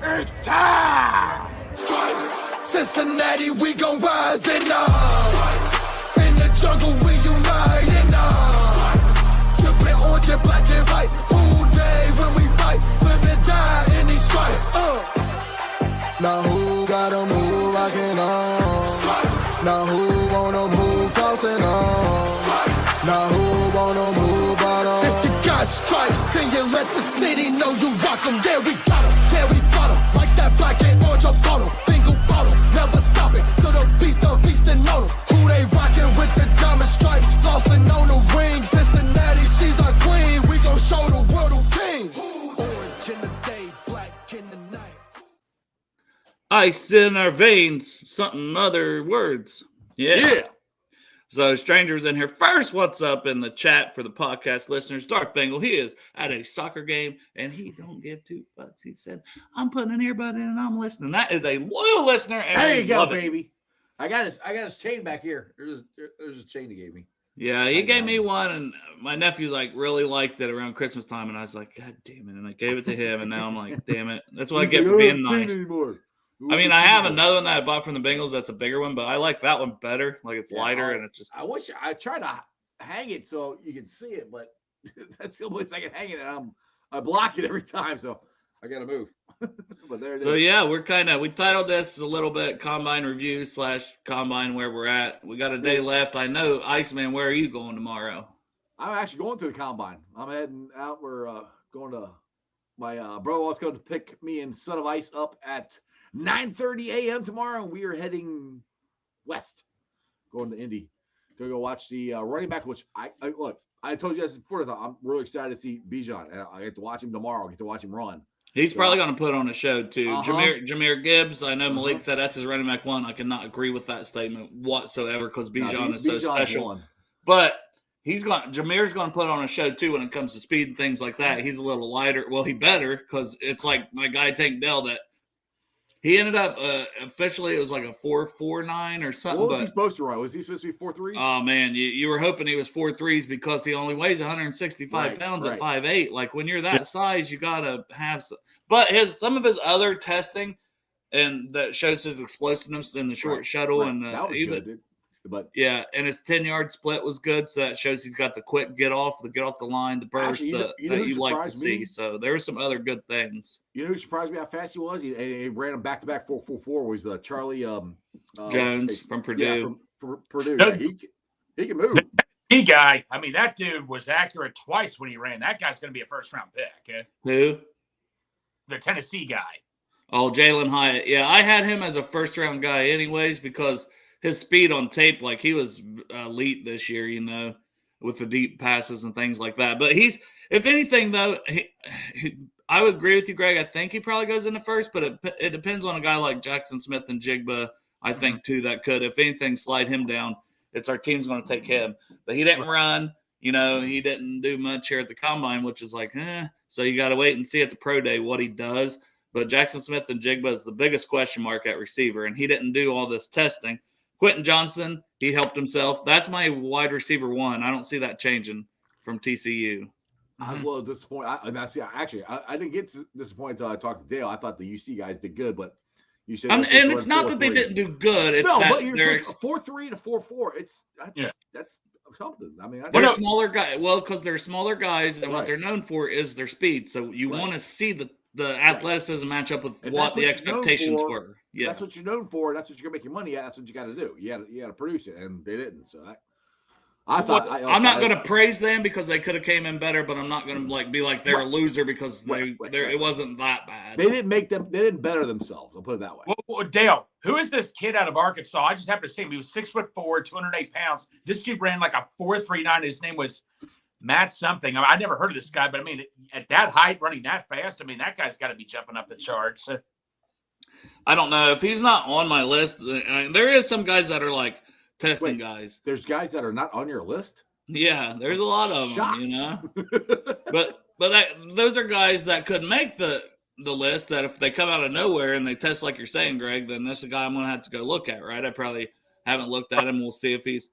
It's time! Cincinnati, we gon' rise and up. In the jungle, we united up. Trippin' orange and black and white. Full day when we fight. Live and die in these stripes. Now who gotta move rockin' on? Now who wanna move crossing on? Now who wanna move out on? If you got stripes, then you let the city know you rock 'em. Yeah, we got 'em. Yeah, we fought 'em. Like that black and orange on bottle. Single bottle. Never stop it. So the beast and know 'em. Who they rockin' with the diamond stripes? Flossin' on the ring. Cincinnati, she's our queen. We gon' show the world who king. Orange in the day, black in the night. Ice in our veins, something other words. Yeah. So strangers in here. First, what's up in the chat for the podcast listeners? Dark Bengal, he is at a soccer game and he don't give two fucks. He said, I'm putting an earbud in and I'm listening. That is a loyal listener. And there you go, baby. I got his chain back here. There's a chain he gave me. Yeah, he gave me one, and my nephew really liked it around Christmas time, and I was like, God damn it. And I gave it to him, and now I'm like, damn it. That's what I get for being nice. I mean, I have another one that I bought from the Bengals that's a bigger one, but I like that one better. Like, it's lighter, and it's just... I wish I tried to hang it so you can see it, but that's the only place I can hang it, and I block it every time, so I got to move. But there it is. So, yeah, we titled this a little bit Combine Review / Combine where we're at. We got a day left. I know, Iceman, where are you going tomorrow? I'm actually going to the Combine. I'm heading out. We're going to... My brother-in-law's going to pick me and Son of Ice up at 9:30 a.m. tomorrow, and we are heading west, going to Indy to go watch the running back. Which I look, I told you guys before. I'm really excited to see Bijan, and I get to watch him tomorrow. I get to watch him run. He's probably going to put on a show too. Jameer Gibbs. I know Malik said that's his running back one. I cannot agree with that statement whatsoever because Bijan is so special. But Jameer's going to put on a show too when it comes to speed and things like that. He's a little lighter. Well, he better because it's like my guy Tank Dell that he ended up officially it was like a 4.49 or something. What was he supposed to run? Was he supposed to be 4.3? Oh man, you were hoping he was 4.3s because he only weighs 165 pounds at 5'8". Like when you're that size, you gotta have some. But some of his other testing and that shows his explosiveness in the short shuttle and that was good, dude. But yeah, and his 10-yard split was good, so that shows he's got the quick get off the line, the burst that you like to see. So there were some other good things. You know who surprised me how fast he was? He ran him back-to-back 4.44. Was Charlie Jones from Purdue? Yeah, from Purdue. Yeah, he can move. The guy. I mean, that dude was accurate twice when he ran. That guy's going to be a first-round pick. Eh? Who? The Tennessee guy. Oh, Jalen Hyatt. Yeah, I had him as a first-round guy, anyways, because his speed on tape, like he was elite this year, with the deep passes and things like that. But he's, if anything, though, I would agree with you, Greg. I think he probably goes in the first, but it depends on a guy like Jackson Smith and Jigba, I think, too, that could, if anything, slide him down. It's our team's going to take him. But he didn't run. He didn't do much here at the Combine, which is like, So you got to wait and see at the pro day what he does. But Jackson Smith and Jigba is the biggest question mark at receiver, and he didn't do all this testing. Quentin Johnson, he helped himself. That's my wide receiver one. I don't see that changing from TCU. I'm a little disappointed. I didn't get disappointed until I talked to Dale. I thought the UC guys did good, but you said and it's not that they didn't do good. It's that they're 4.3 to 4.4. That's something. I mean, they're smaller guys. Well, because they're smaller guys, and what they're known for is their speed. So you want to see the athleticism match up with what the expectations were. Yeah, that's what you're known for. That's what you're gonna make your money at. That's what you got to do. You got to produce it, and they didn't. So I thought I'm not going to praise them because they could have came in better, but I'm not going to be like they're a loser because it wasn't that bad. They didn't better themselves. I'll put it that way. Well, Dale, who is this kid out of Arkansas? I just happened to see him. He was 6'4", 208 pounds. This dude ran like a 4.39. His name was Matt something. I never heard of this guy, but I mean, at that height, running that fast, I mean, that guy's got to be jumping up the charts. I don't know if he's not on my list. There is some guys that are like testing guys. There's guys that are not on your list. Yeah, there's a lot of them, but those are guys that could make the list. That if they come out of nowhere and they test like you're saying, Greg, then that's a guy I'm going to have to go look at. Right? I probably haven't looked at him. We'll see if he's.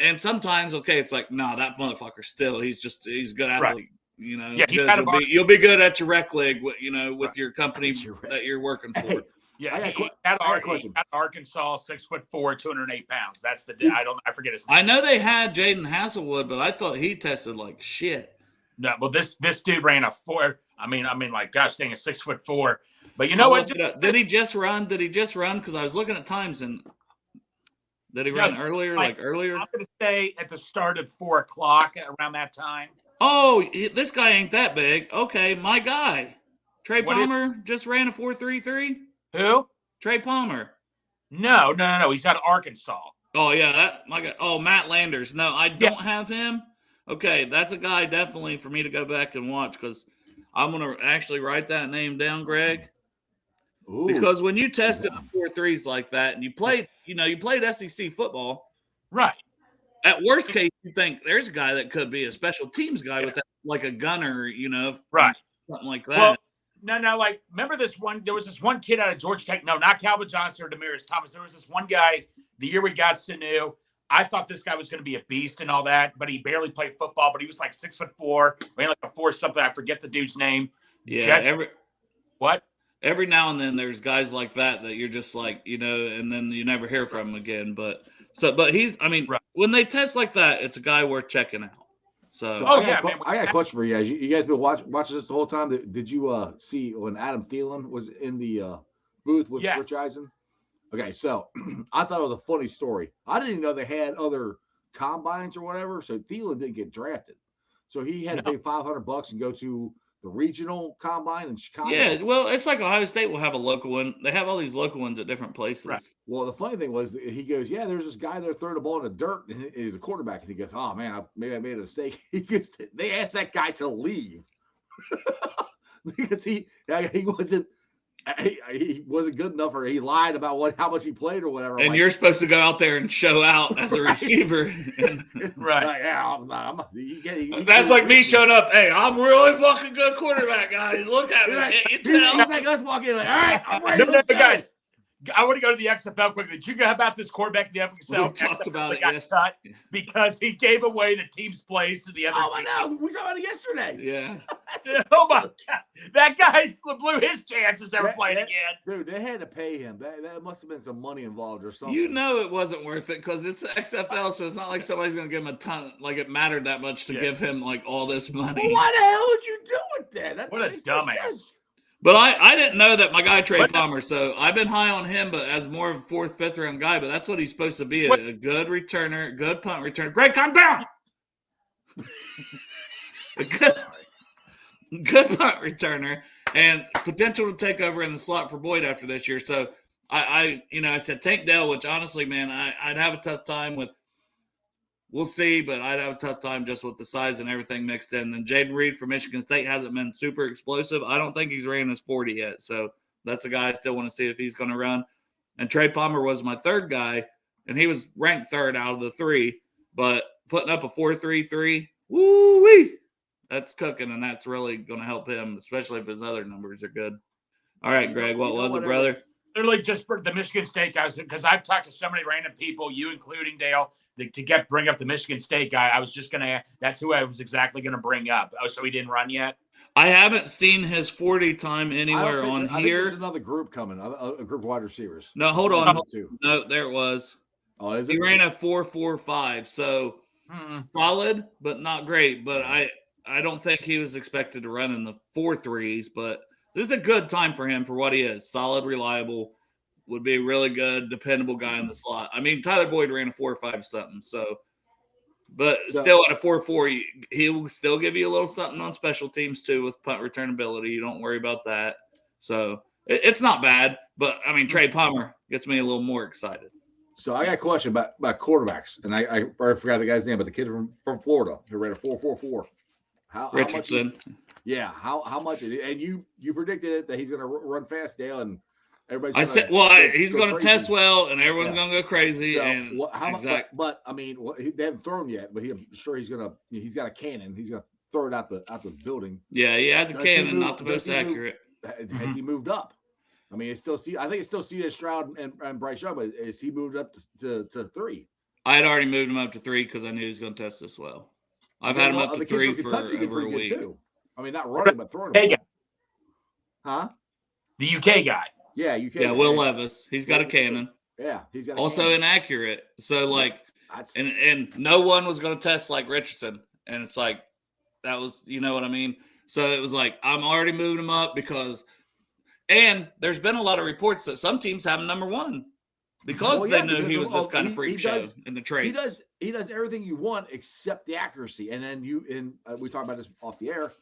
And sometimes, it's like, no, that motherfucker still. He's a good athlete. you know, Yeah, he's good. out of You'll be good at your rec league, you know, with your company that you're working for. Hey, Yeah, I he's got a out question. of Arkansas, 6'4", 208 pounds. That's the I forget his name. I know they had Jaden Hasselwood, but I thought he tested like shit. No, well, this dude ran a 4. I mean, like, gosh dang, a 6'4". But you know what? Did he just run? Because I was looking at times and did he run earlier? Like earlier? I'm going to say at the start of 4 o'clock around that time. Oh, this guy ain't that big. Okay, my guy, Trey Palmer just ran a 4.33. Who? Trey Palmer. No. He's out of Arkansas. Oh yeah, that my guy. Oh, Matt Landers. No, I don't have him. Okay, that's a guy definitely for me to go back and watch because I'm gonna actually write that name down, Greg. Ooh, because when you tested 4.3s like that and you played SEC football, right? At worst case, you think there's a guy that could be a special teams guy with that, like a gunner, you know, right? Something like that. Well, no, like remember this one? There was this one kid out of Georgia Tech. No, not Calvin Johnson or Demaryius Thomas. There was this one guy. The year we got Sanu, I thought this guy was going to be a beast and all that, but he barely played football. But he was like 6'4", ran like a 4 something. I forget the dude's name. Yeah, every now and then there's guys like that you're just like, you know, and then you never hear from him again. But he's, I mean, when they test like that, it's a guy worth checking out. So I got a question for you guys. You guys been watching this the whole time? Did you see when Adam Thielen was in the booth with Rich Eisen? Okay, so I thought it was a funny story. I didn't even know they had other combines or whatever. So Thielen didn't get drafted, so he had to pay $500 and go to the regional combine in Chicago. Yeah, well, it's like Ohio State will have a local one. They have all these local ones at different places. Right. Well, the funny thing was he goes, yeah, there's this guy there throwing the ball in the dirt, and he's a quarterback, and he goes, oh man, maybe I made a mistake. They asked that guy to leave because he wasn't good enough, or he lied about how much he played or whatever. And you're supposed to go out there and show out as a receiver. Right. Like, yeah, that's like me showing up. Hey, I'm really fucking good quarterback, guys. Look at me. Can't you tell? He's like us walking like, all right, I'm ready. No, guys. I want to go to the XFL quickly. Did you know about this quarterback in the XFL? We talked about it cut because he gave away the team's place to the other team. I know. We talked about it yesterday. Yeah. Oh my God. That guy blew his chances ever playing again. Dude, they had to pay him. That must have been some money involved or something. You know it wasn't worth it because it's XFL, so it's not like somebody's going to give him a ton. Like it mattered that much to give him like all this money. Well, why the hell would you do it then? What a dumbass. But I didn't know that my guy Trey Palmer, so I've been high on him, but as more of a 4th, 5th round guy. But that's what he's supposed to be, a good returner, good punt returner. Greg, calm down. a good punt returner and potential to take over in the slot for Boyd after this year. So I said Tank Dell, which honestly, man, I'd have a tough time with. We'll see, but I'd have a tough time just with the size and everything mixed in. And Jaden Reed from Michigan State hasn't been super explosive. I don't think he's ran his 40 yet. So that's a guy I still want to see if he's going to run. And Trey Palmer was my 3rd guy, and he was ranked 3rd out of the 3. But putting up a 4.33, woo-wee, that's cooking, and that's really going to help him, especially if his other numbers are good. All right, Greg, what was it, brother? Literally just for the Michigan State guys, because I've talked to so many random people, you including Dale, to bring up the Michigan State guy. I was just that's who I was exactly going to bring up. Oh, so he didn't run yet? I haven't seen his 40 time anywhere on here. I think there's another group coming, a group of wide receivers. No, hold on. No, there it was. Oh, is it? He ran a 4.45, so solid, but not great. But I don't think he was expected to run in the 4.3s, but this is a good time for him for what he is. Solid, reliable. Would be a really good, dependable guy in the slot. I mean, Tyler Boyd ran a 4.5 something, but still at a 4.4, he'll still give you a little something on special teams too with punt return ability. You don't worry about that. So it's not bad, but I mean, Trey Palmer gets me a little more excited. So I got a question about quarterbacks, and I forgot the guy's name, but the kid from Florida who ran a 4.44. Richardson. How much? And you predicted it that he's going to run fast, Dale, and everybody's. I said, he's going to test well, and everyone's going to go crazy. So, but I mean, they haven't thrown yet, but I'm sure he's got a cannon. He's going to throw it out the building. Yeah, he has a cannon, not the most accurate. Has he moved up? I mean, I think it's still C.J. Stroud and Bryce Young, but is he moved up to 3? I had already moved him up to 3 because I knew he was going to test this well. I've had him up to 3 for over a week. I mean, not running, but throwing. Hey, huh? The UK guy. Yeah, you can. Yeah, Will Levis. He's got a cannon. Yeah, he's got. Also inaccurate. So like, and no one was going to test like Richardson, and it's like that was, you know what I mean. So it was like I'm already moving him up because, and there's been a lot of reports that some teams have him number one because they knew he was this kind of freak show in the trades. He does everything you want except the accuracy. And then we talked about this off the air.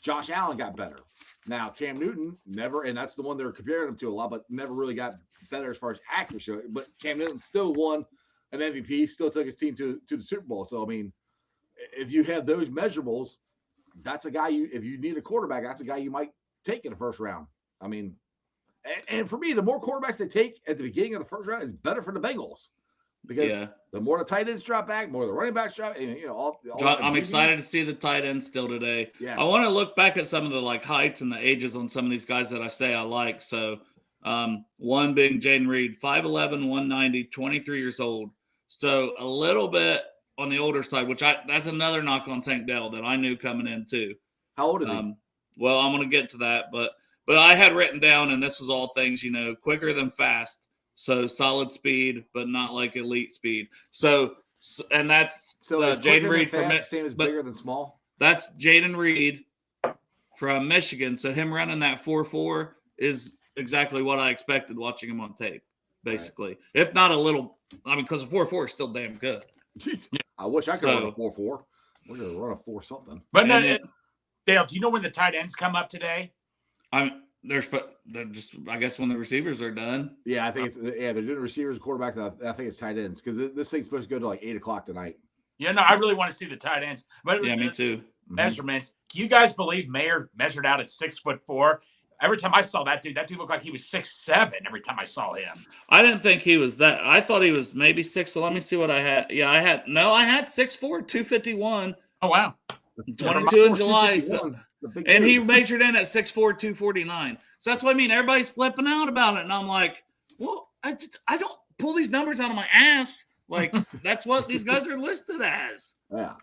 Josh Allen got better. Now Cam Newton never, and that's the one they're comparing him to a lot, but never really got better as far as accuracy. But Cam Newton still won an MVP, still took his team to the Super Bowl. So I mean, if you have those measurables, that's a guy if you need a quarterback, that's a guy you might take in the first round. I mean, and for me, the more quarterbacks they take at the beginning of the first round is better for the Bengals because the more the tight ends drop back, more the running backs drop. And, you know, all I'm excited to see the tight end still today. Yeah, I want to look back at some of the like heights and the ages on some of these guys that I say I like. So, one being Jaden Reed, 5'11", 190, 23 years old. So a little bit on the older side, which that's another knock on Tank Dell that I knew coming in too. How old is he? Well, I'm going to get to that, but I had written down, and this was all things, you know, quicker than fast. So solid speed, but not like elite speed. So and that's Jaden Reed from same as bigger than small. That's Jaden Reed from Michigan. So him running that 4.4 is exactly what I expected watching him on tape, basically. Right. If not a little, I mean, because the 4.4 is still damn good. I wish I could run a 4.4. We're gonna run a 4 something. But Dale, do you know when the tight ends come up today? They're just, I guess, when the receivers are done. Yeah, I think they're doing receivers, quarterbacks. I think it's tight ends because this thing's supposed to go to like 8:00 tonight. Yeah, no, I really want to see the tight ends. But yeah, me too. Measurements. Do you guys believe Mayer measured out at 6'4"? Every time I saw that dude looked like he was 6'7". Every time I saw him, I didn't think he was that. I thought he was maybe 6. So let me see what I had. Yeah, I had 6'4", 251. Oh wow, 22 in July. So, and he measured in at 6'4", 249. So that's what I mean. Everybody's flipping out about it, and I'm like, well, I don't pull these numbers out of my ass. Like that's what these guys are listed as. Yeah.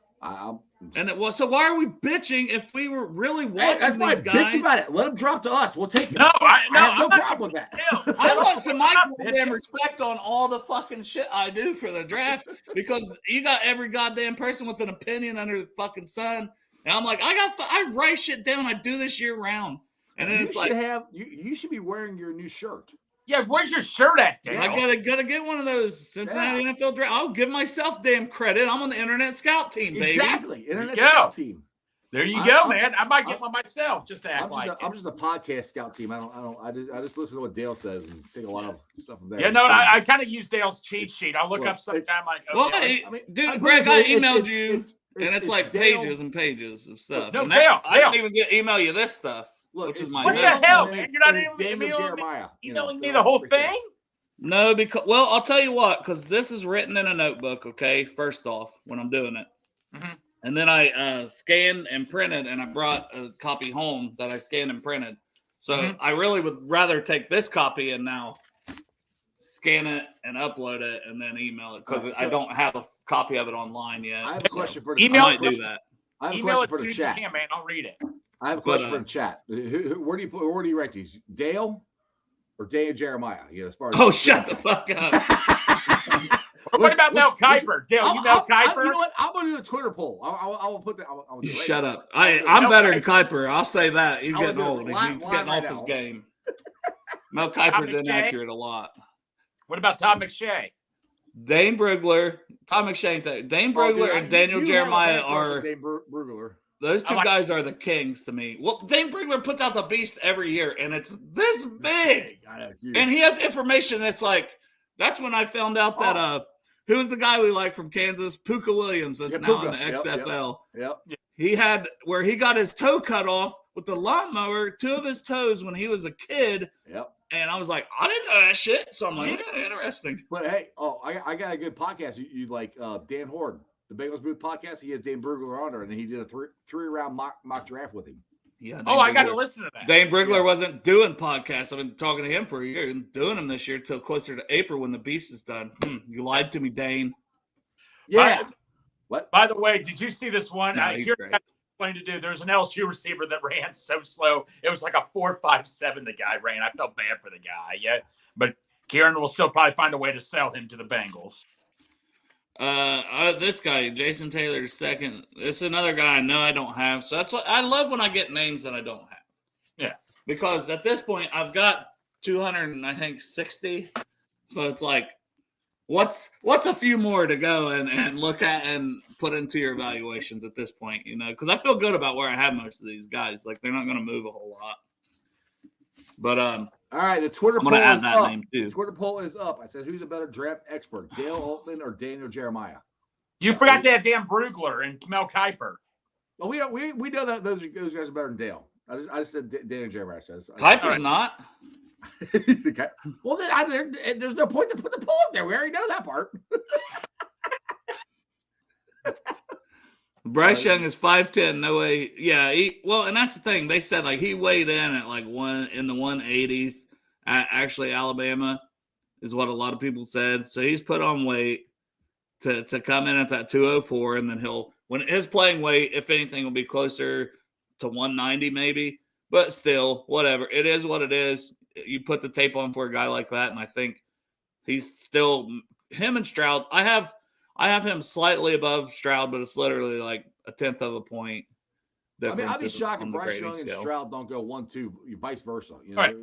And it was, so why are we bitching if we were really watching these guys? Bitch about it. Let them drop to us. We'll take it. No, I have no problem with that. I want some damn respect on all the fucking shit I do for the draft because you got every goddamn person with an opinion under the fucking sun. And I'm like, I write shit down. I do this year round. And then it's like, you should be wearing your new shirt. Yeah, where's your shirt at, Dale? I gotta get one of those Cincinnati NFL draft. I'll give myself damn credit. I'm on the Internet Scout team, baby. Exactly, Internet Scout team. There you go, man. I might get one myself just to act I'm just a podcast scout team. I just listen to what Dale says and take a lot of stuff from there. Yeah, no, I kind of use Dale's cheat sheet. I'll look up something. I'm like, okay. Well, dude, Greg, I emailed you, and it's like pages and pages of stuff. No, Dale, I didn't even email you this stuff. Look, which is my what the hell, man? You're not even emailing me the whole thing? No, because, well, I'll tell you what, because this is written in a notebook, okay, first off, when I'm doing it. Mm-hmm. And then I scanned and printed, and I brought a copy home that I scanned and printed. So I really would rather take this copy and now scan it and upload it and then email it, because I don't have a copy of it online yet. I have a question for the email. I might do that. I have a email question for the chat. Man, I'll read it. I have a question for the chat. Where do you rank these? Dale or Dale Jeremiah? You know, as far as shut the fuck up. What about Mel Kiper? Dale, you Mel Kiper? You know what? I'm gonna do a Twitter poll. I will put that. Shut up. I'm better than Kiper. I'll say that. He's getting old. He's getting off his game. Mel Kiper's inaccurate a lot. What about Tom McShay? Dane Brugler, Tom McShay. Dane Brugler and Daniel Jeremiah are. Dane Brugler. Those two guys are the kings to me. Well, Dane Brugler puts out the beast every year, and it's this big. And he has information that's like, that's when I found out that who was the guy we like from Kansas? Puka Williams, that's now in the XFL. Yep. He had where he got his toe cut off with the lawnmower, 2 of his toes when he was a kid. Yep. And I was like, I didn't know that shit. So I'm like, interesting. But hey, I got a good podcast. You like Dan Horde. The Bengals Booth podcast, he has Dane Brugler on there, and he did a three-round mock draft with him. Yeah. I got to listen to that. Dane Brugler wasn't doing podcasts. I've been talking to him for a year and doing them this year till closer to April when the beast is done. You lied to me, Dane. Yeah. What? By the way, did you see this one? No, he's great. funny to do. There was an LSU receiver that ran so slow. It was like a 4.57 the guy ran. I felt bad for the guy. Yeah. But Kieran will still probably find a way to sell him to the Bengals. This guy, Jason Taylor II. This is another guy I know I don't have. So that's what I love when I get names that I don't have. Yeah. Because at this point I've got 260. So it's like, what's a few more to go and look at and put into your evaluations at this point, because I feel good about where I have most of these guys. Like, they're not going to move a whole lot. But all right, the Twitter I'm poll going to add is that up. name too. The Twitter poll is up. I said, who's a better draft expert, Dale Altman or Daniel Jeremiah? You forgot to add Dan Brugler and Mel Kiper. Well, we know that those guys are better than Dale. I just said Daniel Jeremiah says. Kuiper's not. Okay. Well, then there's no point to put the poll up there. We already know that part. Bryce Young is 5'10". No way. Yeah. And that's the thing. They said like he weighed in at like in the 180s. Actually, Alabama is what a lot of people said. So he's put on weight to come in at that 204, and then when his playing weight, if anything, will be closer to 190 maybe. But still, whatever. It is what it is. You put the tape on for a guy like that, and I think he's still him and Stroud. I have him slightly above Stroud, but it's literally like a tenth of a point difference. I'd be shocked if Bryce Young and Stroud don't go 1-2, vice versa. All right.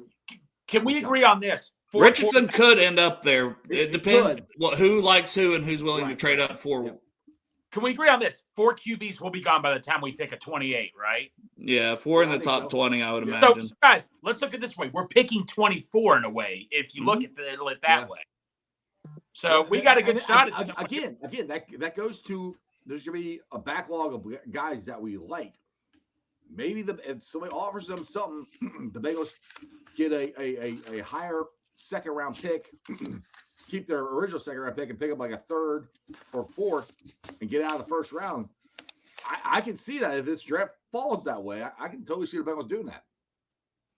Can we agree on this? Richardson could end up there. It depends who likes who and who's willing to trade up for. Yep. Can we agree on this? 4 QBs will be gone by the time we pick a 28, right? Yeah, 4 in the top 20, I would imagine. So, guys, let's look at it this way. We're picking 24 in a way, if you look at it that way. So we got a good shot at again, that goes to there's going to be a backlog of guys that we like. Maybe if somebody offers them something, the Bengals get a higher second round pick, keep their original second round pick and pick up like a third or fourth and get out of the first round. I can see that if this draft falls that way, I can totally see the Bengals doing that.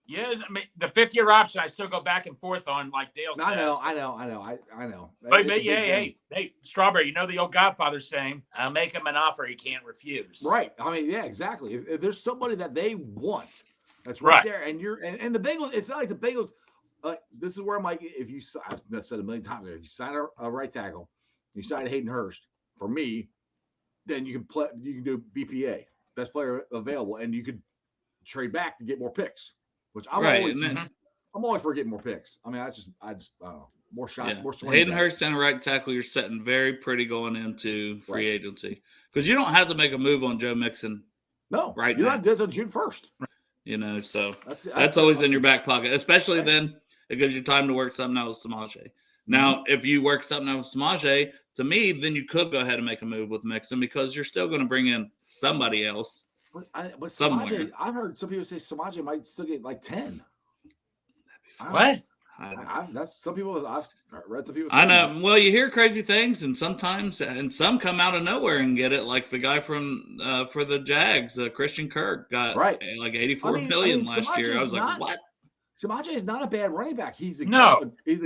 Yes, I mean the 5th-year option I still go back and forth on, like Dale says. I know. But hey, Strawberry, the old Godfather saying, "I'll make him an offer he can't refuse." Right. I mean, yeah, exactly. If there's somebody that they want, that's right there, and and the Bengals. It's not like the Bengals. This is where I'm like, I've said a million times, if you sign a right tackle, you sign Hayden Hurst for me, then you can do BPA, best player available, and you could trade back to get more picks. Which I'm always for getting more picks. I mean, I just I don't know, more shots, more swings. Hayden Hurst and right tackle, you're setting very pretty going into free agency because you don't have to make a move on Joe Mixon. No, right. You're not until June 1st. So that's always in your back pocket, especially then it gives you time to work something out with Samaje. Now, if you work something out with Samaje, to me, then you could go ahead and make a move with Mixon because you're still going to bring in somebody else. But somewhere. Samaje, I've heard some people say Samaje might still get like 10. What? That's some people. I've read some people. I know. That. Well, you hear crazy things, and sometimes, some come out of nowhere and get it. Like the guy from for the Jags, Christian Kirk, got like 84 million last year. I was like, what? Samaje is not a bad running back. He's a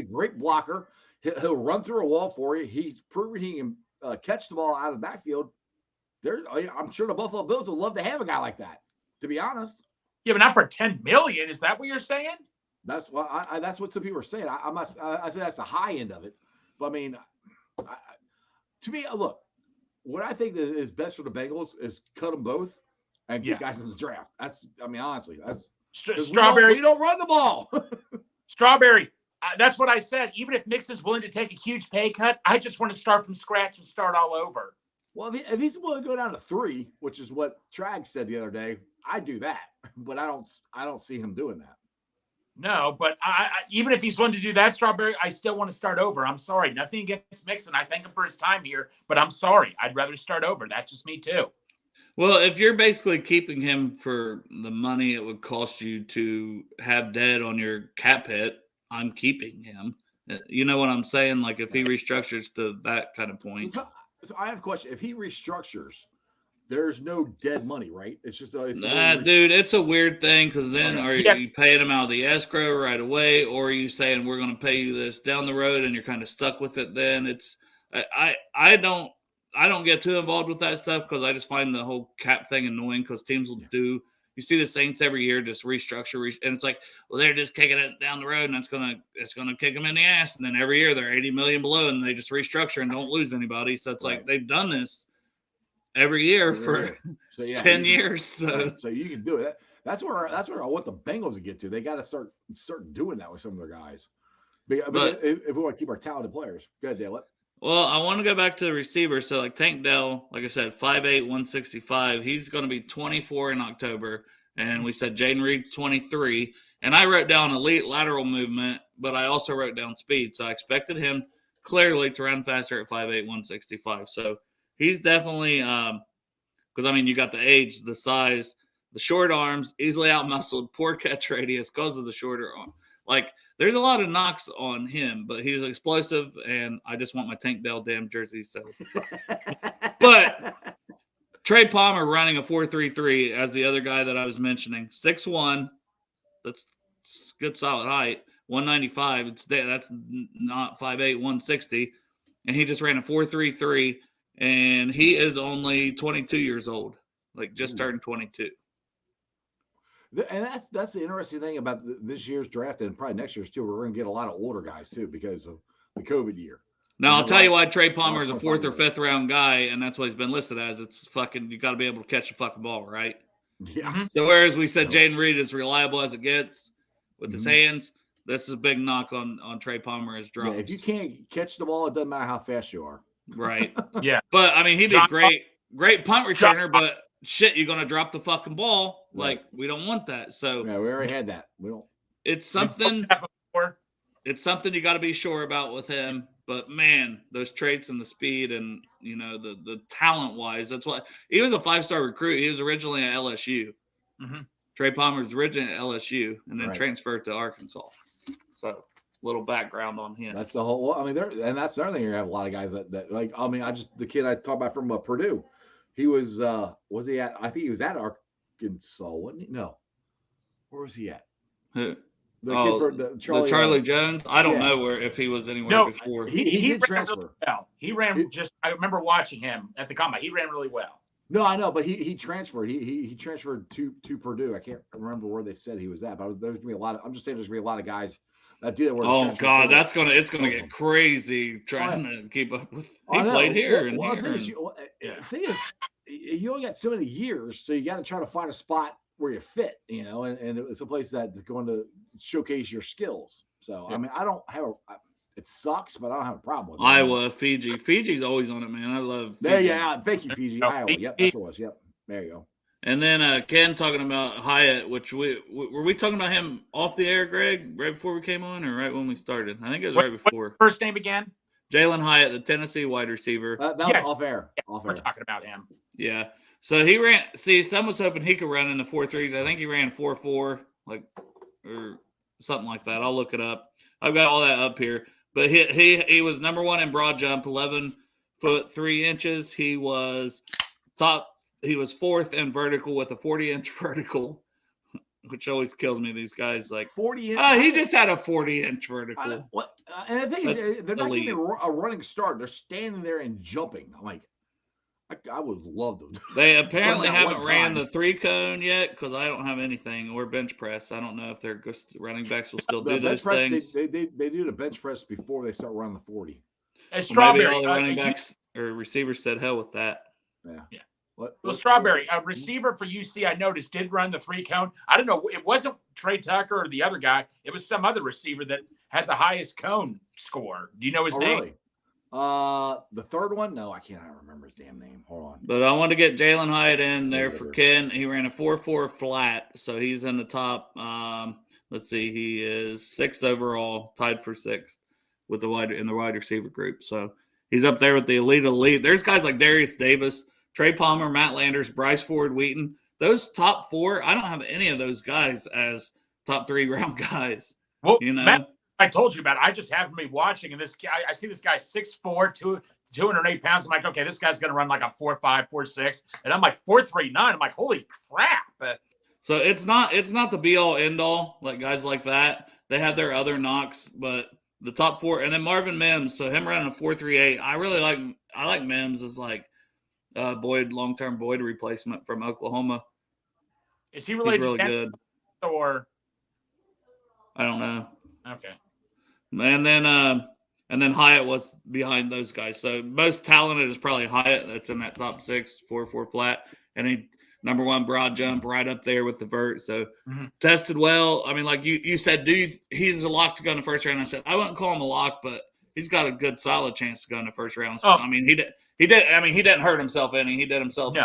great blocker. He'll run through a wall for you. He's proven he can catch the ball out of the backfield. I'm sure the Buffalo Bills would love to have a guy like that, to be honest. Yeah, but not for $10 million. Is that what you're saying? That's what that's what some people are saying. I say that's the high end of it. But I mean, to me, look, what I think is best for the Bengals is cut them both and get guys in the draft. Honestly, that's Strawberry. We don't run the ball. Strawberry. That's what I said. Even if Mixon's willing to take a huge pay cut, I just want to start from scratch and start all over. Well, if he's willing to go down to 3, which is what Trag said the other day, I'd do that. But I don't see him doing that. No, but even if he's willing to do that, Strawberry, I still want to start over. I'm sorry. Nothing against Mixon. I thank him for his time here, but I'm sorry. I'd rather start over. That's just me too. Well, if you're basically keeping him for the money it would cost you to have dead on your cap hit, I'm keeping him. You know what I'm saying? Like if he restructures to that kind of point. So I have a question. If he restructures, there's no dead money, right? It's just dude, it's a weird thing because then are you paying him out of the escrow right away, or are you saying we're going to pay you this down the road and you're kind of stuck with it? Then I I don't get too involved with that stuff because I just find the whole cap thing annoying because teams will do. You see the Saints every year just restructure, and it's like, well, they're just kicking it down the road, and it's gonna kick them in the ass. And then every year they're 80 million below, and they just restructure and don't lose anybody. So it's like they've done this every year for 10 years. So you can do it. That's where I want the Bengals to get to. They got to start doing that with some of their guys. But if we want to keep our talented players, go ahead, Dale. Well, I want to go back to the receivers. So, like Tank Dell, like I said, 5'8", 165. He's going to be 24 in October. And we said Jaden Reed's 23. And I wrote down elite lateral movement, but I also wrote down speed. So I expected him clearly to run faster at 5'8", 165. So he's definitely because, I mean, you got the age, the size, the short arms, easily out-muscled, poor catch radius because of the shorter arm. Like, there's a lot of knocks on him, but he's explosive, and I just want my Tank Dell damn jersey. So, but Trey Palmer running a 4.33 as the other guy that I was mentioning, 6'1", that's good solid height, 195. That's not 5'8", 160, and he just ran a 4.33, and he is only 22 years old, like just turned 22. And that's the interesting thing about this year's draft and probably next year's too. We're going to get a lot of older guys too because of the COVID year. Now, I'll tell you why Trey Palmer is a 4th or 5th round guy, and that's what he's been listed as. It's fucking, you got to be able to catch the fucking ball, right? Yeah. So whereas we said Jaden Reed is reliable as it gets with his hands, this is a big knock on Trey Palmer as drops. Yeah, if you can't catch the ball, it doesn't matter how fast you are. Right. Yeah. But, I mean, he'd be great punt returner, but shit, you're going to drop the fucking ball. Like, we don't want that. So yeah, we already had that. We don't. It's something you got to be sure about with him. But man, those traits and the speed and, you know, the talent wise, that's why he was a 5-star recruit. He was originally at LSU. Mm-hmm. Trey Palmer was originally at LSU and then transferred to Arkansas. So little background on him. That's the whole. Well, I mean, that's the other thing. You have a lot of guys that like. I mean, the kid I talked about from Purdue. He was he at? I think he was at Arkansas, wasn't he? No, where was he at? Who? The kid for Charlie Jones. I don't know if he was anywhere before. He did transfer. Really well. He ran I remember watching him at the combine. He ran really well. No, I know, but he transferred. He transferred to Purdue. I can't remember where they said he was at, but there's gonna be a lot of. I'm just saying there's gonna be a lot of guys that do that. Oh God, it's gonna get crazy trying to keep up with. He played here and here. The thing is, you only got so many years, so you got to try to find a spot where you fit, you know, and it's a place that's going to showcase your skills. So I mean, I don't have it sucks, but I don't have a problem with it. Iowa, Fiji. Fiji's always on it, man. I love Fiji. Yeah, thank you, Fiji. Iowa. Yep, that's what it was. Yep. There you go. And then Ken talking about Hyatt, which were we talking about him off the air, Greg, right before we came on or right when we started? I think it was right before. First name again? Jalen Hyatt, the Tennessee wide receiver. That was off air. We're talking about him. Yeah. So he ran. See, some was hoping he could run in the 4.3s. I think he ran 4.4, or something like that. I'll look it up. I've got all that up here. But he was number 1 in broad jump, 11 foot 3 inches. He was 4th in vertical with a 40-inch vertical, which always kills me. These guys 40 inch. He just had a 40-inch vertical. And the thing is, they're not getting a running start. They're standing there and jumping. I'm like, I would love to. They apparently haven't ran the 3-cone yet because I don't have anything, or bench press. I don't know if their running backs will still do those things. They do the bench press before they start running the 40. Maybe all the running backs or receivers said hell with that. Yeah. Well, Strawberry, a receiver for UC, I noticed, did run the 3-cone. I don't know. It wasn't Trey Tucker or the other guy. It was some other receiver that had the highest cone score. Do you know his name? Really? The third one? No, I can't remember his damn name. Hold on. But I want to get Jalen Hyatt in there for Ken. He ran a 4.4 flat, so he's in the top. Let's see, he is 6th overall, tied for 6th with the wide receiver group. So he's up there with the elite. There's guys like Darius Davis, Trey Palmer, Matt Landers, Bryce Ford Wheaton. Those top 4, I don't have any of those guys as top 3 round guys. Well, you know. Matt, I told you about it. I just happened to be watching, and this guy, I see this guy 6'4", 208 pounds. I'm like, okay, this guy's going to run like a 4.5, 4.6. And I'm like 4.39. I'm like, holy crap. So it's not the be all end all, like guys like that. They have their other knocks, but the top 4, and then Marvin Mims. So him running a 4.38. I really like like Mims as like Boyd, long-term Boyd replacement from Oklahoma. Is he He's related really to good. or I don't know. okay? And then Hyatt was behind those guys. So most talented is probably Hyatt. That's in that top 6, 4.4 flat, and he number 1 broad jump right up there with the vert. So tested well. I mean, like you said, dude, he's a lock to go in the first round. I said I wouldn't call him a lock, but he's got a good, solid chance to go in the first round. Oh. I mean, he did. I mean, he didn't hurt himself any. He did himself,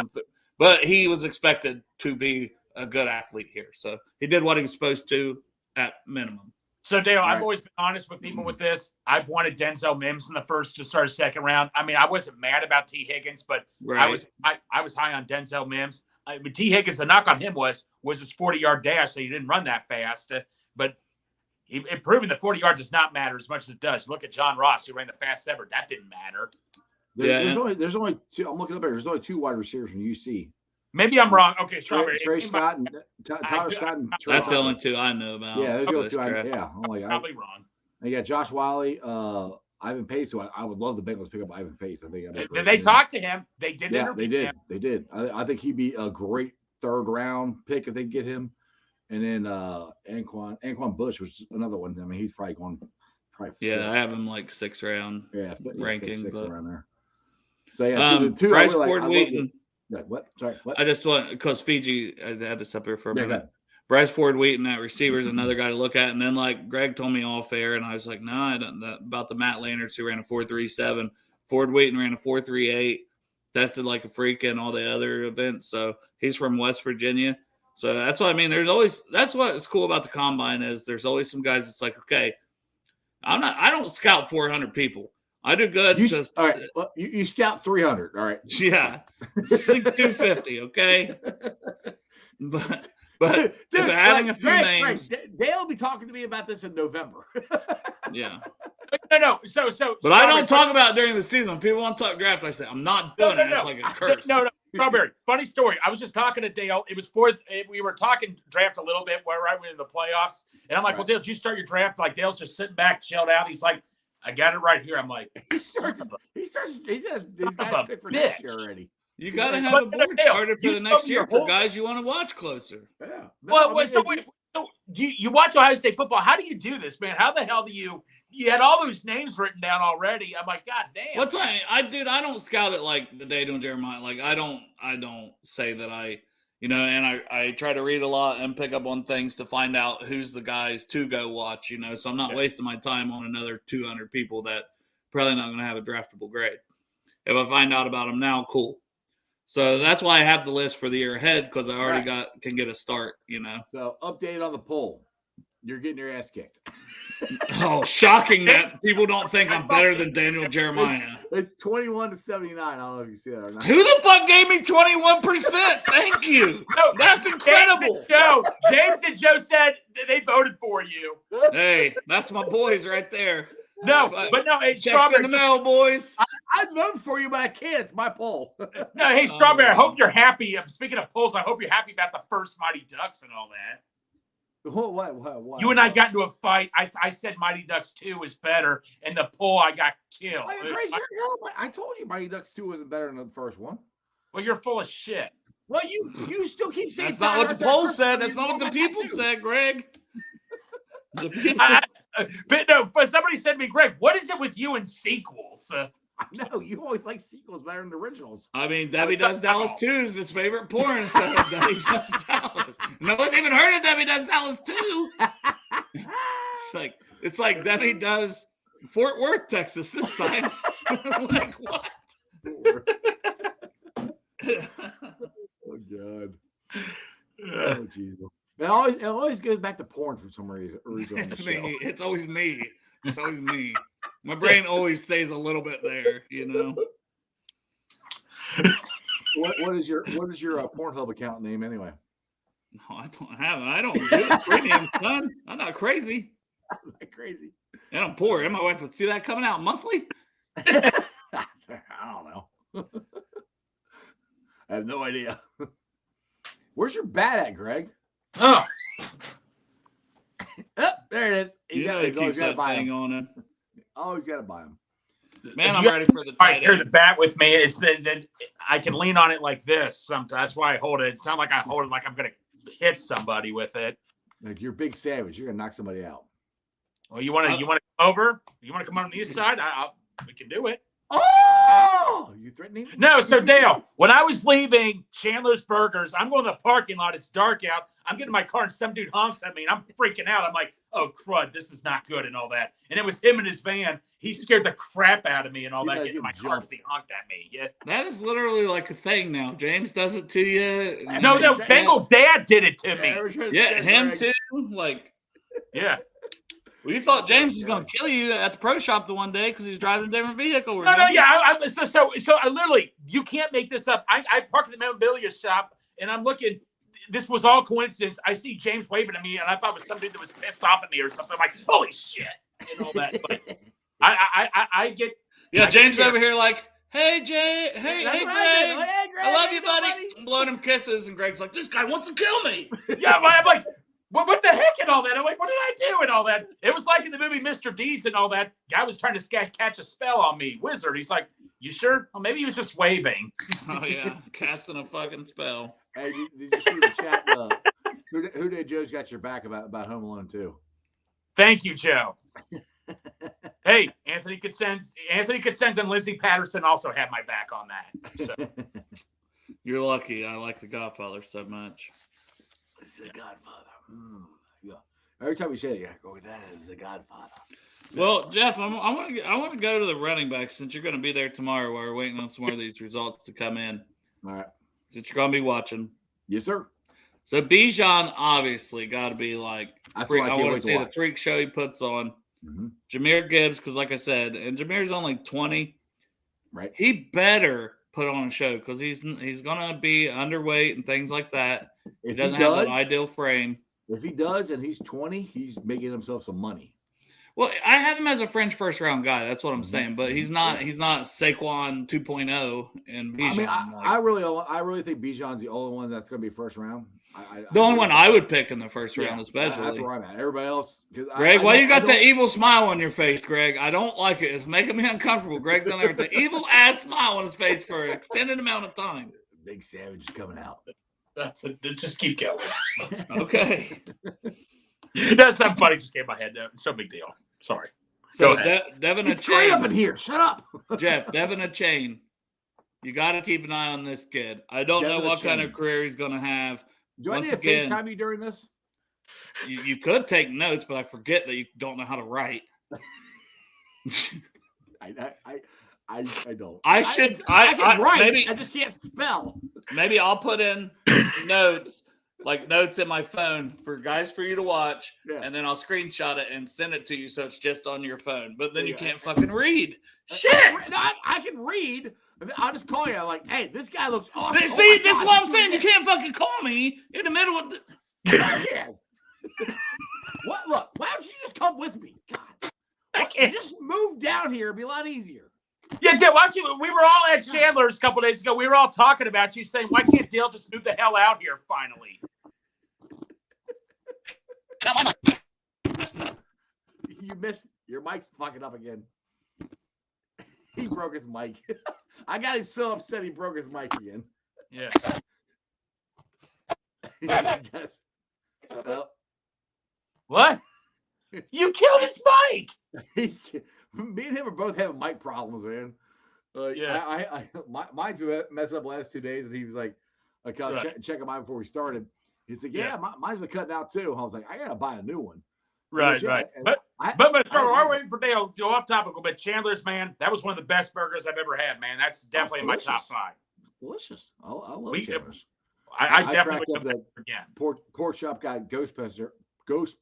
but he was expected to be a good athlete here. So he did what he was supposed to at minimum. So, Dale, I've always been honest with people with this. I've wanted Denzel Mims in the first to start a second round. I mean, I wasn't mad about T. Higgins, but I was high on Denzel Mims. But T. Higgins, the knock on him was his 40-yard dash, so he didn't run that fast. But it proven that 40 yards does not matter as much as it does. Look at John Ross, who ran the fast ever. That didn't matter. There's only two. I'm looking up here. There's only 2 wide receivers from UC. Maybe I'm wrong. Okay, Strawberry. Trey Scott and Tyler Scott and Trey. That's the only 2 I know about. Yeah, those 2. I'm like, probably wrong. And you got Josh Wiley, Ivan Pace. Who I would love the Bengals pick up Ivan Pace. I think. Did they talk to him? They did. Yeah, they did. Him. They did. I think he'd be a great 3rd round pick if they get him. And then Anquan Bush was another one. I mean, he's probably going. I have him like 6th round. Ranking, 6 but around there. So yeah, the 2 Bryce really Ford Wheaton. What? Sorry, what? I just want because Fiji. I had this up here for a minute. Go ahead. Bryce Ford Wheaton at receiver is another guy to look at, and then like Greg told me off air, and I was like, no, I don't. About the Matt Lannards who ran a 4.37. Ford Wheaton ran a 4.38. Tested like a freak in all the other events. So he's from West Virginia. So that's what I mean. That's what's cool about the combine is there's always some guys that's like, okay, I don't scout 400 people. I do good. All right. Well, you scout 300. All right. Yeah. 250. Okay. But dude, adding a few names. Dale will be talking to me about this in November. Yeah. No. So. But I don't talk about it during the season. When people want to talk draft, I say I'm not doing it. It's like a curse. No. Strawberry. Funny story. I was just talking to Dale. It was we were talking draft a little bit right when in the playoffs, and I'm like, "Well, Dale, did you start your draft?" Like Dale's just sitting back, chilled out. He's like, "I got it right here." I'm like, He's got pick for next year already. You got to have a board started for the next year for guys you want to watch closer. Yeah. So you watch Ohio State football. How do you do this, man? How the hell do you had all those names written down already? I'm like, God damn. What's I don't scout it like the day doing Jeremiah. Like I don't say that and I try to read a lot and pick up on things to find out who's the guys to go watch, so I'm not wasting my time on another 200 people that probably not going to have a draftable grade. If I find out about them now, cool. So that's why I have the list for the year ahead because I already can get a start, So update on the poll. You're getting your ass kicked. Oh, shocking that people don't think I'm better than Daniel Jeremiah. It's 21-79. I don't know if you see that or not. Who the fuck gave me 21%? Thank you. No, that's incredible. James and Joe said they voted for you. Hey, that's my boys right there. No, but no, hey, checks in the mail, boys. I'd vote for you, but I can't. It's my poll. No, hey, Strawberry, I hope you're happy. Speaking of polls, I hope you're happy about the first Mighty Ducks and all that. What? You and I got into a fight. I said Mighty Ducks 2 is better, and the poll I got killed. I told you Mighty Ducks 2 wasn't better than the first one. Well, you're full of shit. Well, you still keep saying that's not what the poll said. That's not what the people said, Greg. But somebody said to me, Greg, what is it with you and sequels? No, you always like sequels better than originals. I mean, Debbie Does Dallas 2 is his favorite porn. So Debbie Does Dallas. No one's even heard of Debbie Does Dallas 2. It's like Debbie Does Fort Worth, Texas this time. Like what? Oh God. Oh Jesus. It always goes back to porn for some reason. It's me. It's always me. It's always me. My brain always stays a little bit there, What is your Pornhub account name anyway? No, I don't have it. I don't do it premium, son. I'm not crazy. I'm not crazy. And I'm poor. And my wife would see that coming out monthly. I don't know. I have no idea. Where's your bat at, Greg? Oh, there it is. He's got to buy him. On him. Oh, he's got to buy him. Man, I'm ready for the tight Hear the end. bat with me. It's that I can lean on it like this. Sometimes that's why I hold it. It's not like I hold it like I'm gonna hit somebody with it. Like you're a big savage. You're gonna knock somebody out. Well, you want to come over? You want to come on the east side? We can do it. Oh, you threatening? No, so Dale, when I was leaving Chandler's Burgers, I'm going to the parking lot. It's dark out. I'm getting in my car and some dude honks at me and I'm freaking out. I'm like, oh, crud, this is not good and all that. And it was him in his van. He scared the crap out of me and all that, getting in my car because he honked at me. Yeah. That is literally like a thing now. James does it to you. No, Bengal Dad did it to me. Yeah, him too. Like, yeah. well, you thought James was going to kill you at the pro shop the one day because he's driving a different vehicle. No, yeah. So I literally, you can't make this up. I parked in the memorabilia shop and I'm looking. This was all coincidence. I see James waving at me and I thought it was somebody that was pissed off at me or something. I'm like, holy shit, and all that. But I get. Yeah, James over here like, hey, Jay, hey, Greg. I love you, buddy. I'm blowing him kisses, and Greg's like, this guy wants to kill me. Yeah, I'm like, what the heck and all that? I'm like, what did I do and all that? It was like in the movie Mr. Deeds and all that. Guy was trying to catch a spell on me. Wizard. He's like, you sure? Well, maybe he was just waving. Oh, yeah. Casting a fucking spell. Hey, did you see the chat? Who did Joe's got your back about Home Alone 2? Thank you, Joe. Hey, Anthony Cosenz and Lizzie Patterson also have my back on that. So. You're lucky. I like The Godfather so much. It's The Godfather. Yeah. Every time we say it, you're like, that is The Godfather. Well, Jeff, I want to go to the running backs since you're going to be there tomorrow while we're waiting on some more of these results to come in. All right. That you're going to be watching. Yes, sir. So Bijan obviously got to be like, I want to see the freak show he puts on. Mm-hmm. Jameer Gibbs, because like I said, and Jameer's only 20. Right. He better put on a show because he's going to be underweight and things like that. He doesn't have that ideal frame. If he does and he's 20, he's making himself some money. Well, I have him as a fringe first round guy. That's what I'm saying. But he's not Saquon 2.0 and Bijan. I mean, I really think Bijan's the only one that's going to be first round. The only one I would pick in the first round, especially. That's where I'm at. Everybody else, Greg, why you got that evil smile on your face, Greg? I don't like it. It's making me uncomfortable. Greg done have the evil ass smile on his face for an extended amount of time. Big Savage is coming out. Just keep going. Okay. That's not funny. Just came in my head. It's no big deal. Sorry. So Devin it's great up in here. Shut up. Jeff, Devin Achane. You got to keep an eye on this kid. I don't know what kind of career he's going to have. Do I need to FaceTime you during this? You could take notes, but I forget that you don't know how to write. I don't. I can write. Maybe, I just can't spell. Maybe I'll put in notes, like notes in my phone for you to watch, and then I'll screenshot it and send it to you so it's just on your phone. But then you can't fucking read. Shit! I can read. I'll just call you. I'm like, hey, this guy looks awesome. See, this is what I'm saying. You can't fucking call me in the middle of the. What? Look, why don't you just come with me? God, I can't. Just move down here. It'd be a lot easier. Yeah, Dale, why don't you? We were all at Chandler's a couple days ago. We were all talking about you, saying, why can't Dale just move the hell out here finally? You missed. Your mic's fucking up again. He broke his mic. I got him so upset he broke his mic again. Yeah. Yes. What? You killed his mic. Me and him are both having mic problems, man. Mine's messed up the last 2 days, and he was like, I was checking mine before we started. He said, mine's been cutting out too. I was like, I gotta buy a new one. Right. But so we're waiting for Dale to go off topical. But Chandler's, man, that was one of the best burgers I've ever had, man. That's definitely in my top 5. It's delicious. I love Chandler's. I definitely cracked up that again. Pork shop guy ghost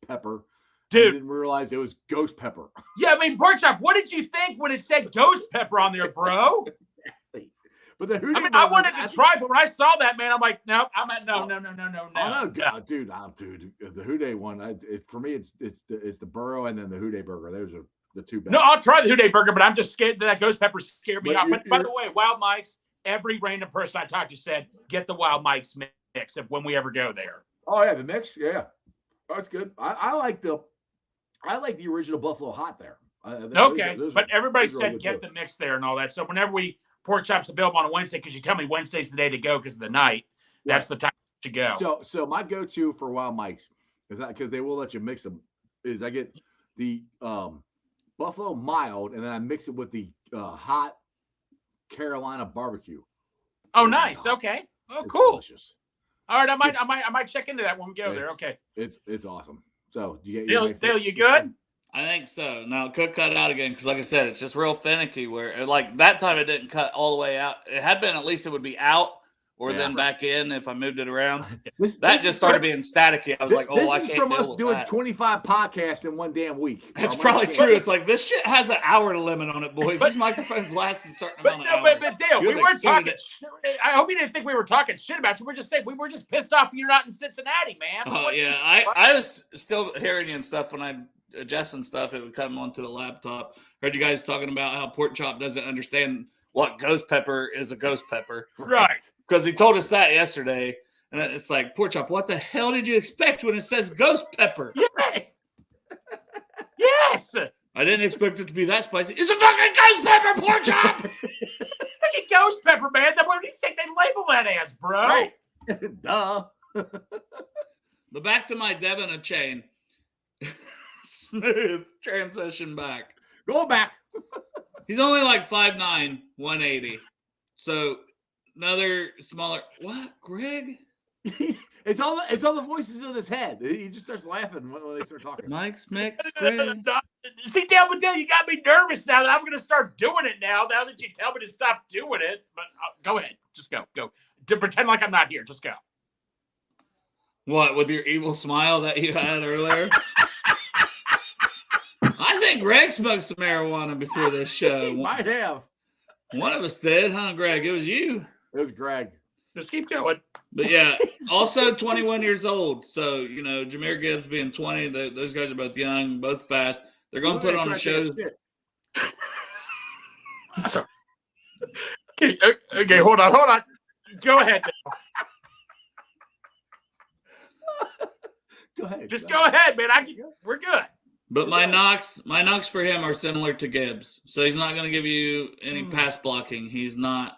pepper. Dude, I didn't realize it was ghost pepper. Yeah, I mean, pork chop. What did you think when it said ghost pepper on there, bro? Exactly. But the I mean, I wanted to try, but when I saw that, man, I'm like, no. Oh, no, dude, the Houday one. For me, it's the burro and then the Houday burger. Those are the two best. No, I'll try the Houday burger, but I'm just scared that ghost pepper scared me off. But by the way, Wild Mike's. Every random person I talked to said, get the Wild Mike's mix when we ever go there. Oh yeah, the mix, yeah, that's good. I like the original Buffalo Hot there. Okay, but everybody those are really said good get too. the mix there and all that. So whenever pork chops available on a Wednesday, because you tell me Wednesday's the day to go because of the night. That's the time to go. So my go-to for Wild Mike's is that because they will let you mix them. Is I get the Buffalo mild and then I mix it with the hot Carolina barbecue. Oh, nice. Okay. Oh, It's cool. delicious. All right, I might check into that when we go there. Okay. It's awesome. So do you get Dale, you good? I think so. Now, could cut out again because, like I said, it's just real finicky. Where like that time it didn't cut all the way out. It had been at least it would be out or then back in if I moved it around. That just started being staticky. I was like, oh, I can't deal with that. This is from us doing 25 podcasts in one damn week. That's probably true. It's like this shit has an hour limit on it, boys. These microphones last a certain amount of hours. But Dale, we weren't talking. I hope you didn't think we were talking shit about you. We're just saying we were just pissed off you're not in Cincinnati, man. Oh yeah, I was still hearing you and stuff when I adjusting stuff. It would come onto the laptop. Heard you guys talking about how Pork Chop doesn't understand what ghost pepper is a ghost pepper, right? Because he told us that yesterday, and it's like, Pork Chop, what the hell did you expect when it says ghost pepper? Yes. I didn't expect it to be that spicy. It's a fucking ghost pepper, Pork Chop. Fucking ghost pepper, man. What do you think they label that as, bro? Right. Duh. But back to my Devin a chain. Smooth transition back. Go back. He's only like 5'9", 180. So another smaller. What, Greg? It's all the voices in his head. He just starts laughing when they start talking. Mike's mix, Greg. See, Dale, you got me nervous now that I'm going to start doing it now that you tell me to stop doing it. But go ahead. Just go. To pretend like I'm not here. Just go. What, with your evil smile that you had earlier? I think Greg smoked some marijuana before this show. He might have. One of us did, huh, Greg? It was you. It was Greg. Just keep going. But yeah, also 21 years old. So, Jameer Gibbs being 20, those guys are both young, both fast. They're going to put on a show. Sorry. Okay, hold on. Go ahead. Go ahead. Just go ahead, man. We're good. But my knocks for him are similar to Gibbs. So he's not going to give you any pass blocking. He's not.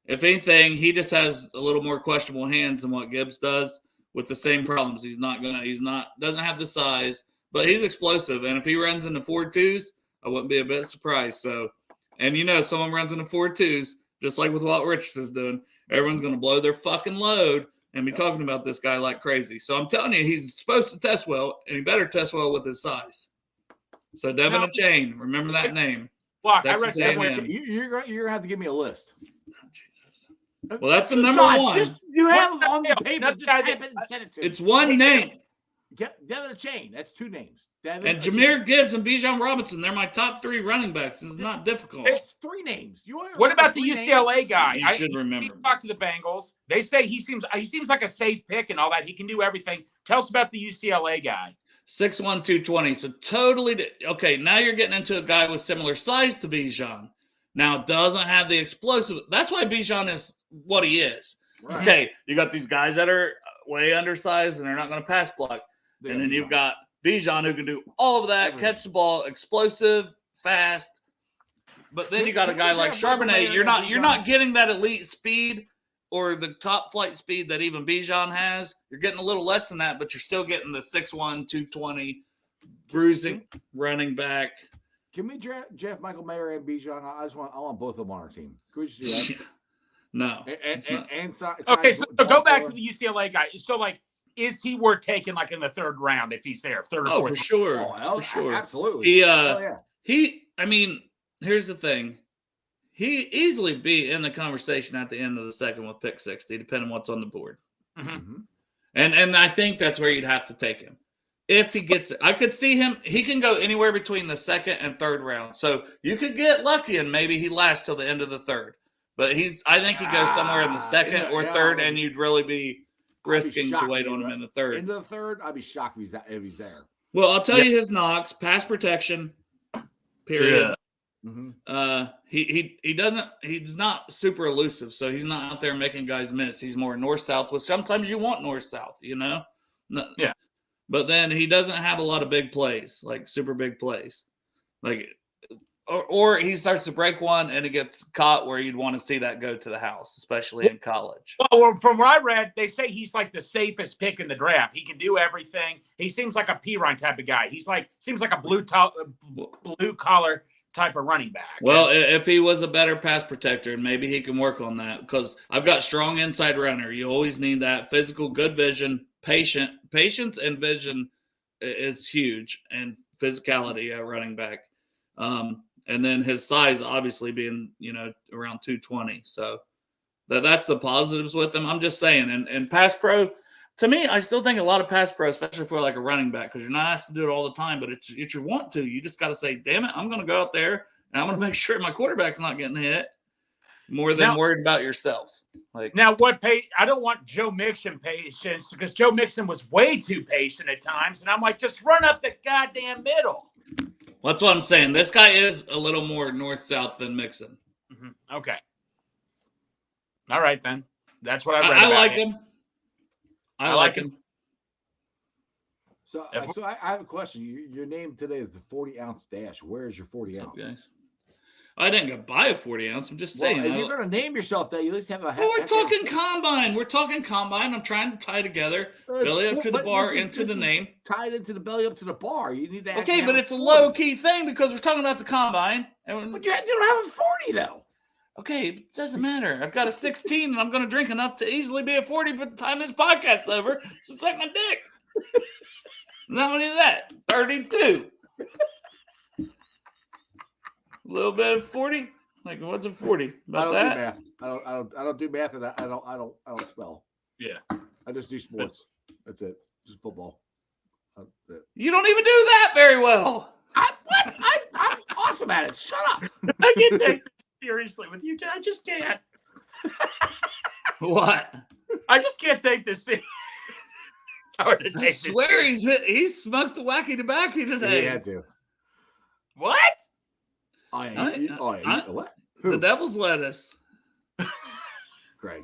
If anything, he just has a little more questionable hands than what Gibbs does with the same problems. Doesn't have the size, but he's explosive. And if he runs into 4.2s, I wouldn't be a bit surprised. So, and someone runs into 4.2s, just like with what Richardson's doing, everyone's going to blow their fucking load and be talking about this guy like crazy. So I'm telling you, he's supposed to test well, and he better test well with his size. So Devin a chain, remember that name. Block. That's you're gonna have to give me a list. Oh, Jesus. Well, that's the number one. You have them on the paper. Just type it and send it to me. It's one name. Devin a chain. That's two names. And Jameer Gibbs and Bijan Robinson, they're my top 3 running backs. This is not difficult. It's 3 names. What about the UCLA guy? You should remember. He talked to the Bengals. They say he seems like a safe pick and all that. He can do everything. Tell us about the UCLA guy. 6'1", 220. So totally. Okay, now you're getting into a guy with similar size to Bijan. Now doesn't have the explosive. That's why Bijan is what he is. Right. Okay, you got these guys that are way undersized and they're not going to pass block. And then you've got Bijan who can do all of that, catch the ball, explosive, fast. But then you got a guy like Charbonnet. You're not getting that elite speed or the top flight speed that even Bijan has. You're getting a little less than that, but you're still getting the 6'1", 220 bruising running back. Can we draft Jeff Michael Mayer and Bijan? I want both of them on our team. Could we just do that? No. Okay, so go back to the UCLA guy. So, is he worth taking in the 3rd round if he's there? 3rd or 4th? For sure. For sure. Absolutely. Here's the thing. He easily be in the conversation at the end of the second with pick 60, depending on what's on the board. Mm-hmm. And I think that's where you'd have to take him. If he gets it. I could see him. He can go anywhere between the 2nd and 3rd round. So you could get lucky and maybe he lasts till the end of the 3rd. But I think he goes somewhere in the 2nd or 3rd, and you'd really be risking to wait on him in the 3rd. Into the 3rd, I'd be shocked if he's there. Well, I'll tell you his knocks: pass protection, period. Yeah. Mm-hmm. He's not super elusive, so he's not out there making guys miss. He's more north-south, which sometimes you want north-south, No, yeah. But then he doesn't have a lot of big plays, like super big plays. Like or he starts to break one and it gets caught where you'd want to see that go to the house, especially in college. Well, from what I read, they say he's like the safest pick in the draft. He can do everything. He seems like a P-Ryan type of guy. Seems like a blue collar type of running back. Well, if he was a better pass protector, maybe he can work on that, because I've got strong inside runner. You always need that physical, good vision, patience and vision is huge, and physicality at running back. And then his size obviously being, around 220. So that's the positives with him. I'm just saying, and pass pro, to me, I still think a lot of pass pro, especially for like a running back, because you're not asked to do it all the time, but it's you want to. You just got to say, damn it, I'm going to go out there and I'm going to make sure my quarterback's not getting hit more than worried about yourself. Like now, I don't want Joe Mixon patience, because Joe Mixon was way too patient at times, and I'm like, just run up the goddamn middle. That's what I'm saying. This guy is a little more north-south than Mixon. Mm-hmm. Okay. All right, then. That's what I read. I like him. I like him. So I have a question. Your name today is the 40-ounce dash. Where is your 40 ounce? Guys? I didn't go buy a 40 ounce. I'm just saying. If you're going to name yourself that, you at least have a. Well, we're talking combine. We're talking combine. I'm trying to tie together belly up to the bar into the name. Tied into the belly up to the bar. You need to. Okay, but it's a low key thing because we're talking about the combine. But you don't have a 40 though. Okay, it doesn't matter. I've got a 16 and I'm going to drink enough to easily be a 40 by the time this podcast's over. So suck my dick. Not only that, 32. A little bit of 40. Like, what's a 40? About I don't that? do math. I don't do math, and I don't spell. Yeah, I just do sports. That's it. Just football. You don't even do that very well. I'm awesome at it. Shut up. I can't take this seriously with you. I just can't. What? I just can't take this seriously. I swear he smoked the wacky tobacco today. He had to. What? What? The devil's lettuce. Greg.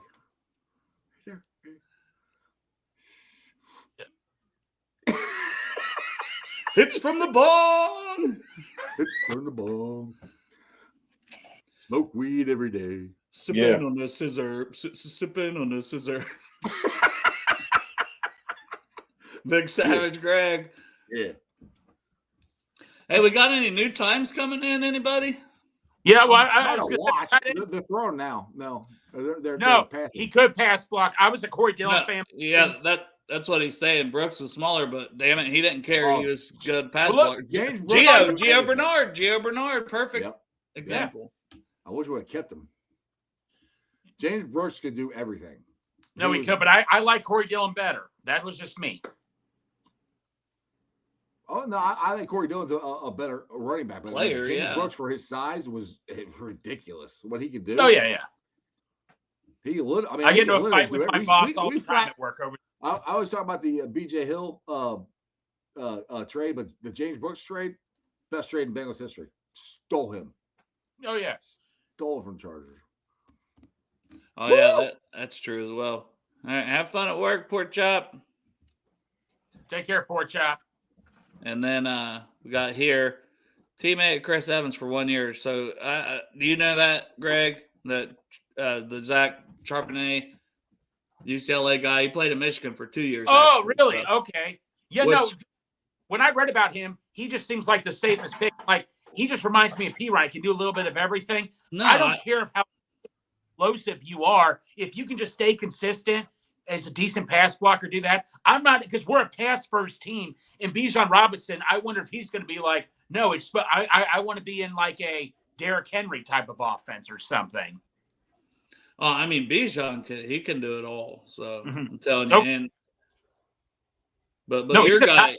It's from the bong. It's from the bong. Smoke weed every day. Sipping on the scissor. Sipping on the scissor. Big Savage Greg. Yeah. Hey, we got any new times coming in? Anybody? Yeah, well, I was watch. They're throwing now. No, they're passing. He could pass block. I was a Corey Dillon fan. Yeah, that's what he's saying. Brooks was smaller, but damn it, he didn't care. He was good pass block. Gio Bernard, perfect example. Yeah. I wish we had kept him. James Brooks could do everything. No, he could, but I like Corey Dillon better. That was just me. Oh, no, I think Corey Dillon's a better running back. But player, James Brooks, for his size, was ridiculous. What he could do. Oh, yeah. He literally, I get into a fight with my boss all the time at work over. I was talking about the B.J. Hill trade, but the James Brooks trade, best trade in Bengals history. Stole him. Oh, yeah. Stole from Chargers. Oh, yeah, that's true as well. All right, have fun at work, Pork Chop. Take care, Pork Chop. And then we got here teammate Chris Evans for 1 year. So do you know that, Greg, that the Zach Charbonnet UCLA guy, he played in Michigan for 2 years. Oh, really? So. Okay. Yeah, no. When I read about him, he just seems like the safest pick. Like, he just reminds me of P-Ryan. Can do a little bit of everything. No, I don't care how explosive you are. If you can just stay consistent as a decent pass blocker, do that. I'm not, because we're a pass first team. And Bijan Robinson, I wonder if he's going to be like, no, I want to be in like a Derrick Henry type of offense or something. Oh, I mean, Bijan he can do it all. So I'm telling you. And but your guy,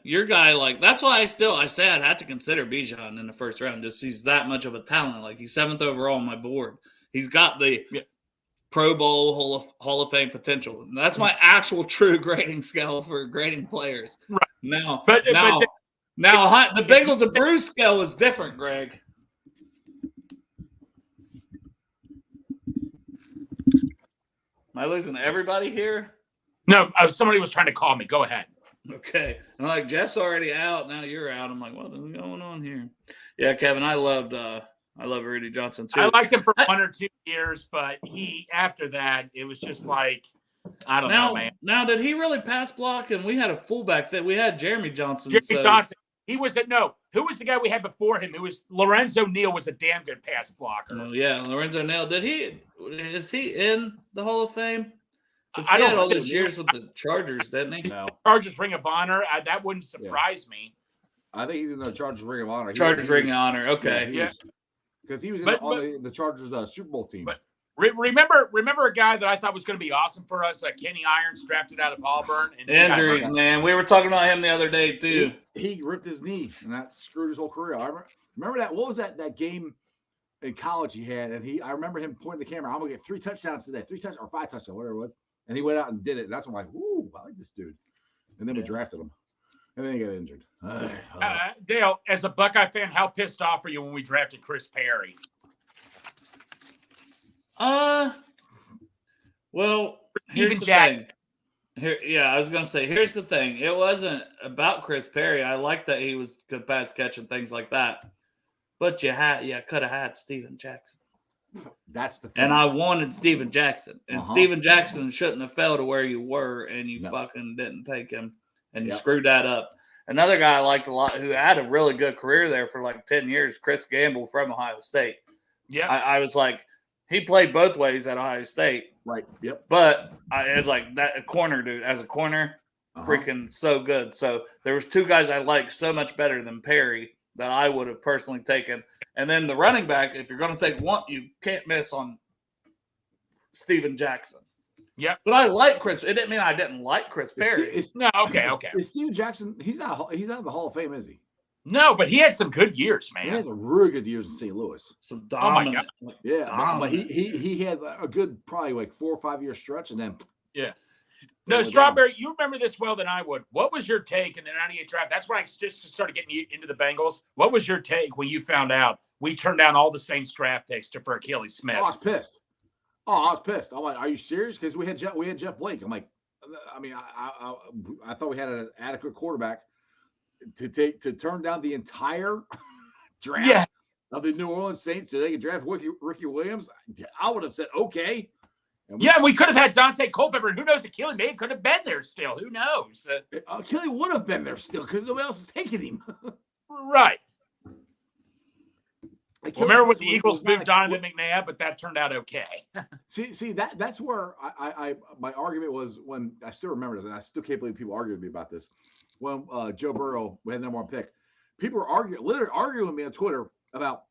your guy, like, that's why I say I'd have to consider Bijan in the first round. Just he's that much of a talent. Like, he's 7th overall on my board. He's got the Pro Bowl Hall of Fame potential. And that's my actual true grading scale for grading players. Right. Now, the Bengals and Bruce scale is different, Greg. Am I losing everybody here? No, somebody was trying to call me. Go ahead. Okay. I'm like, Jeff's already out. Now you're out. I'm like, what is going on here? Yeah, Kevin, I love Rudy Johnson too. I liked him for 1 or 2 years, but after that, it was just like, I don't know, man. Now, did he really pass block? And we had a fullback that we had Jeremy Johnson. Jeremy Johnson. He was who was the guy we had before him? It was Lorenzo Neal was a damn good pass blocker. Oh, yeah, Lorenzo Neal. Is he in the Hall of Fame? I don't had all those years with the Chargers, didn't he? No. Chargers Ring of Honor. That wouldn't surprise me. I think he's in the Chargers Ring of Honor. Ring of Honor. Okay. Yeah. Because he was on the Chargers Super Bowl team. But remember a guy that I thought was going to be awesome for us, Kenny Irons, drafted out of Auburn. And injuries, man. We were talking about him the other day too. He ripped his knee, and that screwed his whole career. I remember that. What was that game in college he had? And I remember him pointing the camera. I'm gonna get 3 touchdowns today, 3 touchdowns or 5 touchdowns, whatever it was. And he went out and did it. And that's when I'm like, ooh, I like this dude. And then we drafted him, and then he got injured. Dale, as a Buckeye fan, how pissed off were you when we drafted Chris Perry? Well, here's the thing. I was gonna say, here's the thing. It wasn't about Chris Perry. I like that he was good pass catch and things like that. But you could have had Steven Jackson. That's the thing. And I wanted Steven Jackson. And Steven Jackson shouldn't have fell to where you were, and you fucking didn't take him, and you screwed that up. Another guy I liked a lot who had a really good career there for like 10 years, Chris Gamble from Ohio State. Yeah. I was like, he played both ways at Ohio State. Right. Yep. But it's like that a corner dude as a corner, freaking so good. So there was 2 guys I liked so much better than Perry that I would have personally taken. And then the running back, if you're going to take one, you can't miss on Steven Jackson. Yeah. But I like Chris. It didn't mean I didn't like Chris Perry. Okay. Is Steven Jackson? He's not in the Hall of Fame, is he? No, but he had some good years, man. He has a really good years in St. Louis. Some dominant. Oh my God. Yeah, dominant. but he had a good probably like 4 or 5 year stretch, and then No, Strawberry, you remember this well than I would. What was your take in the 98 draft? That's when I just started getting into the Bengals. What was your take when you found out we turned down all the Saints draft picks for Achilles Smith? I was pissed. I'm like, are you serious? Because we had Jeff Blake. I'm like, I mean, I thought we had an adequate quarterback to turn down the entire draft of the New Orleans Saints so they could draft Ricky Williams. I would have said okay. And we could have had Dante Culpepper. Who knows? Achilles may could have been there still. Who knows? Achilles would have been there still because nobody else is taking him. Right. Remember when the Eagles moved Donovan McNabb, but that turned out okay. see that's where my argument was when I still remember this, and I still can't believe people argue with me about this. When Joe Burrow had number 1 pick, people were literally arguing with me on Twitter about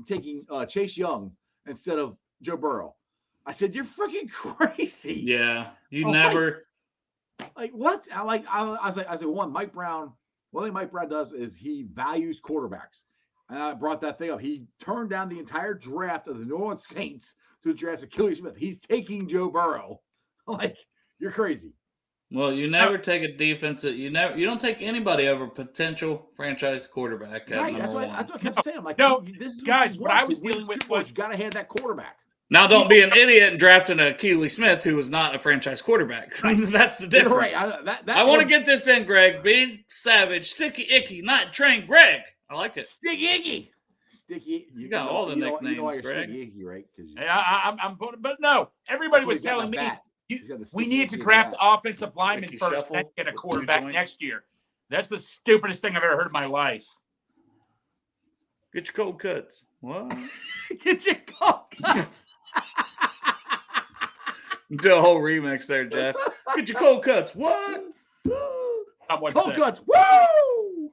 taking Chase Young instead of Joe Burrow. I said, "You're freaking crazy." Yeah, never. Like what? I said, Mike Brown. One thing Mike Brown does is he values quarterbacks. And I brought that thing up. He turned down the entire draft of the New Orleans Saints to draft Achilles Smith. He's taking Joe Burrow. Like, you're crazy. Well, you never take a defensive. You don't take anybody over potential franchise quarterback. Right. That's what I kept saying. I'm like, this is guys. What I was dealing with was you got to have that quarterback. Now, don't be an idiot and drafting a Achilles Smith who was not a franchise quarterback. Right. That's the difference. Right. I want to get this in, Greg. Big, savage, sticky, icky, not trained Greg. I like it. Sticky Icky. Sticky. You got all the nicknames, Greg. Sticky Icky, right? I'm but no, everybody was telling me we need to draft offensive linemen first, then get a quarterback next year. That's the stupidest thing I've ever heard in my life. Get your cold cuts. What? Get your cold cuts. Do a whole remix there, Jeff. Get your cold cuts. What? Cold cuts. Woo!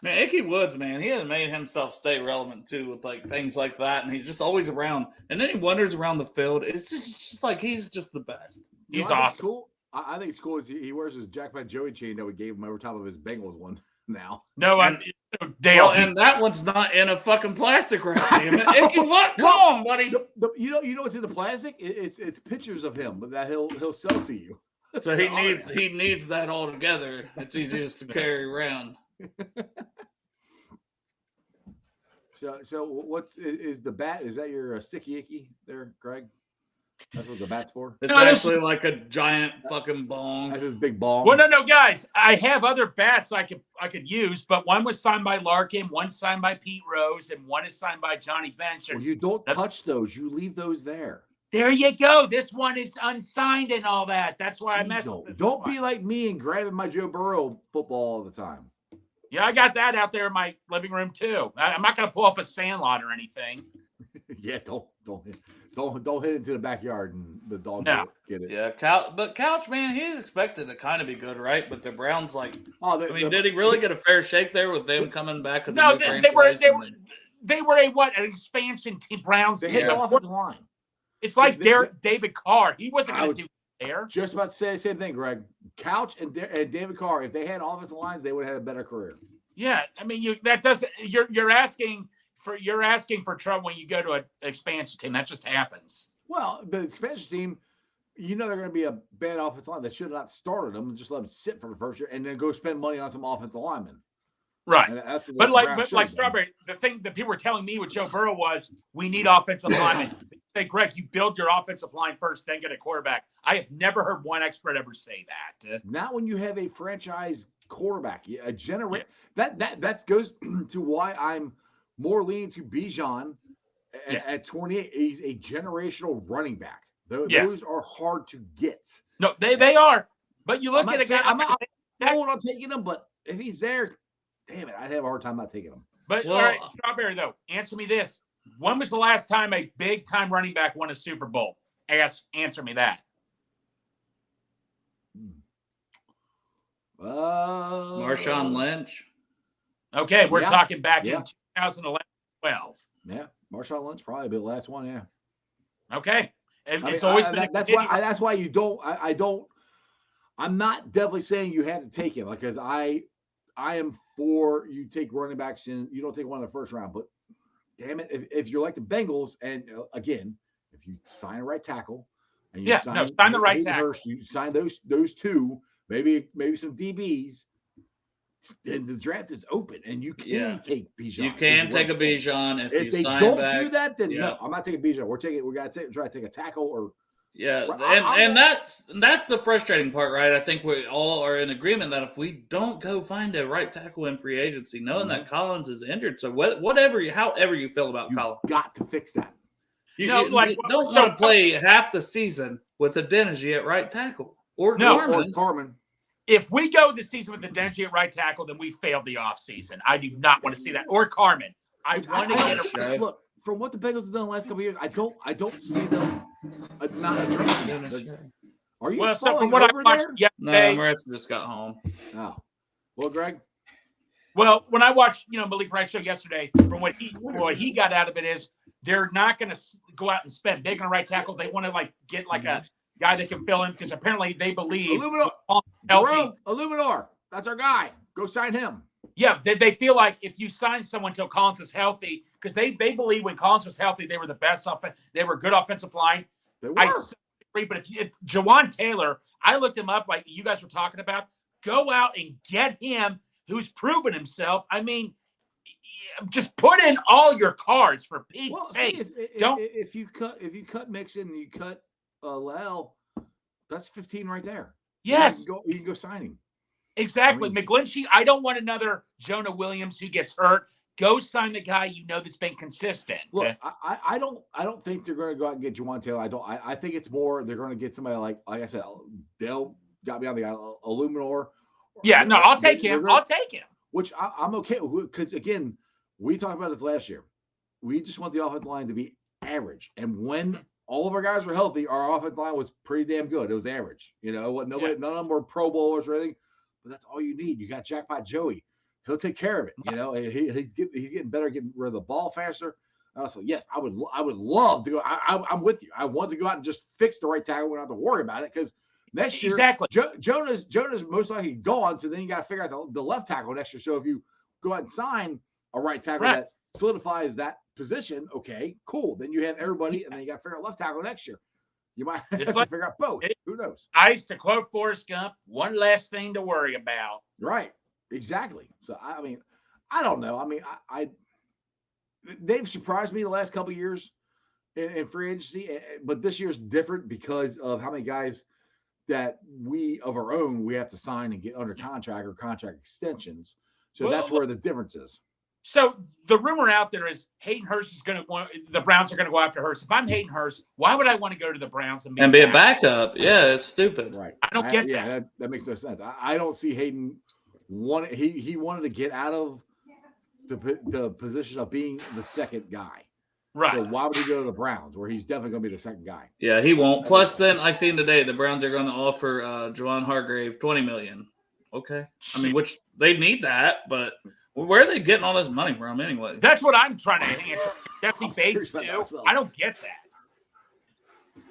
Man, Icky Woods, man, he has made himself stay relevant too with like things like that, and he's just always around. And then he wanders around the field. It's just like he's just the best. He's awesome. Cool. I think it's cool is he wears his Jackpot Joey chain that we gave him over top of his Bengals one now. No, Dale, and that one's not in a fucking plastic wrap. Damn it, Icky, what? Come on, buddy. You know what's in the plastic? It's pictures of him that he'll sell to you. So he needs that all together. It's easiest to carry around. So is the bat? Is that your sticky icky there, Greg? That's what the bat's for. It's No, this actually like a giant fucking bong. That's his big ball. Well, no, guys. I have other bats I could use, but one was signed by Larkin, one signed by Pete Rose, and one is signed by Johnny Bench. Well, you don't touch those. You leave those there. There you go. This one is unsigned and all that. That's why I messed with this Don't one. be like me and grabbing my Joe Burrow football all the time. Yeah, I got that out there in my living room too. I'm not going to pull off a Sandlot or anything. Yeah, don't hit into the backyard and the dog No. get it. Yeah, but Couch, man, he's expected to kind of be good, right? But the Browns, like, did he really get a fair shake there with them coming back? No, they were an expansion team. Browns. They hit the offensive line. It's like David Carr. He wasn't going to do there. Just about to say the same thing, Greg. Couch and David Carr, if they had offensive lines, they would have had a better career. Yeah, I mean, you're asking for trouble when you go to an expansion team. That just happens. Well, the expansion team, they're going to be a bad offensive line. They should have not started them and just let them sit for the first year and then go spend money on some offensive linemen. Right. But like Strawberry, the thing that people were telling me with Joe Burrow was we need offensive linemen. Say, Greg, you build your offensive line first, then get a quarterback. I have never heard one expert ever say that. Not when you have a franchise quarterback, that goes to why I'm more leaning to Bijan at 28. He's a generational running back. Those are hard to get. No, they are. But you look at a guy. I'm not on taking him, but if he's there, damn it, I'd have a hard time not taking him. But all right, Strawberry, though, answer me this. When was the last time a big-time running back won a Super Bowl? Answer me that. Marshawn Lynch. Okay, we're talking back in 2011-12. Yeah, Marshawn Lynch probably be the last one. Yeah. Okay, it's always been. That's why you don't. I don't. I'm not definitely saying you have to take him because I am for you take running backs and you don't take one in the first round, but. Damn it! If you're like the Bengals, and again, if you sign a right tackle, and you sign the right tackle, you sign those two, maybe some DBs, then the draft is open, and you can take Bijan. You can take a Bijan if you they sign don't back. do that, then no, I'm not taking Bijan. We got to try to take a tackle or. Yeah, and that's the frustrating part, right? I think we all are in agreement that if we don't go find a right tackle in free agency, knowing that Collins is injured, so however you feel about Collins, got to fix that. You don't want to play half the season with a Denji at right tackle or Carmen. If we go the season with the Denji at right tackle, then we failed the offseason. I do not want to see that. Or Carmen. I want to get a look. From what the Bengals have done the last couple of years, I don't see them not addressing that. Are you from what I watched yesterday? No, Marissa just got home. Oh. Well, Greg? Well, when I watched, Malik Wright's show yesterday, from what he got out of it is they're not going to go out and spend big on a right tackle. They want to get a guy that can fill in because apparently they believe Illuminor. That's our guy. Go sign him. Yeah, they feel like if you sign someone till Collins is healthy, because they believe when Collins was healthy, they were the best they were a good offensive line. They were. I agree, but if Jawan Taylor, I looked him up like you guys were talking about. Go out and get him, who's proven himself. I mean, just put in all your cards for Pete's sake. If you cut Mixon and you cut Lel, that's 15 right there. Yes, you can go sign him. Exactly. McGlinchey, I don't want another Jonah Williams who gets hurt. Go sign the guy that's been consistent. Look, I don't think they're going to go out and get Juwan Taylor. I think it's more they're going to get somebody like I said, Dale got me on the Illuminor. Yeah, no, I'll take him. I'll take him. Which I'm okay with because again, we talked about this last year. We just want the offensive line to be average, and when all of our guys were healthy, our offensive line was pretty damn good. It was average. None of them were Pro Bowlers or anything. But that's all you need. You got Jackpot Joey. He'll take care of it. He's getting better, getting rid of the ball faster. So yes, I would love to go. I'm with you. I want to go out and just fix the right tackle. We don't have to worry about it because next year, Jonah's most likely gone. So then you got to figure out the left tackle next year. So if you go out and sign a right tackle that solidifies that position, okay, cool. Then you have everybody, and then you got to figure out left tackle next year. You might have to figure out both. Who knows? I used to quote Forrest Gump, one less thing to worry about. Right. Exactly. So, I mean, I don't know. I mean, they've surprised me the last couple of years. in free agency, but this year's different because of how many guys that we of our own we have to sign and get under contract or contract extensions. So that's where the difference is. So the rumor out there is Hayden Hurst is going to want the Browns are going to go after Hurst. If I'm Hayden Hurst, why would I want to go to the Browns and be a backup? Yeah, it's stupid. Right. I don't get that. That makes no sense. I don't see Hayden wanted. He wanted to get out of the position of being the second guy. Right. So why would he go to the Browns, where he's definitely going to be the second guy? Yeah, he won't. Plus, then I seen today the Browns are going to offer Juwan Hargrave $20 million. Okay, I mean, which they need that, but where are they getting all this money from anyway? That's what I'm trying to answer. Jesse Bates too. I don't get that.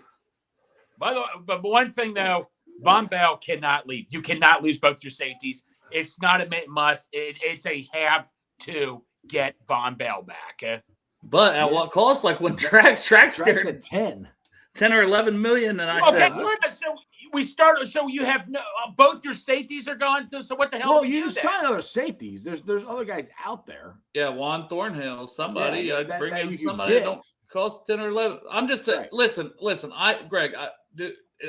By the way, but one thing though, Von Bell cannot leave. You cannot lose both your safeties. It's not a must. It's a have to get Von Bell back. But at what cost? Like when Trax at 10 or 11 million, and I said, what? So we started. So you have no both your safeties are gone. So what the hell? Well, you sign other safeties. There's other guys out there. Yeah, Juan Thornhill, somebody. Yeah, I'd bring in somebody that don't cost 10 or 11. I'm just saying. Right. Listen. Greg,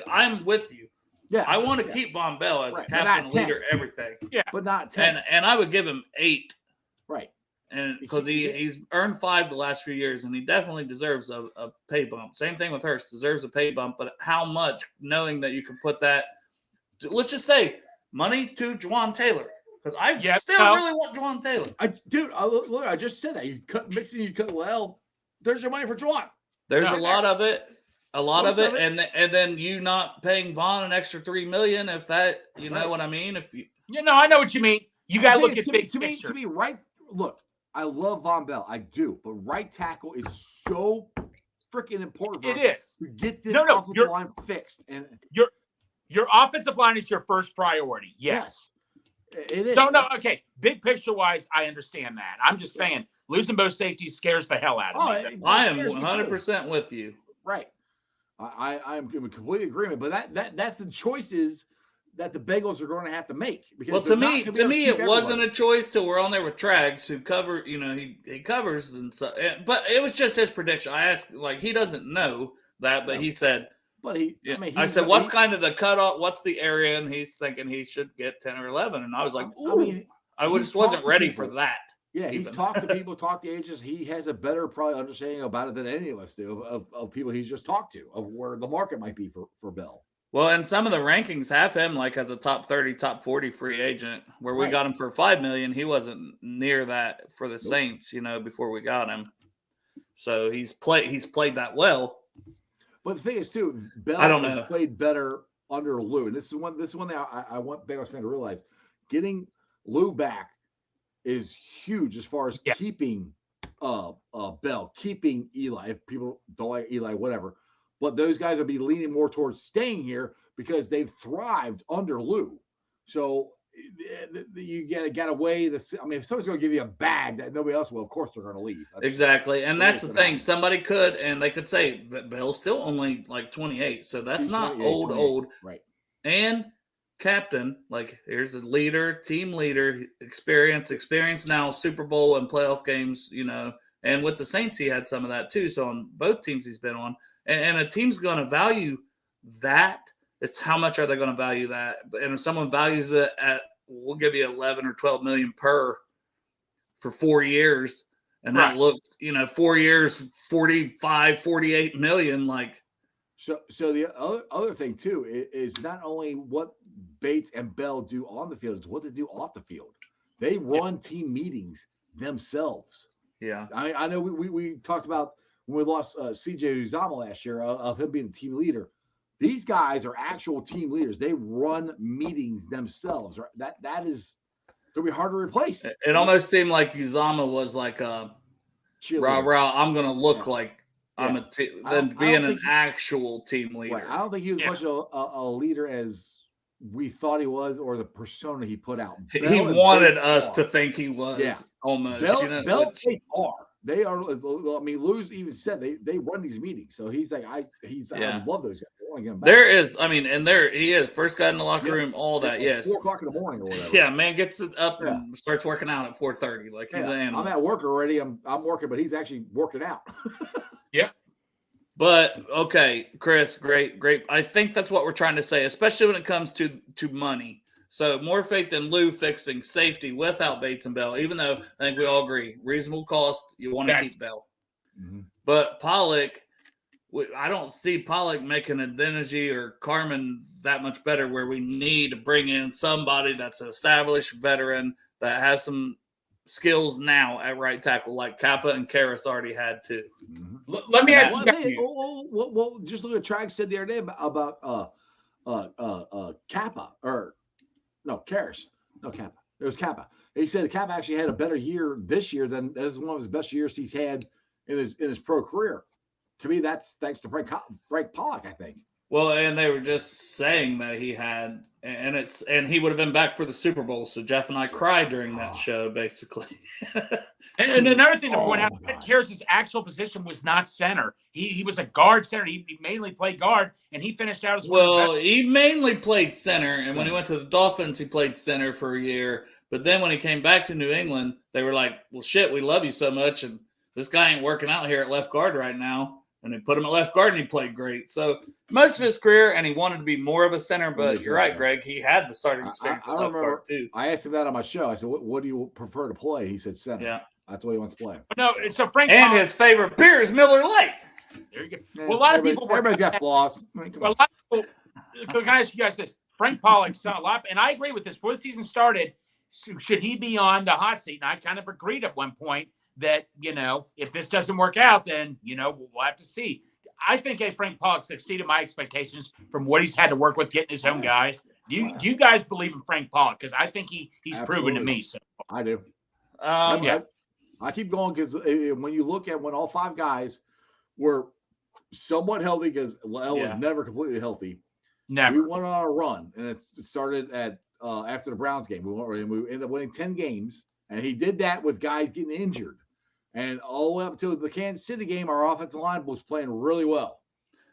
I'm with you. Yeah, I want to keep Von Bell as a captain, leader, everythay. Yeah, but not 10. And I would give him 8. Right. And because he's earned 5 the last few years, and he definitely deserves a pay bump. Same thing with Hurst, deserves a pay bump. But how much, knowing that you can put that, let's just say, money to Juwan Taylor, because I really want Juwan Taylor. Look, I just said that you cut Mixon, you cut Lel. There's your money for Juwan. There's a lot of it. And then you not paying Vaughn an extra $3 million, if that, know what I mean. If you, I know what you mean. You got to look at big picture. To me, right. Look, I love Von Bell. I do. But right tackle is so freaking important for us to get this offensive line fixed. And your offensive line is your first priority. Yes. It is. Okay. Big picture wise, I understand that. I'm just saying losing both safeties scares the hell out of me. I am 100% with you. Right. I'm in complete agreement. But that's the choices that the Bengals are going to have to make. Because to me, it wasn't a choice till we're on there with Trags, who cover. He covers and so. But it was just his prediction. I asked, he doesn't know that, but he said. But I said, what's kind of the cutoff? What's the area? And he's thinking he should get 10 or 11. And I was like, ooh, I just wasn't ready for that. Yeah, he's talked to people, talked to agents. He has a better probably understanding about it than any of us do of people he's just talked to, of where the market might be for Bell. Well, and some of the rankings have him as a top 30, top 40 free agent, where we got him for $5 million. He wasn't near that for the Saints, before we got him. So he's played that well. But the thing is, too, Bell has played better under Lou. And this is one thing I want Bengals fans to realize. Getting Lou back is huge as far as keeping Bell, keeping Eli. If people don't like Eli, whatever. But those guys will be leaning more towards staying here because they've thrived under Lou. So you got to weigh this. I mean, if someone's going to give you a bag that nobody else will, of course they're going to leave. Exactly. And that's the thing. Somebody could, and they could say, but Bell's still only 28. So that's not old. Right. And captain, here's a leader, team leader, experience now, Super Bowl and playoff games, and with the Saints, he had some of that too. So on both teams he's been on. And a team's going to value that. It's how much are they going to value that? And if someone values it at, we'll give you 11 or 12 million per for 4 years, and that looks, 4 years, 45, 48 million. So the other thing too is not only what Bates and Bell do on the field, it's what they do off the field. They run team meetings themselves. Yeah, I know we talked about when we lost CJ Uzama last year of him being a team leader. These guys are actual team leaders. They run meetings themselves. That is going to be hard to replace. It almost seemed like Uzama was like a rah, I'm going to look like I'm than being an actual team leader. Right. I don't think he was much of a leader as we thought he was, or the persona he put out. He wanted us to think he was almost. Bell, they are. They are. I mean, Lou's even said they run these meetings, so he's like, I love those guys. I want to get him back. There is, and there he is, first guy in the locker room, all that. Yes, 4:00 in the morning or whatever. Yeah, man gets up and starts working out at 4:30. He's an animal. I'm at work already. I'm working, but he's actually working out. Yeah. But okay, Chris, great. I think that's what we're trying to say, especially when it comes to money. So more faith in Lou fixing safety without Bates and Bell, even though I think we all agree reasonable cost. You want to keep Bell, but Pollock. I don't see Pollock making Adeniji or Carmen that much better. Where we need to bring in somebody that's an established veteran that has some skills now at right tackle, like Kappa and Karras already had too. Let me ask you guys. Well, just look at Trag said the other day about Kappa or no Karras, no Kappa. It was Kappa. He said Kappa actually had a better year this year than this is one of his best years he's had in his pro career. To me, that's thanks to Frank Pollock, I think. Well, and they were just saying that he had, and he would have been back for the Super Bowl. So Jeff and I cried during that show, basically. And another thing to point out, Karras' actual position was not center. He was a guard center. He mainly played guard, and he finished out as well. He mainly played center, and when he went to the Dolphins, he played center for a year. But then when he came back to New England, they were like, "Well, shit, we love you so much, and this guy ain't working out here at left guard right now." And they put him at left guard, and he played great. So most of his career, and he wanted to be more of a center. But you're right, Greg. He had the starting experience at left guard too. I asked him that on my show. I said, "What do you prefer to play?" He said center. Yeah, that's what he wants to play. No, so Frank and Pollock, his favorite beer is Miller Lite. There you go. Well, a lot of people. Everybody's got flaws. Well, a lot of people. Can I ask you guys this? Frank Pollock saw a lot, and I agree with this. Before the season started, should he be on the hot seat? And I kind of agreed at one point that if this doesn't work out, then we'll have to see. I think Frank Pollock exceeded my expectations from what he's had to work with getting his own guys. Do you guys believe in Frank Pollock? Because I think he's proven to me. So I do. Yeah. I keep going because when you look at when all five guys were somewhat healthy, because L was never completely healthy. Never. We went on a run, and it started at after the Browns game. We ended up winning 10 games, and he did that with guys getting injured. And all the way up until the Kansas City game, our offensive line was playing really well.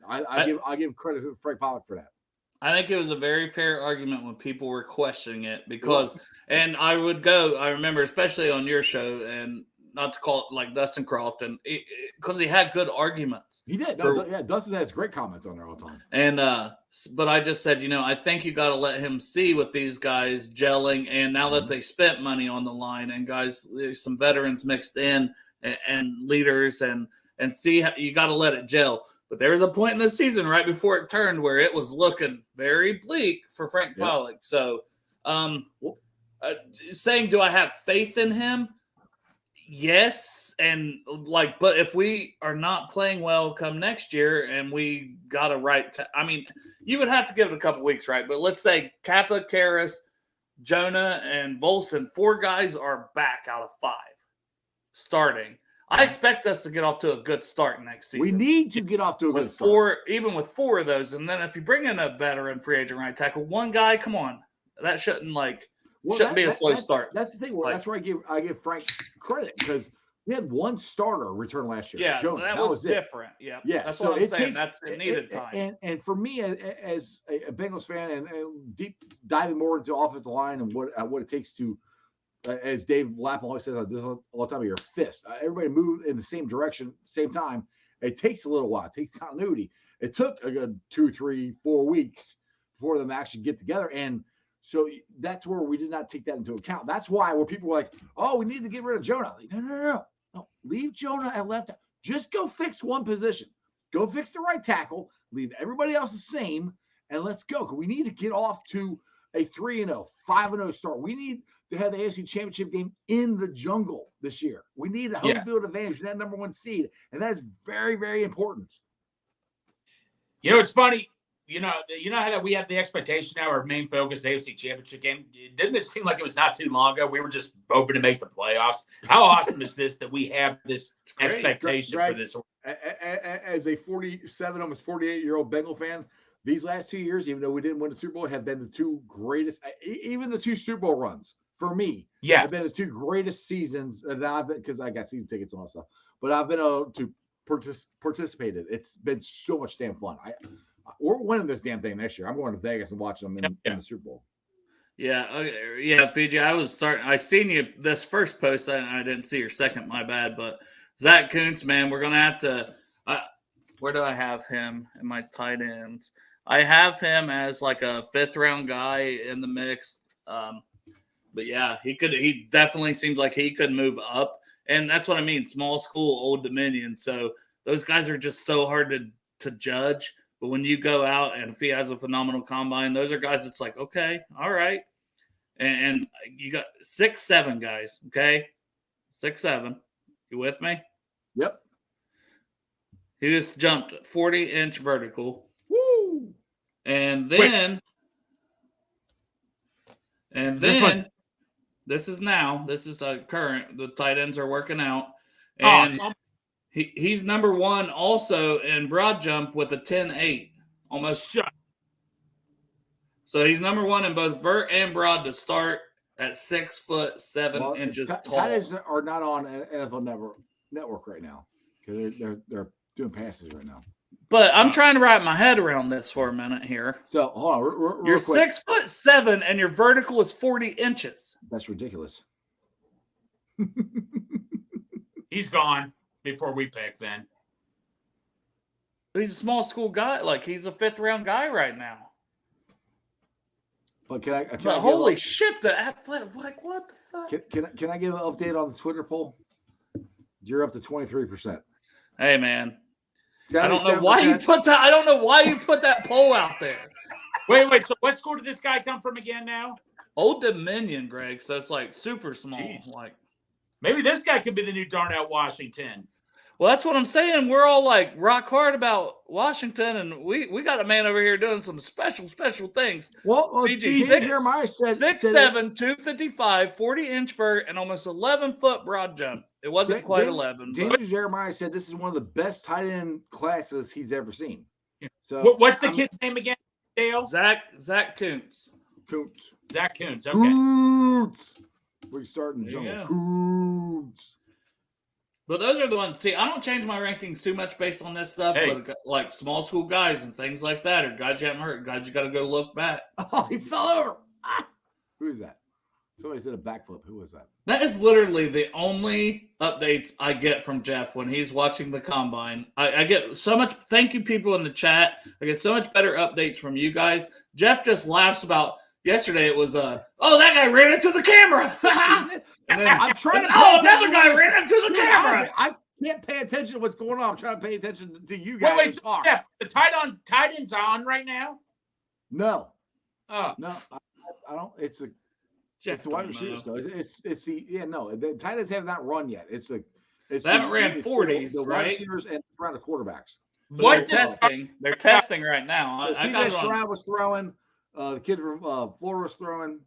I give credit to Frank Pollock for that. I think it was a very fair argument when people were questioning it because, and I remember especially on your show, and not to call it like Dustin Croft, and because he had good arguments. He did. Dustin has great comments on there all the time. And but I just said, I think you got to let him see with these guys gelling, and now that they spent money on the line and guys, some veterans mixed in. And leaders and see how you got to let it gel. But there was a point in the season right before it turned where it was looking very bleak for Frank Pollock. So saying, do I have faith in him? Yes. And but if we are not playing well come next year and we got you would have to give it a couple weeks, right? But let's say Kappa, Karras, Jonah, and Volson, 4 guys are back out of 5. Starting. I expect us to get off to a good start next season. We need to get off to a good start. Even with 4 of those. And then if you bring in a veteran free agent right tackle, one guy, come on. That shouldn't be a slow start. That's the thing. That's where I give Frank credit because we had one starter return last year. Yeah, Jones. that was different. Yeah. That's so what I'm saying. It needed time. And for me, as a Bengals fan and deep diving more into offensive line and what it takes to as Dave Lapham always says all the time, your fist. Everybody move in the same direction, same time. It takes a little while. It takes continuity. It took a good 2, 3, 4 weeks for them to actually get together. And so that's where we did not take that into account. That's why where people were like, oh, we need to get rid of Jonah. Like, no. Leave Jonah at left. Just go fix one position. Go fix the right tackle. Leave everybody else the same. And let's go. Because we need to get off to a 3-0, 5-0 start. We need to have the AFC Championship game in the jungle this year. We need a home field advantage, that number 1 seed, and that is very, very important. It's funny. How that we have the expectation now, our main focus, the AFC Championship game. Didn't it seem like it was not too long ago? We were just hoping to make the playoffs. How awesome is this that we have this expectation Greg, for this? As a 47, almost 48-year-old Bengal fan, these last 2 years, even though we didn't win the Super Bowl, have been the 2 greatest, even the 2 Super Bowl runs for me. Yeah, have been the 2 greatest seasons that I've been, because I got season tickets and all that stuff. But I've been able to participate in it. It's been so much damn fun. We're winning this damn thing next year. I'm going to Vegas and watching them in the Super Bowl. Yeah, Fiji. I seen you this first post. I didn't see your second. My bad. But Zach Kuntz, man, we're gonna have to. Where do I have him in my tight ends? I have him as like a 5th round guy in the mix. But yeah, he definitely seems like he could move up. And that's what I mean. Small school, Old Dominion. So those guys are just so hard to judge. But when you go out and if he has a phenomenal combine, those are guys that's like, okay, all right. And you got 6'7" guys, okay? 6'7". You with me? Yep. He just jumped 40-inch vertical. Woo! And then this is current. The tight ends are working out. And he's number 1 also in broad jump with a 10.8. Almost. So he's number 1 in both vert and broad to start at 6'7" tall. Tight ends are not on NFL Network right now because they're doing passes right now. But I'm trying to wrap my head around this for a minute here. So hold on, you're quick. 6'7" and your vertical is 40 inches. That's ridiculous. He's gone before we pick. Then he's a small school guy. Like he's a 5th round guy right now. But can I holy shit, the athletic, like what the fuck? Can I give an update on the Twitter poll? You're up to 23%. Hey man. I don't know why you put that. I don't know why you put that poll out there. Wait. So what school did this guy come from again now? Old Dominion, Greg. So it's like super small. Jeez. Like maybe this guy could be the new Darnell Washington. Well, that's what I'm saying. We're all like rock hard about Washington, and we got a man over here doing some special things. Well, Jeremiah said 6'7", 255, 40-inch vert, and almost 11-foot broad jump. It wasn't quite 11. Jeremiah said this is one of the best tight end classes he's ever seen. So what's the kid's name again, Dale? Zach Kuntz. Zach Kuntz. Okay. Kuntz. We're starting the jungle. Kuntz. But those are the ones. See, I don't change my rankings too much based on this stuff, but like small school guys and things like that, or guys you haven't heard, guys you got to go look back. Oh, he fell over. Who is that? Somebody said a backflip. Who was that? That is literally the only updates I get from Jeff when he's watching the combine. I get so much. Thank you, people in the chat. I get so much better updates from you guys. Jeff just laughs about. Yesterday it was that guy ran into the camera. And then, I'm trying to. Another guy ran into the camera. I can't pay attention to what's going on. I'm trying to pay attention to you guys. Wait, Jeff, the tight end's on right now? No. Oh no, I don't. It's the wide receiver still. It's the tight ends have not run yet. They haven't ran 40s, the right? Wide receivers and around the quarterbacks. They're testing. They're testing right now. So CJ Stroud was throwing. The kid from Florida was throwing.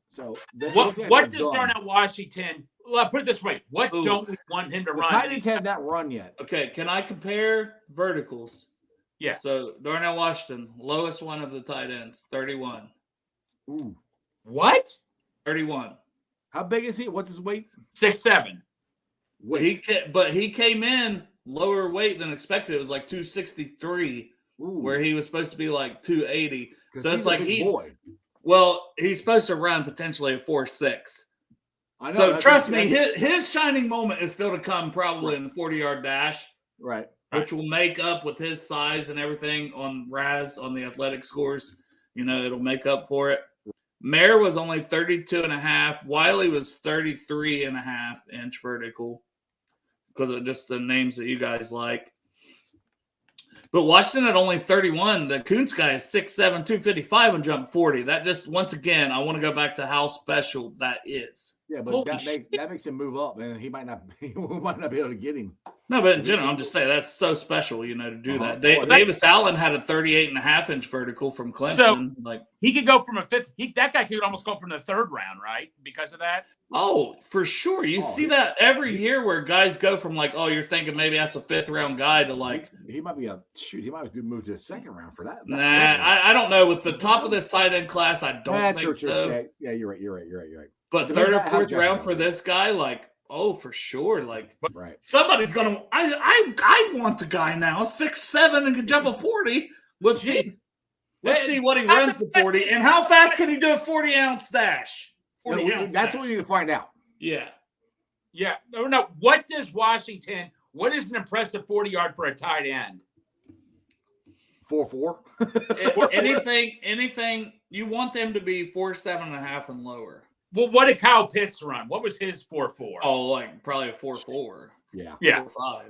So what does Darnell Washington? Well, put it this way: what don't we want him to run? Tight ends have not run yet. Okay, can I compare verticals? Yeah. So Darnell Washington, lowest one of the tight ends, 31. Ooh. What? 31. How big is he? What's his weight? 6'7". But he came in lower weight than expected. It was like 263. Ooh. Where he was supposed to be like 280. So it's like he's supposed to run potentially a 4.6. I know, so trust me, his shining moment is still to come probably in the 40-yard dash. Right. Which will make up with his size and everything on RAS on the athletic scores. It'll make up for it. Mayer was only 32.5. Wiley was 33.5 inch vertical because of just the names that you guys like. But Washington at only 31. The Kuntz guy is 6'7", 255 and jumped 40. That just, once again, I want to go back to how special that is. Yeah, but that makes him move up, and he might not be able to get him. No, but in general, I'm just saying that's so special, to do that. Davis Allen had a 38.5 inch vertical from Clemson. So he could go from a fifth. That guy could almost go from the 3rd round, right? Because of that. Oh, for sure. You see that every year where guys go from you're thinking maybe that's a 5th round guy to he might be he might move to the 2nd round for that. Nah, I don't know. With the top of this tight end class, I don't think so. Yeah, you're right. But 3rd or 4th round for this guy, for sure. Right. Somebody's gonna. I want the guy now, 6'7" and can jump a 40. Let's see. Let's see what he runs to 40 and how fast can he do a 40-ounce dash. That's what we need to find out. Yeah. Yeah. No. What is an impressive 40-yard for a tight end? 4.4. anything you want them to be 4.7.5 and lower. Well, what did Kyle Pitts run? What was his 4.4? Oh, like probably a 4.4. Yeah. 4.5.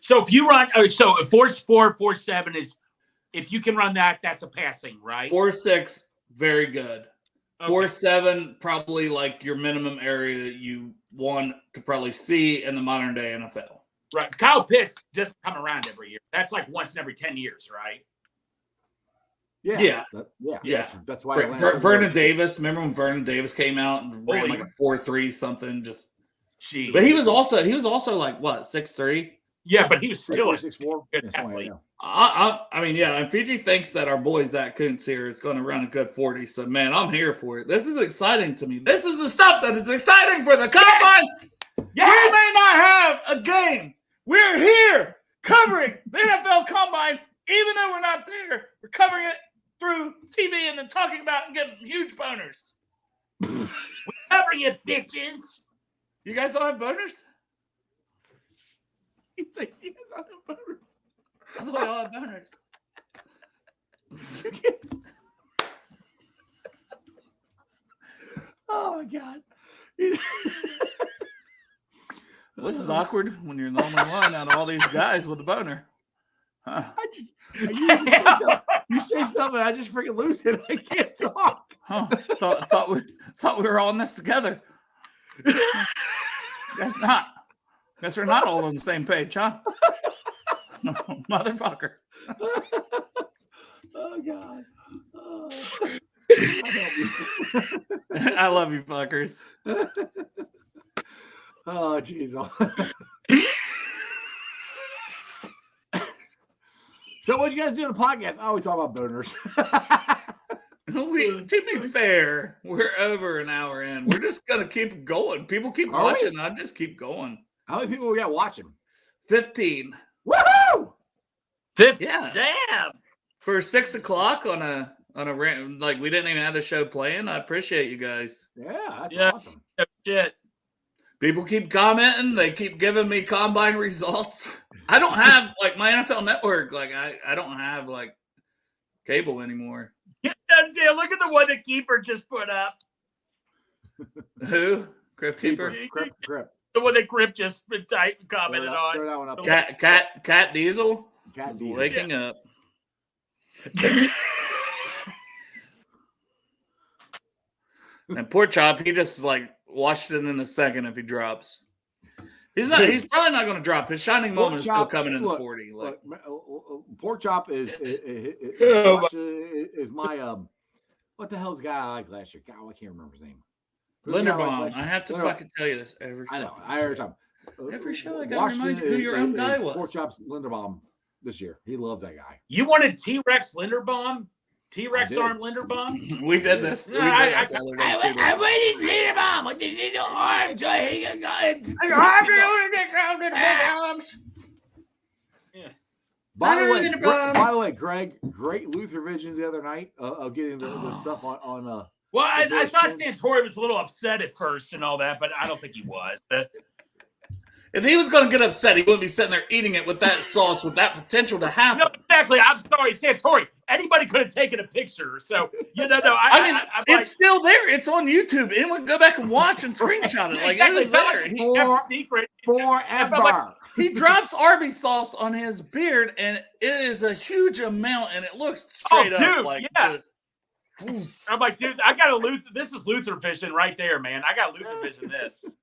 So if you run, so a 4.4, 4.7 is, if you can run that, that's a passing, right? 4.6, very good. Okay. 4.7, probably like your minimum area you want to probably see in the modern day NFL. Right. Kyle Pitts doesn't come around every year. That's like once in every 10 years, right? Yeah. That's why Vernon Davis. Remember when Vernon Davis came out and ran like a 4.3 something? Just. Jeez. But he was also like what 6'3". Yeah, but he was still 6'4". good athlete. I mean, yeah, and Fiji thinks that our boy Zach Kuntz here is going to run a good 40. So, man, I'm here for it. This is exciting to me. This is the stuff that is exciting for the combine. Yes! We may not have a game. We're here covering the NFL combine, even though we're not there. We're covering it through TV and then talking about it and getting huge boners. We're covering it, bitches. You guys don't have boners? He's like, you guys don't have boners. I thought we all have boners. Oh my God. This is awkward when you're the only one out of all these guys with a boner. Huh. You say something, I just freaking lose it. I can't talk. Huh. Thought we were all in this together. Guess not. Guess we're not all on the same page, huh? Motherfucker. Oh God. Oh. I love you fuckers. Oh jeez. So what you guys do in the podcast? I always talk about boners. To be fair, we're over an hour in. We're just gonna keep going. People keep Are watching. we? I just keep going. How many people we got watching? 15. Woohoo! Yeah. Damn. For 6 o'clock on a like we didn't even have the show playing. I appreciate you guys. Yeah, that's Yeah. awesome. Shit. People keep commenting. They keep giving me combine results. I don't have like my NFL Network. Like I don't have like cable anymore. Yeah, look at the one that Keeper just put up. Who? Crypt Keeper? Crip. The one that Grip just commented on. Throw that one up. Cat Diesel? Cat Diesel. Waking up. And poor Chop, he just like watched it in a second if he drops. He's probably not going to drop. His shining moment is still coming in the 40. Like, Pork Chop is my what the hell's the guy I like last year? God, I can't remember his name. Linderbaum. I have to fucking tell you this every show. I know. Every time. Every show I got to remind you who your own guy was. Pork Chop's Linderbaum this year. He loves that guy. You wanted T-Rex Linderbaum? T-Rex arm Linderbaum? We did this. We did that the other day, too. I waited Linderbaum. I didn't know arm, so he can go. By the way, Greg, great Luther vision the other night of getting the stuff on Well, I thought Santori was a little upset at first and all that, but I don't think he was. If he was going to get upset, he wouldn't be sitting there eating it with that sauce, with that potential to happen. No, exactly. I'm sorry, Santori. Anybody could have taken a picture. So, I'm it's still there. It's on YouTube. Anyone can go back and watch and screenshot it. Like, exactly. it was there. Forever. He drops Arby's sauce on his beard, and it is a huge amount, and it looks straight up dude, like yeah. just, I'm like, dude, I got a Luther. This is Luther vision right there, man. I got Luther vision this.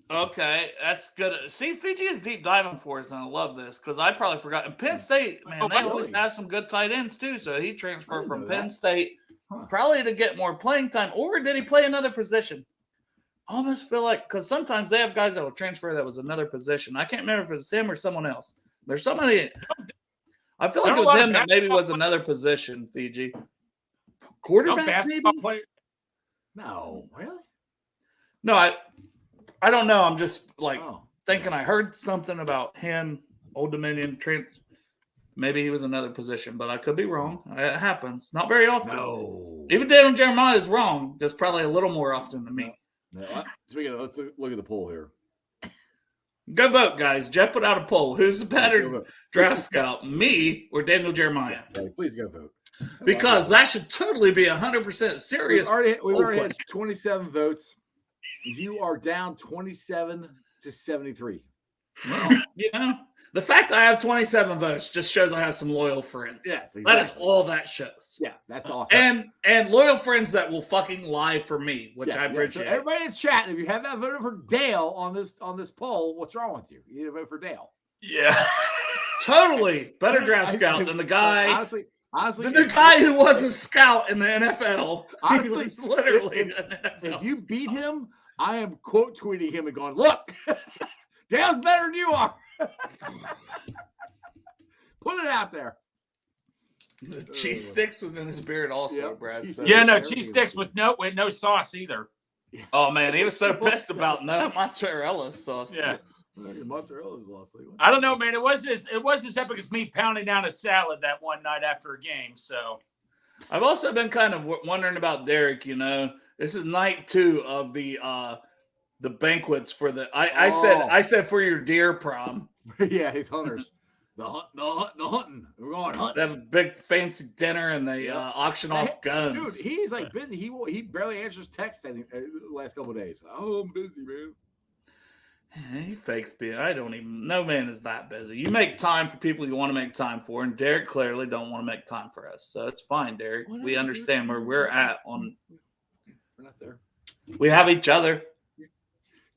okay, that's good. See, Fiji is deep diving for us, and I love this because I probably forgot. And Penn State, man, they always have some good tight ends too. So he transferred from Penn State probably to get more playing time, or did he play another position? I almost feel like because sometimes they have guys that will transfer that was another position. I can't remember if it's him or someone else. There's somebody. I feel like it was him that maybe was another position. Fiji quarterback, maybe. Player. No, really? No, I don't know. I'm just like thinking I heard something about him, Old Dominion, maybe he was another position, but I could be wrong. It happens. Not very often. No. Even Daniel Jeremiah is wrong. Just probably a little more often than me. No. Speaking of, let's look at the poll here. Go vote, guys. Jeff put out a poll. Who's the Go better vote. draft scout, me or Daniel Jeremiah? Okay, please go vote. Because that should totally be 100% serious. We've already had question. 27 votes. You are down 27 to 73. Well, the fact I have 27 votes just shows I have some loyal friends. Yes, exactly. That is all that shows. Yeah, that's awesome. And loyal friends that will fucking lie for me, which I appreciate. So everybody in chat, if you have not voted for Dale on this poll, what's wrong with you? You need to vote for Dale. Yeah. Totally better draft scout than the guy. Honestly, The guy who was a scout in the NFL. Honestly, he was literally an NFL. if you beat him, I am quote tweeting him and going, "Look, Dale's better than you are." Put it out there. The cheese sticks was in his beard also, Yep. Brad. So. Yeah, no cheese sticks with no sauce either. Oh man, he was so pissed about no mozzarella sauce. Yeah. Mozzarella's lost. I don't know, man. It wasn't as epic as me pounding down a salad that one night after a game. So I've also been kind of wondering about Derek. This is night 2 of the banquets for the. I said for your deer prom. Yeah, he's hunters. The hunting. We're going hunting. They have a big fancy dinner and they auction off guns. Dude, he's like busy. He barely answers text the last couple of days. Oh, I'm busy, man. He fakes being. No man is that busy. You make time for people you want to make time for, and Derek clearly don't want to make time for us. So it's fine, Derek. We understand where we're at on. We're not there. We have each other.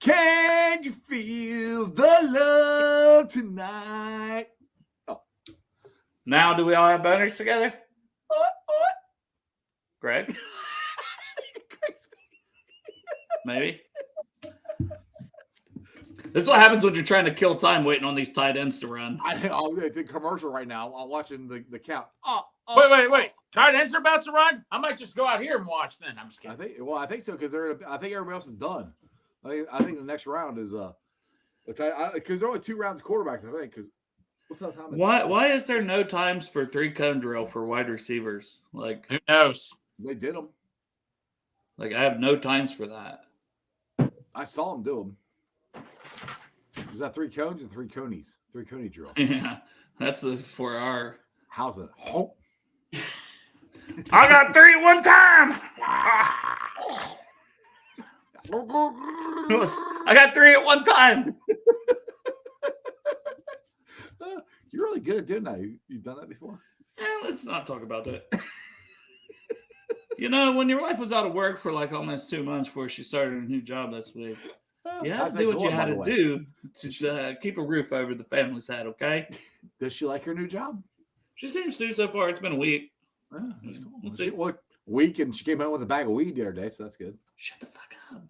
Can you feel the love tonight? Oh. Now, do we all have boners together? Greg? Maybe. This is what happens when you're trying to kill time waiting on these tight ends to run. It's a commercial right now. I'm watching the count. Wait. Tight ends are about to run? I might just go out here and watch then. I'm just kidding. I think so because I think everybody else is done. I think the next round is because there are only 2 rounds of quarterbacks. I think because what's that time? Why is there no times for 3-cone drill for wide receivers? Like who knows? They did them. Like I have no times for that. I saw them do them. Was that 3 cones or 3 conies? 3 coney drill. Yeah, that's for our. How's it? Oh. I got 3 at one time. I got 3 at one time. You're really good at doing that. You've done that before? Yeah, let's not talk about that. When your wife was out of work for like almost 2 months before she started a new job this week, you have to do what you had to do to keep a roof over the family's head, okay? Does she like her new job? She seems to so far. It's been a week. Oh, that's cool. We'll see. Week, and she came home with a bag of weed the other day, so that's good. Shut the fuck up.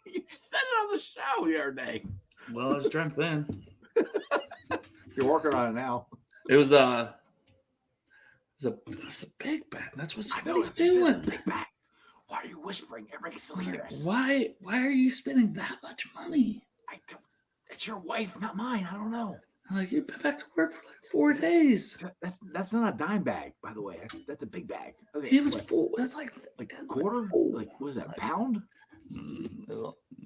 You said it on the show the other day. Well, I was drunk then. You're working on it now. It was a big bag. That's what you're doing. Big bag. Why are you whispering? Everybody can still hear us. Why are you spending that much money? I don't. It's your wife, not mine. I don't know. Like you've been back to work for like 4 days. That's not a dime bag, by the way. That's a big bag. It was full. It's like a quarter. Like what is that? A pound?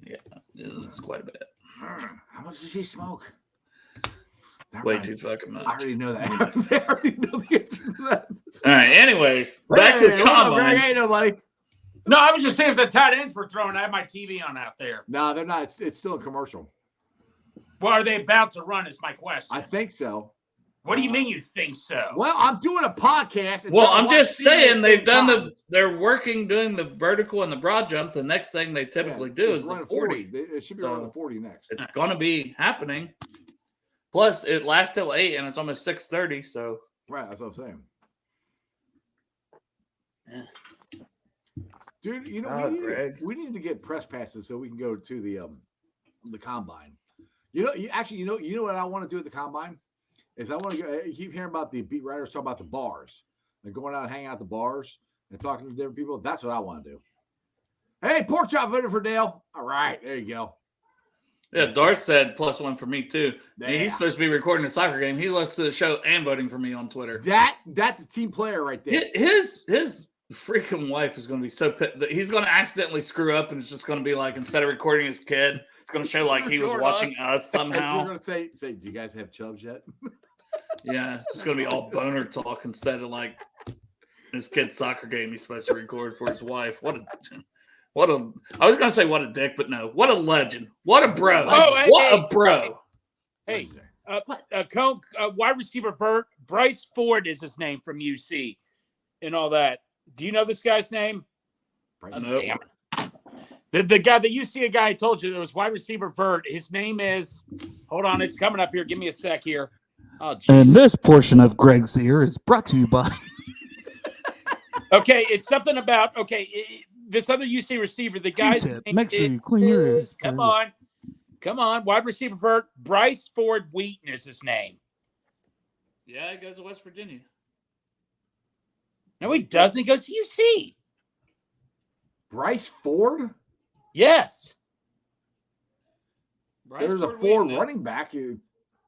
Yeah, it's quite a bit. How much does she smoke? Way too fucking much. I already know that. I already know the answer to that. All right. Anyways, back to the combine. Ain't nobody. No, I was just saying if the tight ends were throwing, I have my TV on out there. No, they're not. It's still a commercial. Well, are they about to run? Is my question. I think so. What do you mean you think so? Well, I'm doing a podcast. Well, I'm just saying they're working doing the vertical and the broad jump. The next thing they typically do is the 40. It should be running the 40 next. It's going to be happening. Plus, it lasts till 8 and it's almost 6:30. So right, that's what I'm saying. Yeah. Dude, we need to get press passes so we can go to the combine. You know what I want to do at the combine is I want to go. I keep hearing about the beat writers talking about the bars and going out and hanging out at the bars and talking to different people. That's what I want to do. Hey, pork chop voted for Dale. All right, there you go. Yeah, Darth said +1 for me too. Yeah. He's supposed to be recording a soccer game. He's listening to the show and voting for me on Twitter. That's a team player right there. His The freaking wife is going to be so pissed. He's going to accidentally screw up, and it's just going to be like, instead of recording his kid, it's going to show like he was watching us somehow. You're going to say, do you guys have chubs yet? Yeah, it's just going to be all boner talk instead of like his kid's soccer game he's supposed to record for his wife. I was going to say what a dick, but no. What a legend. What a bro. A bro. Hey, wide receiver Bryce Ford is his name from UC and all that. Do you know this guy's name? No. Damn it. The guy, the UC guy I told you, there was wide receiver Vert. His name is, hold on, it's coming up here. Give me a sec here. Oh, and this portion of Greg's Ear is brought to you by. Okay, it's something about, this other UC receiver, the guy's name Make sure you clean your ears. Come on. Wide receiver Vert. Bryce Ford Wheaton is his name. Yeah, he goes to West Virginia. No, he doesn't. He goes to UC. Bryce Ford? Yes. There's a Ford running back a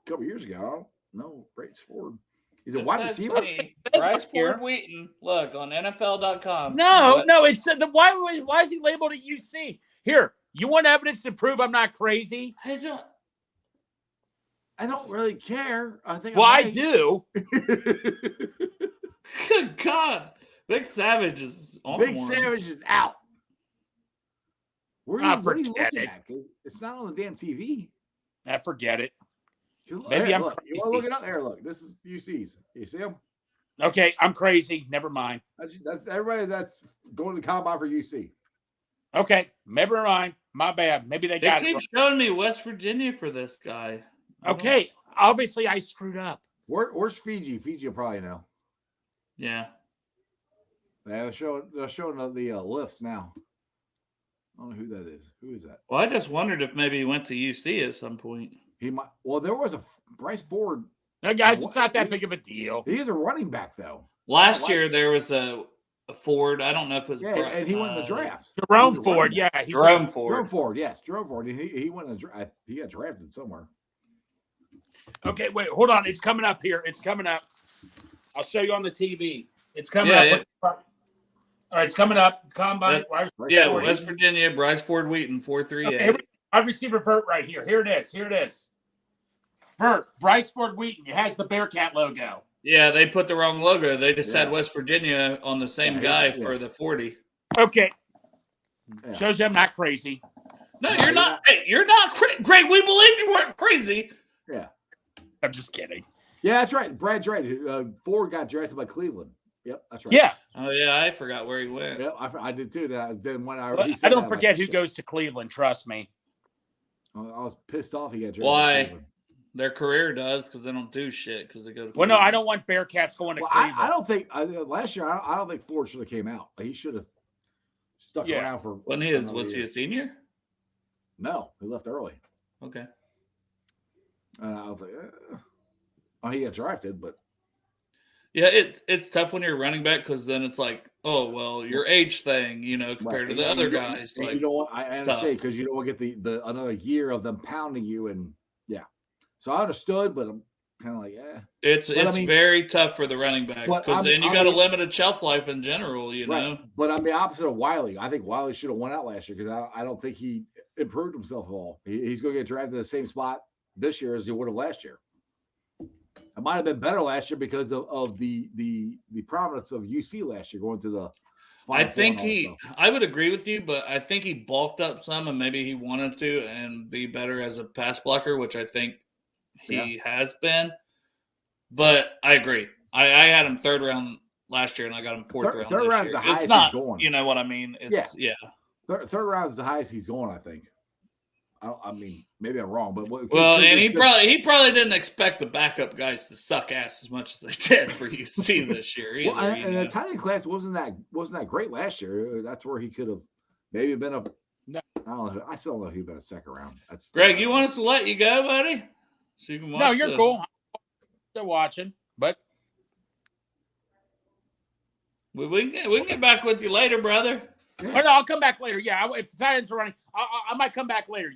couple years ago. No, Bryce Ford. He's a wide receiver. Bryce Ford Wheaton. Look on NFL.com. No, it's why is he labeled at UC? Here, you want evidence to prove I'm not crazy? I don't really care. I think. Well, I do. Good God. Big Savage is on. Big Savage is out. What are you looking at? Because it's not on the damn TV. Forget it. Maybe you want to look it up there. Look, this is UC's. You see him? Okay, I'm crazy. Never mind. That's everybody that's going to the combine for UC. Okay, never mind. My bad. Maybe they got it. They keep showing me West Virginia for this guy. Okay, obviously I screwed up. Where's Fiji? Fiji will probably know. Yeah. They're showing the lifts now. I don't know who that is. Who is that? Well, I just wondered if maybe he went to UC at some point. He might. Well, there was a Bryce Ford. No, guys, it's not that big of a deal. He's a running back, though. Last year there was a Ford. I don't know if it was. Yeah, and he went in the draft. Jerome Ford, yeah. Jerome Ford. Jerome Ford, yes. Jerome Ford. He went in the draft. He got drafted somewhere. Okay, wait, hold on. It's coming up here. It's coming up. I'll show you on the TV. It's coming up. Yeah. All right, it's coming up. Combine. West Virginia, Bryce Ford Wheaton, 438. Okay, I'd receiver Vert right here. Here it is. Vert, Bryce Ford Wheaton. It has the Bearcat logo. Yeah, they put the wrong logo. They just had West Virginia on the same guy for the 40. Okay. Yeah. Shows you I'm not crazy. No, you're not. Hey, you're not crazy. Greg, we believed you weren't crazy. Yeah. I'm just kidding. Yeah, that's right. Brad's right. Ford got drafted by Cleveland. Yep, that's right. Yeah. Oh, yeah, I forgot where he went. Yeah, I did too. Then when I don't forget who goes to Cleveland. Trust me. I was pissed off he got drafted. Why? Their career does because they don't do shit because they go to Cleveland. Well, no, I don't want Bearcats going to Cleveland. I don't think last year. I don't think Ford should have came out. He should have stuck around for. When was he a senior? No, he left early. Okay. And I was like, he got drafted, but yeah, it's tough when you're running back because then it's like, oh well, your age thing, compared to the other guys. Like, you don't want. I understand because you don't want to get the another year of them pounding you and yeah. So I understood, but I'm kind of like, It's very tough for the running backs because then you got a limited shelf life in general, know. But I'm the opposite of Wiley. I think Wiley should have won out last year because I don't think he improved himself at all. He's going to get drafted in the same spot this year as he would have last year. It might have been better last year because of the prominence of UC last year going to the. I think I would agree with you, but I think he bulked up some and maybe he wanted to and be better as a pass blocker, which I think he has been. But I agree. I had him third round last year and I got him fourth round. Third round is the highest he's going. You know what I mean? It's Third round is the highest he's going, I think. I mean, maybe I'm wrong, but and he probably didn't expect the backup guys to suck ass as much as they did for UC this year. Either, and the tight end class wasn't that great last year. That's where he could have maybe been a. No. I don't know. I still don't know he'd been a second round. Greg, you want us to let you go, buddy? So you can watch. No, you're cool. I'm still watching, but we can get back with you later, brother. Yeah. Or no, I'll come back later. Yeah, if the tight ends are running, I might come back later.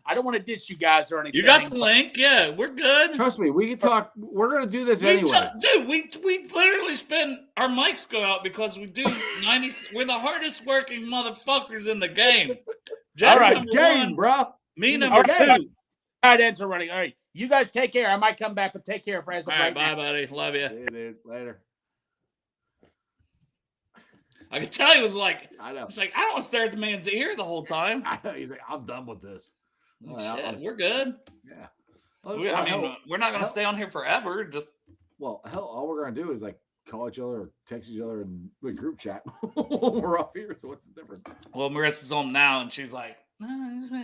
I don't want to ditch you guys or anything. You got the link? Yeah, we're good. Trust me, we can talk. We're gonna do this anyway. Dude, we literally spend our mics go out because we do 90. We're the hardest working motherfuckers in the game. All right, game, bro. Me number game. 2. Tight ends are running. All right, you guys take care. I might come back, but take care for as of All right, right bye, now. buddy. Love you. See you, dude. Later. I can tell he was like, I know. it's like I don't want to stare at the man's ear the whole time. I know. He's like, I'm done with this. Shit, we're good. Yeah. We're not going to stay on here forever. Just Well, hell, all we're gonna do is like call each other or text each other in the group chat. We're up here, so what's the difference? well, Marissa's on now, and she's like,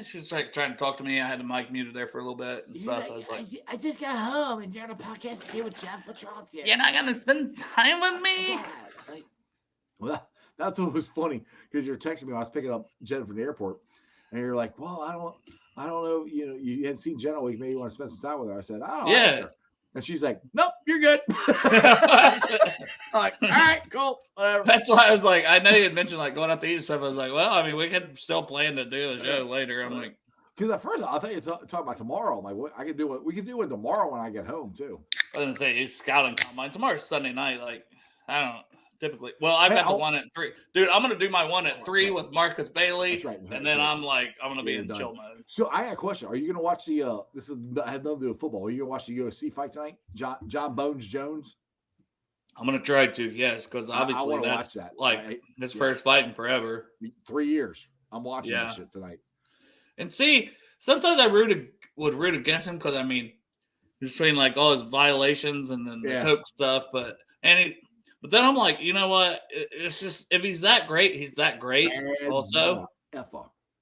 she's like trying to talk to me. I had the mic muted there for a little bit and stuff. I was like, I just got home and you're on a podcast here with Jeff. What's wrong with you? you're not going to spend time with me? Well, that's what was funny because you're texting me when I was picking up Jen from the airport, and you're like, "Well, I don't know. You know, you hadn't seen Jen all week. Maybe you want to spend some time with her." I said, "I don't know." Yeah. And she's like, "Nope, you're good." Like, all right, cool, whatever. That's why I was like, I know you had mentioned like going out to eat and stuff. I was like, well, I mean, we could still plan to do a show later. I'm like, because at first I thought you were talking about tomorrow. I'm like, I could do it. We could do it tomorrow when I get home too. I was gonna say it's scouting combine tomorrow's Sunday night. Like, I don't typically. Well, I've got the one at 3, dude. I'm gonna do my one at 3 with Marcus Bailey, That's right. and then I'm gonna be in done. chill mode. So I got a question. Are you gonna watch the? This is I had nothing to do with football. Are you gonna watch the UFC fight tonight? John Bones Jones. I'm gonna try to, yes, because obviously wanna that's watch that. like his first fight in forever. 3 years. I'm watching that shit tonight. And see, sometimes I would root against him because I mean, between like all his violations and then the coke stuff, but then I'm like, you know what? It's just if he's that great, he's that great. Also,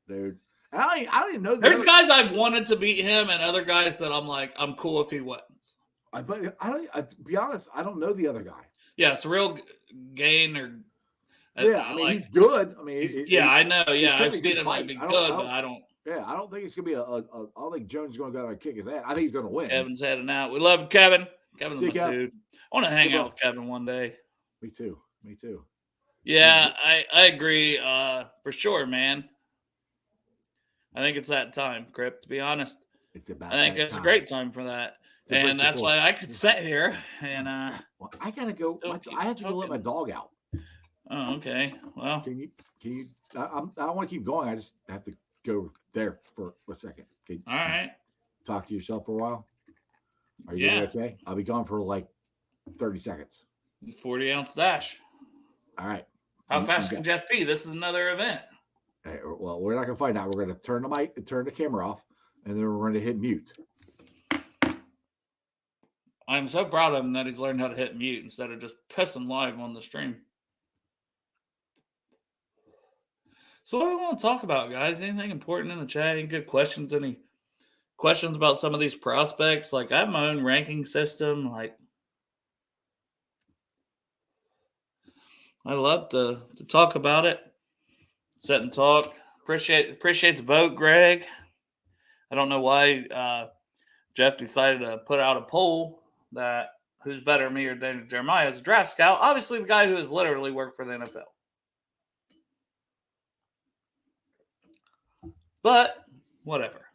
dude. I don't even know. There's guys I've wanted to beat him, and other guys that I'm like, I'm cool if he wins. But to be honest, I don't know the other guy. Yeah, Cyril Gain or I mean, he's good. I mean, I know. Yeah, I've seen him like be good, but I don't. Yeah, I don't think it's gonna be I don't think Jones is gonna go out and kick his ass. I think he's gonna win. Kevin's heading out. We love Kevin. Kevin's my dude. I want to hang out with Kevin one day. Me too. Yeah, I agree. For sure, man. I think it's that time, Crip. To be honest, I think it's a great time for that. And that's why I could sit here and well, I gotta go. I have to go let my dog out. Oh, okay. Well, can you? I don't want to keep going. I just have to go there for a second. Okay. All right. Talk to yourself for a while. Are you okay? I'll be gone for like 30 seconds. 40-ounce dash. All right. How fast can Jeff be? This is another event. Okay, well, we're not gonna find out. We're gonna turn the camera off, and then we're gonna hit mute. I'm so proud of him that he's learned how to hit mute instead of just pissing live on the stream. So what do we want to talk about, guys? Anything important in the chat? Any good questions? Any questions about some of these prospects? Like, I have my own ranking system. Like, I love to talk about it. Sit and talk. Appreciate the vote, Greg. I don't know why Jeff decided to put out a poll that who's better, me or Daniel Jeremiah as a draft scout. Obviously, the guy who has literally worked for the NFL. But whatever.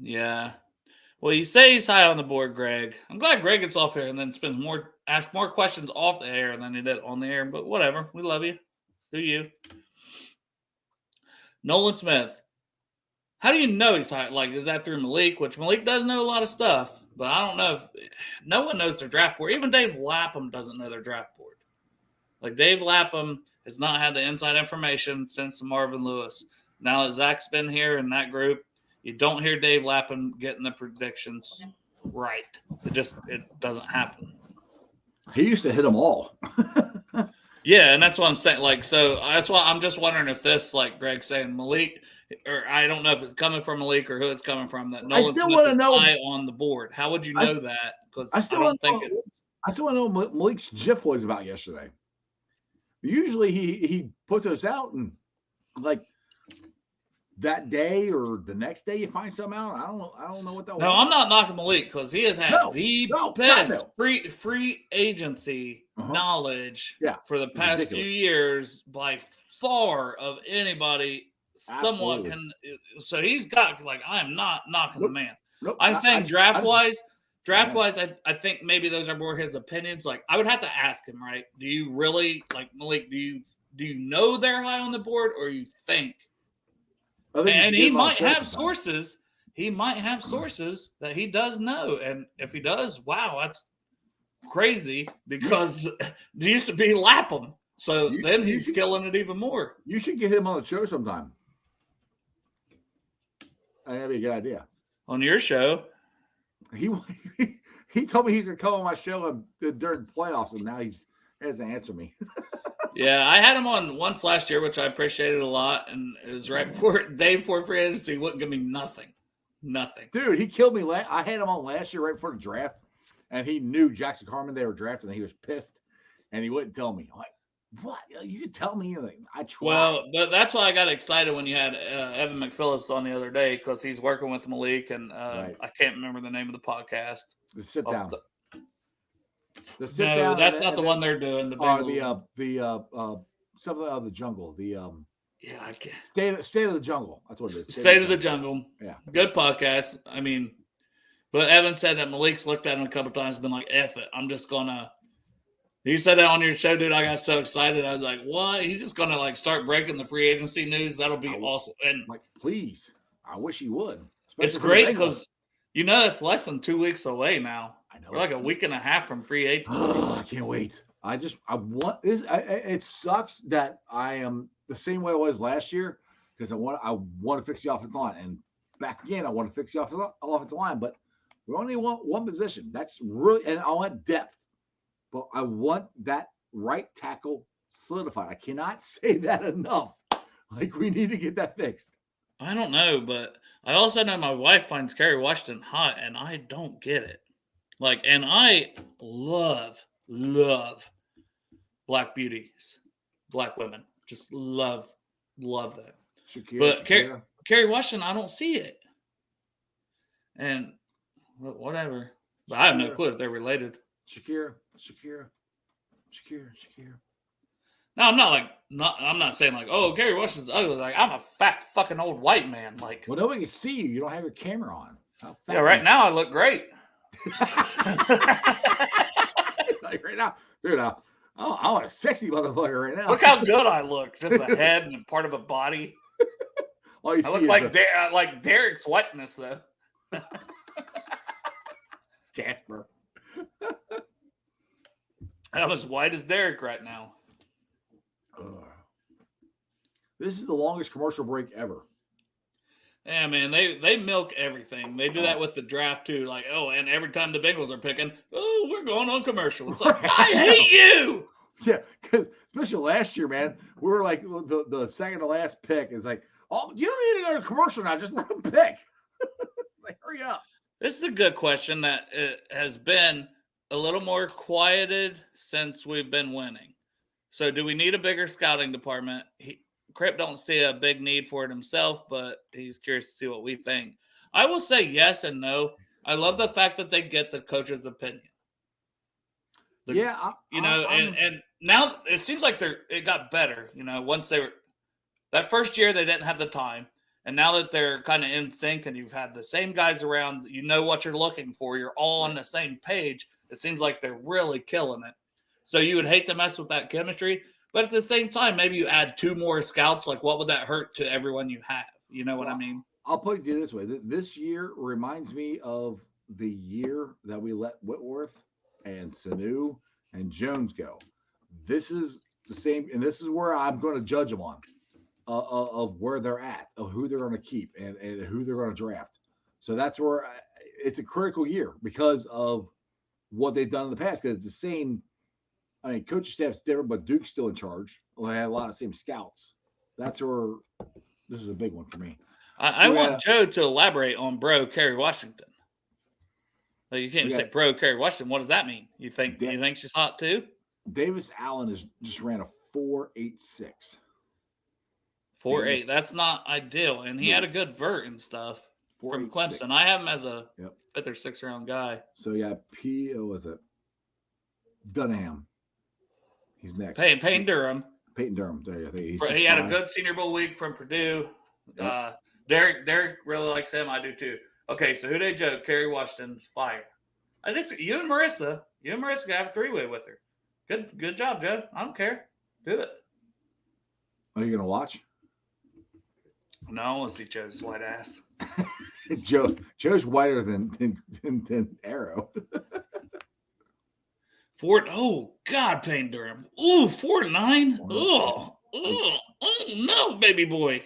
Yeah. Well, you say he's high on the board, Greg. I'm glad Greg gets off here and then ask more questions off the air than he did on the air. But whatever. We love you. Do you? Nolan Smith. How do you know he's high? Like, is that through Malik? Which Malik does know a lot of stuff, but I don't know if no one knows their draft board. Even Dave Lapham doesn't know their draft board. Like, Dave Lapham has not had the inside information since Marvin Lewis. Now that Zach's been here in that group, you don't hear Dave Lapham getting the predictions right. It doesn't happen. He used to hit them all. Yeah, and that's what I'm saying. Like, so that's why I'm just wondering if this, like Greg's saying, Malik, or I don't know if it's coming from Malik or who it's coming from, that Nolan Smith is high on the board. How would you know that? Because I don't think it's. I still want to know what Malik's GIF was about yesterday. Usually he puts us out and like that day or the next day you find something out. I don't know what that was. No, I'm not knocking Malik because he has had the best free agency knowledge Yeah, for the past ridiculous. few years by far of anybody somewhat Absolutely. can. So he's got like, I am not knocking the man. Nope. I'm saying draft wise, Yeah. I think maybe those are more his opinions. Like I would have to ask him, right? Do you really like Malik? Do you know they're high on the board, or you think? I think And you he give him might have sometimes. sources. He might have sources that he does know, and if he does, wow, that's crazy because it used to be Lapham. So then he's killing it even more. You should get him on the show sometime. That'd be a good idea. On your show, he told me he's gonna come on my show during playoffs, and now he hasn't answered me. yeah, I had him on once last year, which I appreciated a lot, and it was right before day before free agency. He wouldn't give me nothing. Dude, he killed me. I had him on last year right before the draft, and he knew Jackson Carman they were drafted, and he was pissed, and he wouldn't tell me. I'm like, what? You could tell me anything. I tried. Well, but that's why I got excited when you had Evan McPhillips on the other day because he's working with Malik, and Right. I can't remember the name of the podcast. Just sit down. That's not the one they're doing. The something of the jungle. Yeah, I can't. State of the Jungle. That's what it is. State of the Jungle. Yeah. Good podcast. I mean, but Evan said that Malik's looked at him a couple times and been like, F it. I'm just going to. You said that on your show, dude. I got so excited. I was like, what? He's just going to like start breaking the free agency news. That'll be awesome. And like, please. I wish he would. It's great because, it's less than 2 weeks away now. I know. We're like a week and a half from free agency. I can't wait. I want this. It sucks that I am the same way I was last year because I want to fix the offensive line, and back again I want to fix the offensive line, but we only want one position. That's really, and I want depth, but I want that right tackle solidified. I cannot say that enough. Like we need to get that fixed. I don't know, but I also know my wife finds Kerry Washington hot, and I don't get it. Like, and I love black beauties, black women. Just love that. But Kerry Washington, I don't see it. And whatever. But I have no clue if they're related. Shakira. No, I'm not saying like, oh, Kerry Washington's ugly. Like, I'm a fat fucking old white man. Like, well, nobody can see you. You don't have your camera on. Yeah, right now I look great. Like right now, dude, I'm a sexy motherfucker right now. Look how good I look. Just a head and part of a body. All you I look like Derek's whiteness, though. Jasper. I'm as white as Derek right now. This is the longest commercial break ever. Yeah, man, they milk everything. They do that with the draft too. Like, oh, and every time the Bengals are picking, oh, we're going on commercial. It's like, I hate you. Yeah, because especially last year, man, we were like the second to last pick is like, oh, you don't need to go to commercial now. Just let them pick. Like, hurry up. This is a good question that has been a little more quieted since we've been winning. So, do we need a bigger scouting department? Crip don't see a big need for it himself, but he's curious to see what we think. I will say yes and no. I love the fact that they get the coach's opinion. And now it seems like it got better. Once they were that first year they didn't have the time, and now that they're kind of in sync and you've had the same guys around, you know what you're looking for. You're all on the same page. It seems like they're really killing it. So you would hate to mess with that chemistry. But at the same time, maybe you add 2 more scouts. Like, what would that hurt to everyone you have? You know what I mean? I'll put it to you this way. This year reminds me of the year that we let Whitworth and Sanu and Jones go. This is the same, and this is where I'm going to judge them on, of where they're at, of who they're going to keep, and who they're going to draft. So that's where it's a critical year because of what they've done in the past, because it's the same. I mean, coaching staff's different, but Duke's still in charge. Well, they had a lot of same scouts. That's where this is a big one for me. I want Joe to elaborate on bro Kerry Washington. Like, you can't say bro Kerry Washington. What does that mean? You think she's hot too? Davis Allen just ran a 4.86. 4.8. That's not ideal, and he had a good vert and stuff from Clemson. I have him as a 5th or 6th round guy. So yeah, was it Dunham? He's next. Payne Durham. Peyton Durham. There, I think He had a good Senior Bowl week from Purdue. Yep. Derek really likes him. I do too. Okay, so who they joke? Kerry Washington's fire. You and Marissa can have a three-way with her. Good job, Joe. I don't care. Do it. Are you gonna watch? No, I want to see Joe's white ass. Joe's whiter than Arrow. Oh God, Payne Durham. Ooh, 4-9. Oh no, baby boy.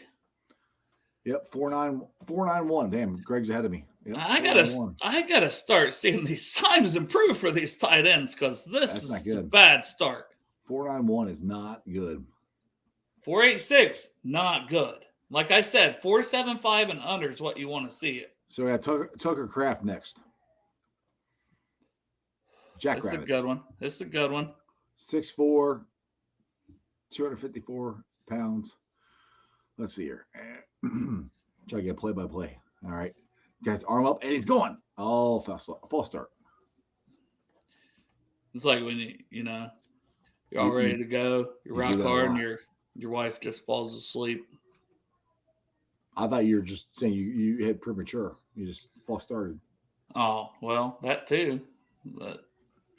Yep, 4.91. Damn, Greg's ahead of me. Yep, I gotta start seeing these times improve for these tight ends because this is a bad start. 4.91 is not good. 4.86, not good. Like I said, 4.75 and under is what you want to see it. So we got Tucker Kraft next. This is a good one. 6'4", 254 pounds. Let's see here. Try to get play-by-play. All right. Guys, arm up, and he's going. Oh, false start. It's like when you're all ready to go, you're rock hard, and your wife just falls asleep. I thought you were just saying you had premature. You just false started. Oh, well, that too. But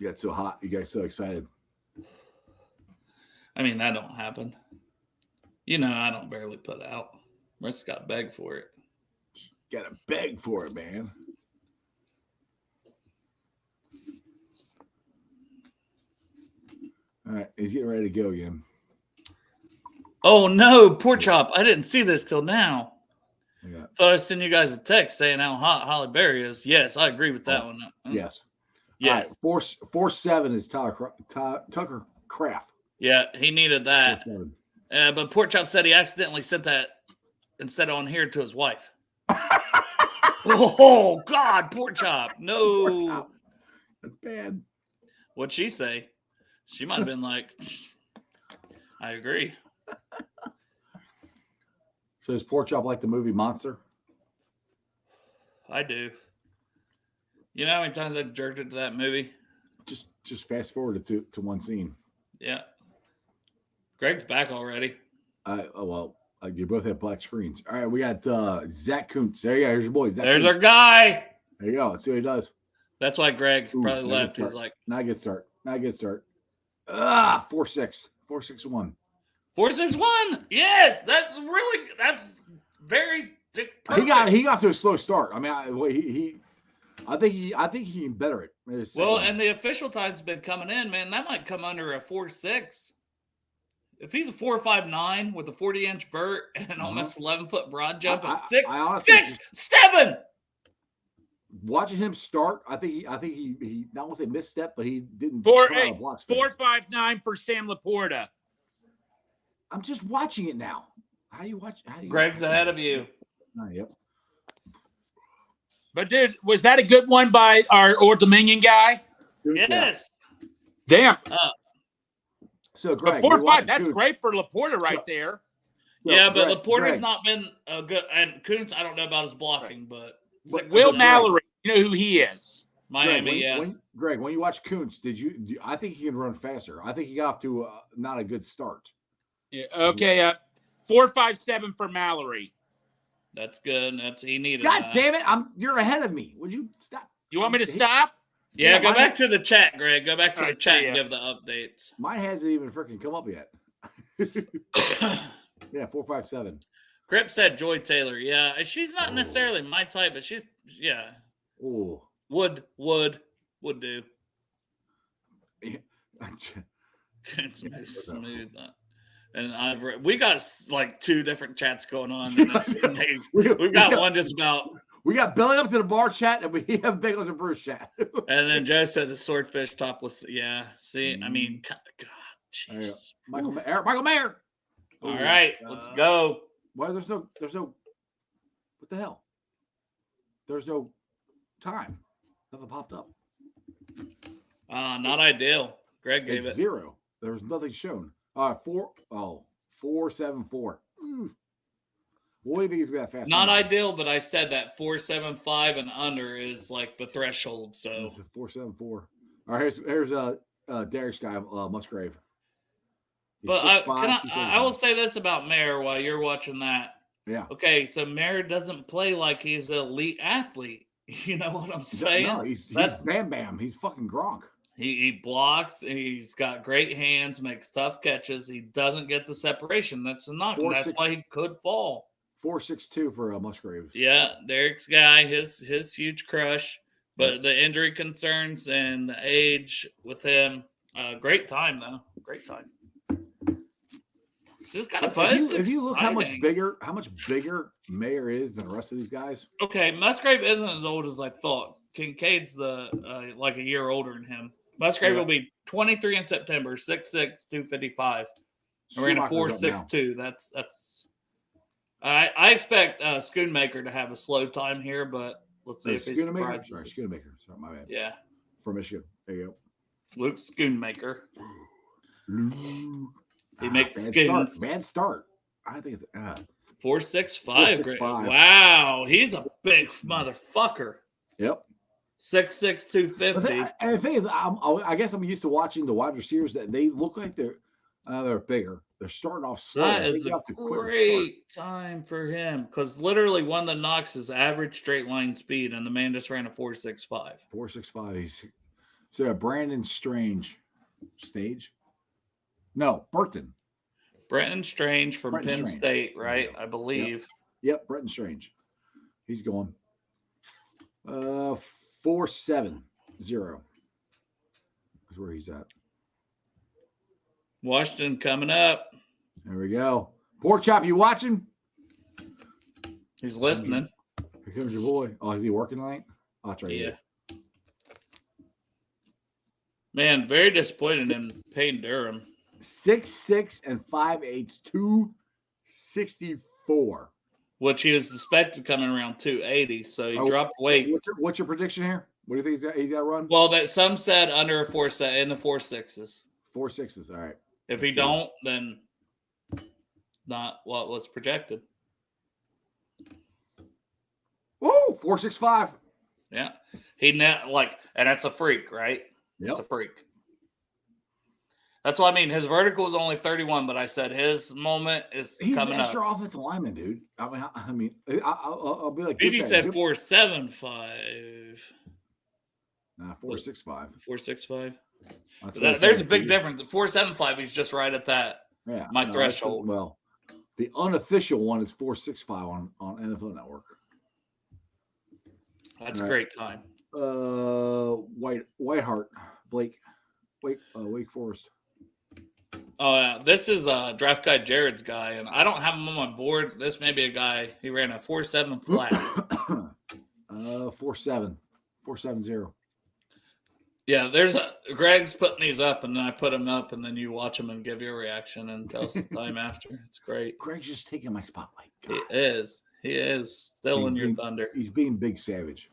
you got so hot. You guys so excited. I mean, that don't happen. I don't barely put out. Marissa got to beg for it. Got to beg for it, man. All right, he's getting ready to go again. Oh, no, Pork Chop. I didn't see this till now. Yeah. So I sent you guys a text saying how hot Holly Berry is. Yes, I agree with that one. Yes. Yes. Right, 4.7 is Tucker Kraft. Yeah, he needed that. But Pork Chop said he accidentally sent that instead of on here to his wife. Oh, God, Pork Chop. No. Pork Chop. That's bad. What'd she say? She might have been like, I agree. So does Pork Chop like the movie Monster? I do. You know how many times I've jerked it to that movie? Just fast forward to one scene. Yeah. Greg's back already. You both have black screens. All right, we got Zach Kuntz. There you go. Here's your boy. Zach There's Kuntz. our guy. There you go. Let's see what he does. That's why Greg probably left. He's like, not a good start. 4.6. 4.61. 4.61. Yes, that's very. Perfect. He got to a slow start. I mean, I think he can better it. Well, and the official time's been coming in, man. That might come under a 4.6. If he's a 4.59 with a 40-inch vert and almost 11-foot broad jump at 6'7". Watching him start, I think he not want to say misstep, but he didn't. 4.59 for Sam Laporta. I'm just watching it now. How do you watch? Greg's ahead of you. Yep. But dude, was that a good one by our Old Dominion guy? Yes. Damn. So Greg, 4.5. That's great for Laporta right there. Yeah, but Laporta's not been a good. And Kuntz, I don't know about his blocking, but Will Mallory, you know who he is. Miami, yes. Greg, when you watch Kuntz, I think he can run faster. I think he got off to not a good start. Yeah. Okay. 4.57 for Mallory. That's good. He needed. God damn it! You're ahead of me. Would you stop? You want me to stop? Yeah, go back to the chat, Greg. Go back to the chat and give the updates. Mine hasn't even freaking come up yet. Yeah, 4.57. Crip said Joy Taylor. Yeah, she's not necessarily my type, but Oh. Would do. Yeah. It's smooth. And we got like two different chats going on. And it's amazing. We've got one just about. We got Belly Up to the Bar chat, and we have Bagels and Bruce chat. And then Joe said the swordfish topless. Yeah. See, I mean, God, Jesus. Michael Mayer. All right, let's go. Why there's no. What the hell? There's no time. Nothing popped up. Not ideal. Greg gave it 0. There's nothing shown. 4.74. What do you think he's got fast? Not ideal, but I said that 4.75 and under is like the threshold. So 4.74. All right, here's Derek's guy, Musgrave. But 6'5", I will say this about Mayer while you're watching that. Yeah. Okay, so Mayer doesn't play like he's an elite athlete. You know what I'm saying? No, he's Bam Bam. He's fucking Gronk. He blocks. He's got great hands, makes tough catches. He doesn't get the separation. That's a knock. That's why he could fall. 4.62 for Musgraves. Yeah, Derek's guy, his huge crush, but the injury concerns and the age with him. Great time though. Great time. It's just kind of fun. If you look how much bigger Mayer is than the rest of these guys. Okay, Musgrave isn't as old as I thought. Kincaid's like a year older than him. Musgrave will be 23 in September, 6'6", 255. We're in a 4.62. That's. I expect Schoonmaker to have a slow time here, but let's see if he surprises us. Schoonmaker. Sorry, my bad. Yeah. From Michigan. There you go. Luke Schoonmaker. He makes skins. Bad start. I think it's 4.65. Wow, he's a big motherfucker. Yep. 6'6", 250. And the thing is, I guess I'm used to watching the wide receivers that they look like they're bigger. They're starting off slow. That is a great time for him because literally one of the knocks is average straight line speed, and the man just ran a 4.65. 4.65. So Brandon Stage? No, Burton. Brenton Strange from Penn State, right? I believe. Yep, Brenton Strange. He's going. 4.70 is where he's at. Washington coming up. There we go. Pork Chop, you watching? He's listening. Here comes your boy. Oh, is he working tonight? Oh, that's right. Yeah. Man, very disappointed in Payne Durham. 6'6" and 5'8", 264. Which he was suspected coming around 280, so he dropped weight. What's your prediction here? What do you think he's got to run? Well, that some said under a 4.7 in the 4.6s. 4.6s, all right. If he don't, then not what was projected. Woo, 4.65. Yeah, and that's a freak, right? Yep. It's a freak. That's what I mean. His vertical is only 31, but I said his moment is coming up. He's an extra offensive lineman, dude. I'll be like. BB said 4.75. Nah, 4.65. 4.65. There's a big difference. At 4.75, he's just right at that. Yeah, my threshold. Well, the unofficial one is 4.65 on NFL Network. That's a great time. Whiteheart, Blake, Wake Forest. Oh yeah, this is draft guy Jared's guy, and I don't have him on my board. This may be a guy. He ran a 4.7 flat. 4.70. Yeah, Greg's putting these up, and then I put them up, and then you watch them and give your reaction and tell us the time after. It's great. Greg's just taking my spotlight. God. He is stealing your thunder. He's being Big Savage.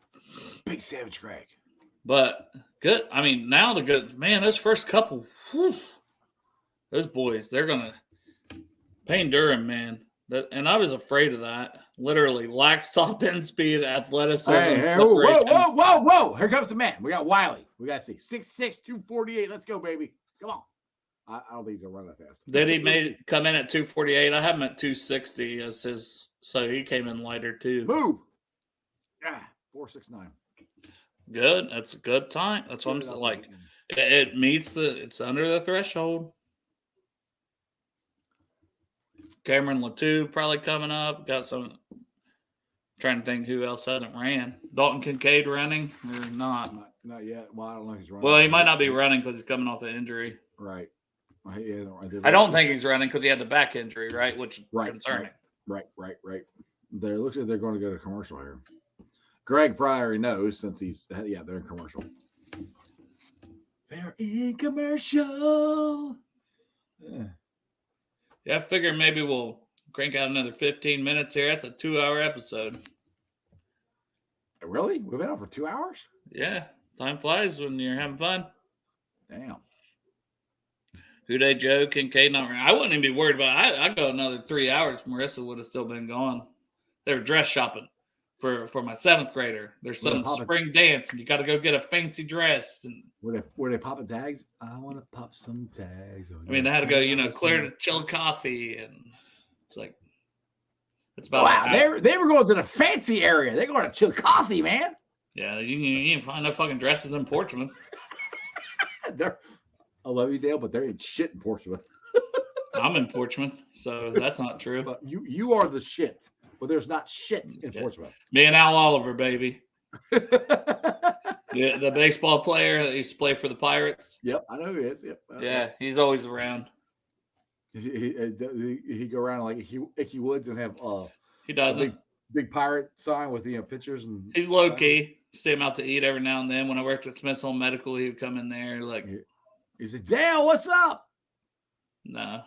Big Savage Greg. But good. I mean, now the good man. Those first couple, those boys, they're gonna Payne Durham, man. And I was afraid of that. Literally, lacks top end speed, athleticism. Hey, whoa! Here comes the man. We got Wiley. We got to see 6'6", 248. Let's go, baby. Come on. I don't think he's gonna run that fast. Did he come in at 248? I have him at 260 as his. So he came in lighter too. Move. Yeah, 4.69. Good. That's a good time. That's what I'm saying. Like it meets it's under the threshold. Cameron Latou probably coming up. Got some. Trying to think who else hasn't ran. Dalton Kincaid running or not? Not yet. Well, I don't know if he's running. Well, he might not be running because he's coming off an injury. Right. I don't think he's running because he had the back injury, right? Which is concerning. Right. There looks like they're going to go to commercial here. Greg probably already knows since they're in commercial. They're in commercial. Yeah, I figure maybe we'll crank out another 15 minutes here. That's a 2-hour episode. Really? We've been on for 2 hours? Yeah. Time flies when you're having fun. Damn. Houday Joe, Kincaid, not running. I wouldn't even be worried about it. I'd go another 3 hours. Marissa would have still been gone. They were dress shopping. for my 7th grader. There's some spring dance, and you got to go get a fancy dress. And were they popping tags? I want to pop some tags. I mean, they had to go, clear to Chillicothe, and it's like it's about. Wow, they were going to the fancy area. They're going to Chillicothe, man. Yeah, you can find no fucking dresses in Portsmouth. I love you, Dale, but there ain't shit in Portsmouth. I'm in Portsmouth, so that's not true. But you are the shit, but there's not shit in Portsmouth. Me and Al Oliver, baby. Yeah, the baseball player that used to play for the Pirates. Yep, I know who he is. Yep. Yeah, he's always around. He go around like Icky Woods and have he doesn't big pirate sign with pictures and he's low key. See him out to eat every now and then. When I worked at Smithsonian Medical, he would come in there like he said, "Dale, what's up?" No,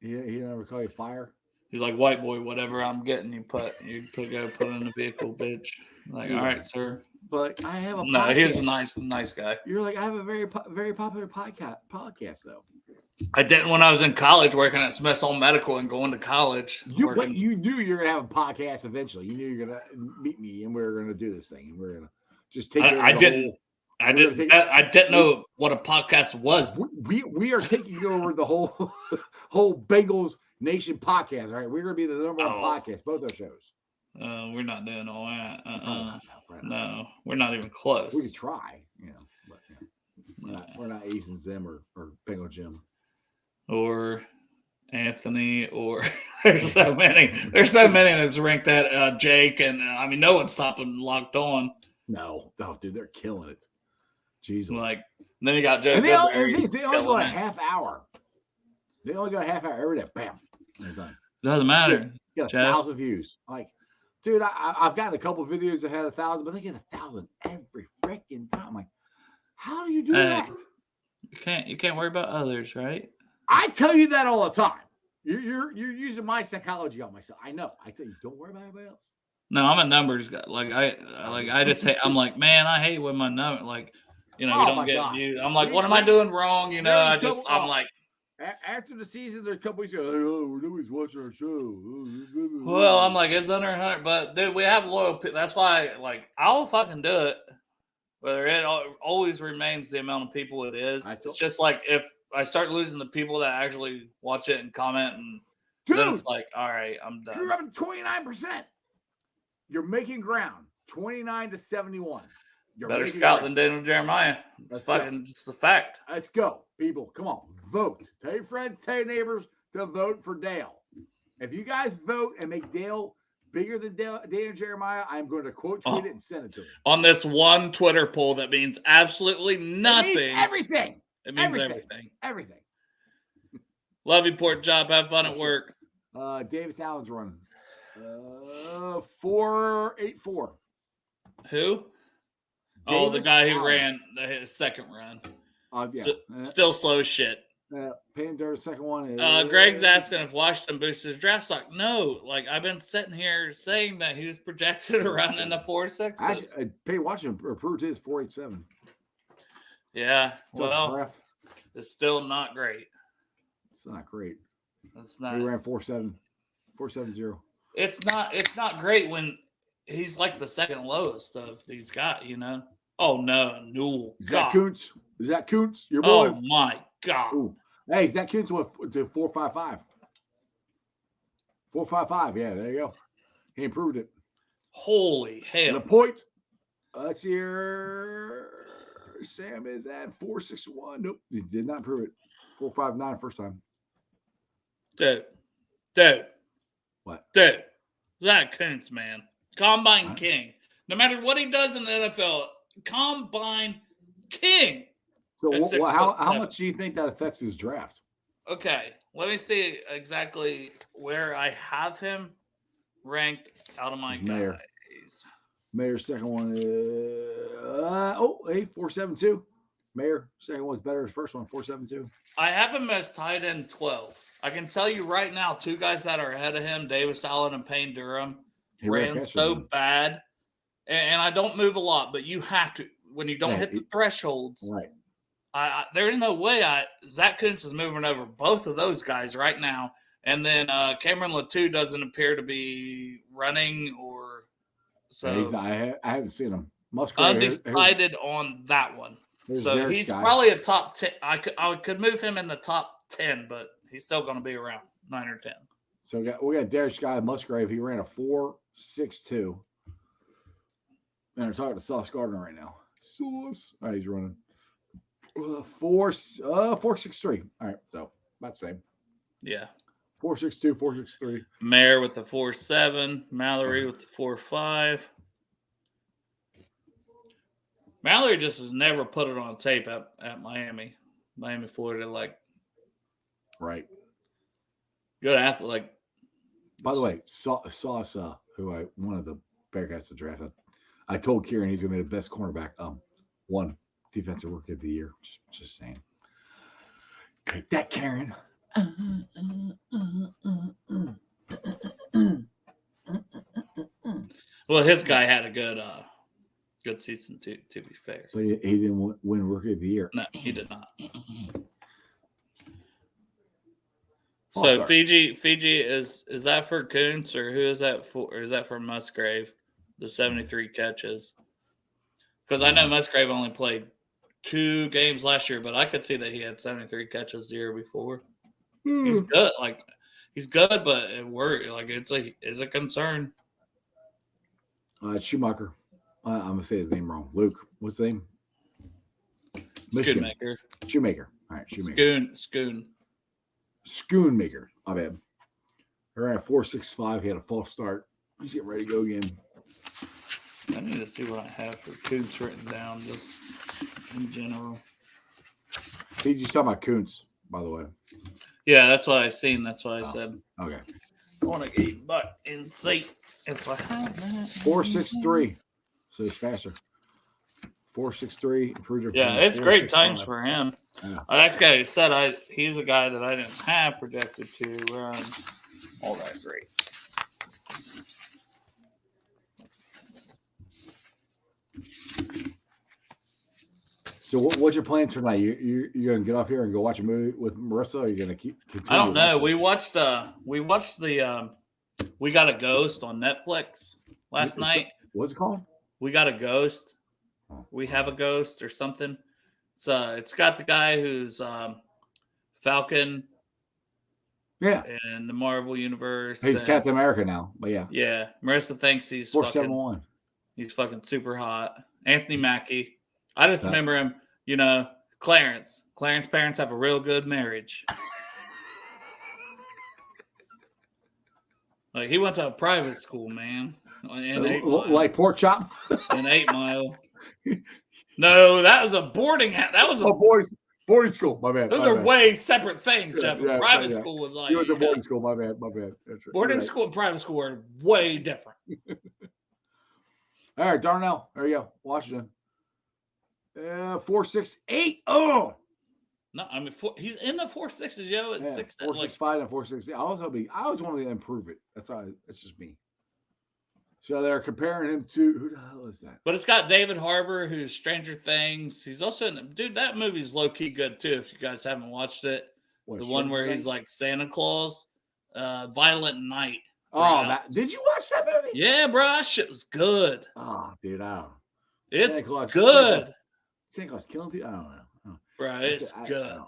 he never call you fire. He's like, "White boy, whatever I'm getting, you go put it in the vehicle, bitch." Like, all right, sir. But I have a no. Podcast. He's a nice guy. You're like, I have a very popular podcast though. I didn't when I was in college working at Smithsonian Medical and going to college. You knew you were gonna have a podcast eventually. You knew you were gonna meet me and we were gonna do this thing and we're gonna just take. I didn't know what a podcast was. We are taking over the whole Bengals Nation podcast. All right, we're gonna be the number one podcast, both our shows. We're not doing all that. No, we're not even close. We could try, but we're not Ethan Zim or Bengal Jim or Anthony or there's so many that's ranked at Jake and I mean no one's stopping Locked On. No, dude, they're killing it. Jeez, like then you got Joe. And they only go a half hour. They only got a half hour every day. Bam, they're done. Doesn't matter. You got 1,000 views. Like, dude, I've gotten a couple videos that had 1,000, but they get 1,000 every freaking time. Like, how do you do that? You can't worry about others, right? I tell you that all the time. You're using my psychology on myself. I know. I tell you, don't worry about anybody else. No, I'm a numbers guy. I just say I'm like, man, I hate when my number you don't get views. I'm like, what am I doing wrong? I'm like. After the season, there's a couple weeks ago, nobody's watching our show. Well, I'm like, it's under 100, but dude, we have loyal people. That's why, I'll fucking do it. Whether it always remains the amount of people it is. It's just like if I start losing the people that actually watch it and comment, and then it's like, all right, I'm done. You're up at 29%. You're making ground, 29 to 71. You're better scout than Daniel Jeremiah. It's just a fact. Let's go, people. Come on, vote. Tell your friends, tell your neighbors to vote for Dale. If you guys vote and make Dale bigger than Daniel Jeremiah, I'm going to quote tweet it and send it to him. On this one Twitter poll that means absolutely nothing. It means everything. It means everything. Everything. Love you, Port Chop. Have fun at work. Davis Allen's running. 4.84. Who? Oh, the guy who ran his second run. Still slow as shit. Pandar's second one is... Greg's asking if Washington boosted his draft stock. No, I've been sitting here saying that he was projected to run in the 4.6. Actually, Payne Washington approved his 4.87. Yeah, well, it's still not great. It's not great. It's not. He ran 4.70. It's not great when he's like the second lowest of these guys, Oh no, Newell. Zach Kuntz, your boy. Oh my God. Ooh. Hey, Zach Kuntz went to 4.55. 4.55. Yeah, there you go. He improved it. Holy hell. The point. Let's see here. Sam is at 4.61. Nope, he did not improve it. 4.59 first time. Dude. What? Dude. Zach Kuntz, man. Combine king. No matter what he does in the NFL, combine king. So how much do you think that affects his draft? Okay, let me see exactly where I have him ranked out of my guys. Mayer's second one is 4.72. Mayer second one's better. His first one 4.72. I have him as tight end 12. I can tell you right now, two guys that are ahead of him, Davis Allen and Payne Durham, ran so bad. And I don't move a lot, but you have to when you don't hit the thresholds. Right. There's no way Zach Kuntz is moving over both of those guys right now. And then Cameron Latou doesn't appear to be running or So I haven't seen him. Musgrave. undecided on that one. So Derek he's Sky. probably a top 10. I could move him in the top 10, but he's still going to be around 9 or 10. So we got Derek Sky Musgrave. He ran a 4.62. And I'm talking to Sauce Gardner right now. Sauce. All right, he's running 4.63. All right, so about the same. Yeah. 4.62, 4.63. Mayer with the 4.7. Mallory with the 4.5. Mallory just has never put it on tape at Miami, Florida. Like, right. Good athlete. Like, by the way, Sauce, who one of the Bearcats to draft. I told Kieran he's gonna be the best cornerback. One defensive rookie of the year. Just saying. Take that, Karen. Well, his guy had a good season too. To be fair, But he didn't win rookie of the year. no, he did not. All-star. So Fiji is that for Kuntz or who is that for? Or is that for Musgrave? The 73 catches. Because I know Musgrave only played 2 games last year, but I could see that he had 73 catches the year before. He's good. Like, he's good, but it worked. Like, it's a concern. Schumacher. I'm gonna say his name wrong. Luke. What's his name? Michigan. Schoonmaker. Shoemaker. All right, Shoemaker. Schoonmaker. My bad. All right, 4.65. He had a false start. He's getting ready to go again. I need to see what I have for Kuntz written down, just in general. He's talking about Kuntz, by the way. Yeah, that's what I've seen. That's what I said. Okay. I want to get back and see if I have that. 4.63. So he's faster. 4.63. Yeah, it's great times for him. Yeah. Like I said, he's a guy that I didn't have projected to run all that great. So what's your plans for tonight? You gonna get off here and go watch a movie with Marissa? Or are you gonna continue? I don't know. We watched the We Got a Ghost on Netflix last night. What's it called? We Got a Ghost. We Have a Ghost or something. It's got the guy who's Falcon. Yeah. In the Marvel universe. He's Captain America now, but yeah. Yeah. Marissa thinks he's 4.71. He's fucking super hot. Anthony Mackie. I just remember him, Clarence. Clarence's parents have a real good marriage. Like, he went to a private school, man. Like Pork Chop? In 8 Mile. No, that was a boarding house. That was a boarding school. My bad. Those are way separate things, Jeff. Yeah, private school was like. You went to boarding school. My bad. That's right. Boarding school and private school are way different. All right, Darnell. There you go. Washington. 4.68. Oh. No, I mean he's in the 4.6s, yo. It's 4.65 and 4.60. I always wanted to improve it. That's just me. So they're comparing him to who the hell is that? But it's got David Harbour, who's Stranger Things. He's also dude. That movie's low key good too. If you guys haven't watched it, the one where he's like Santa Claus, Violent Night. Oh, did you watch that movie? Yeah, bro, that shit was good. Oh, dude, it's good. Santa Claus killing people. I don't know. Bro, it's good.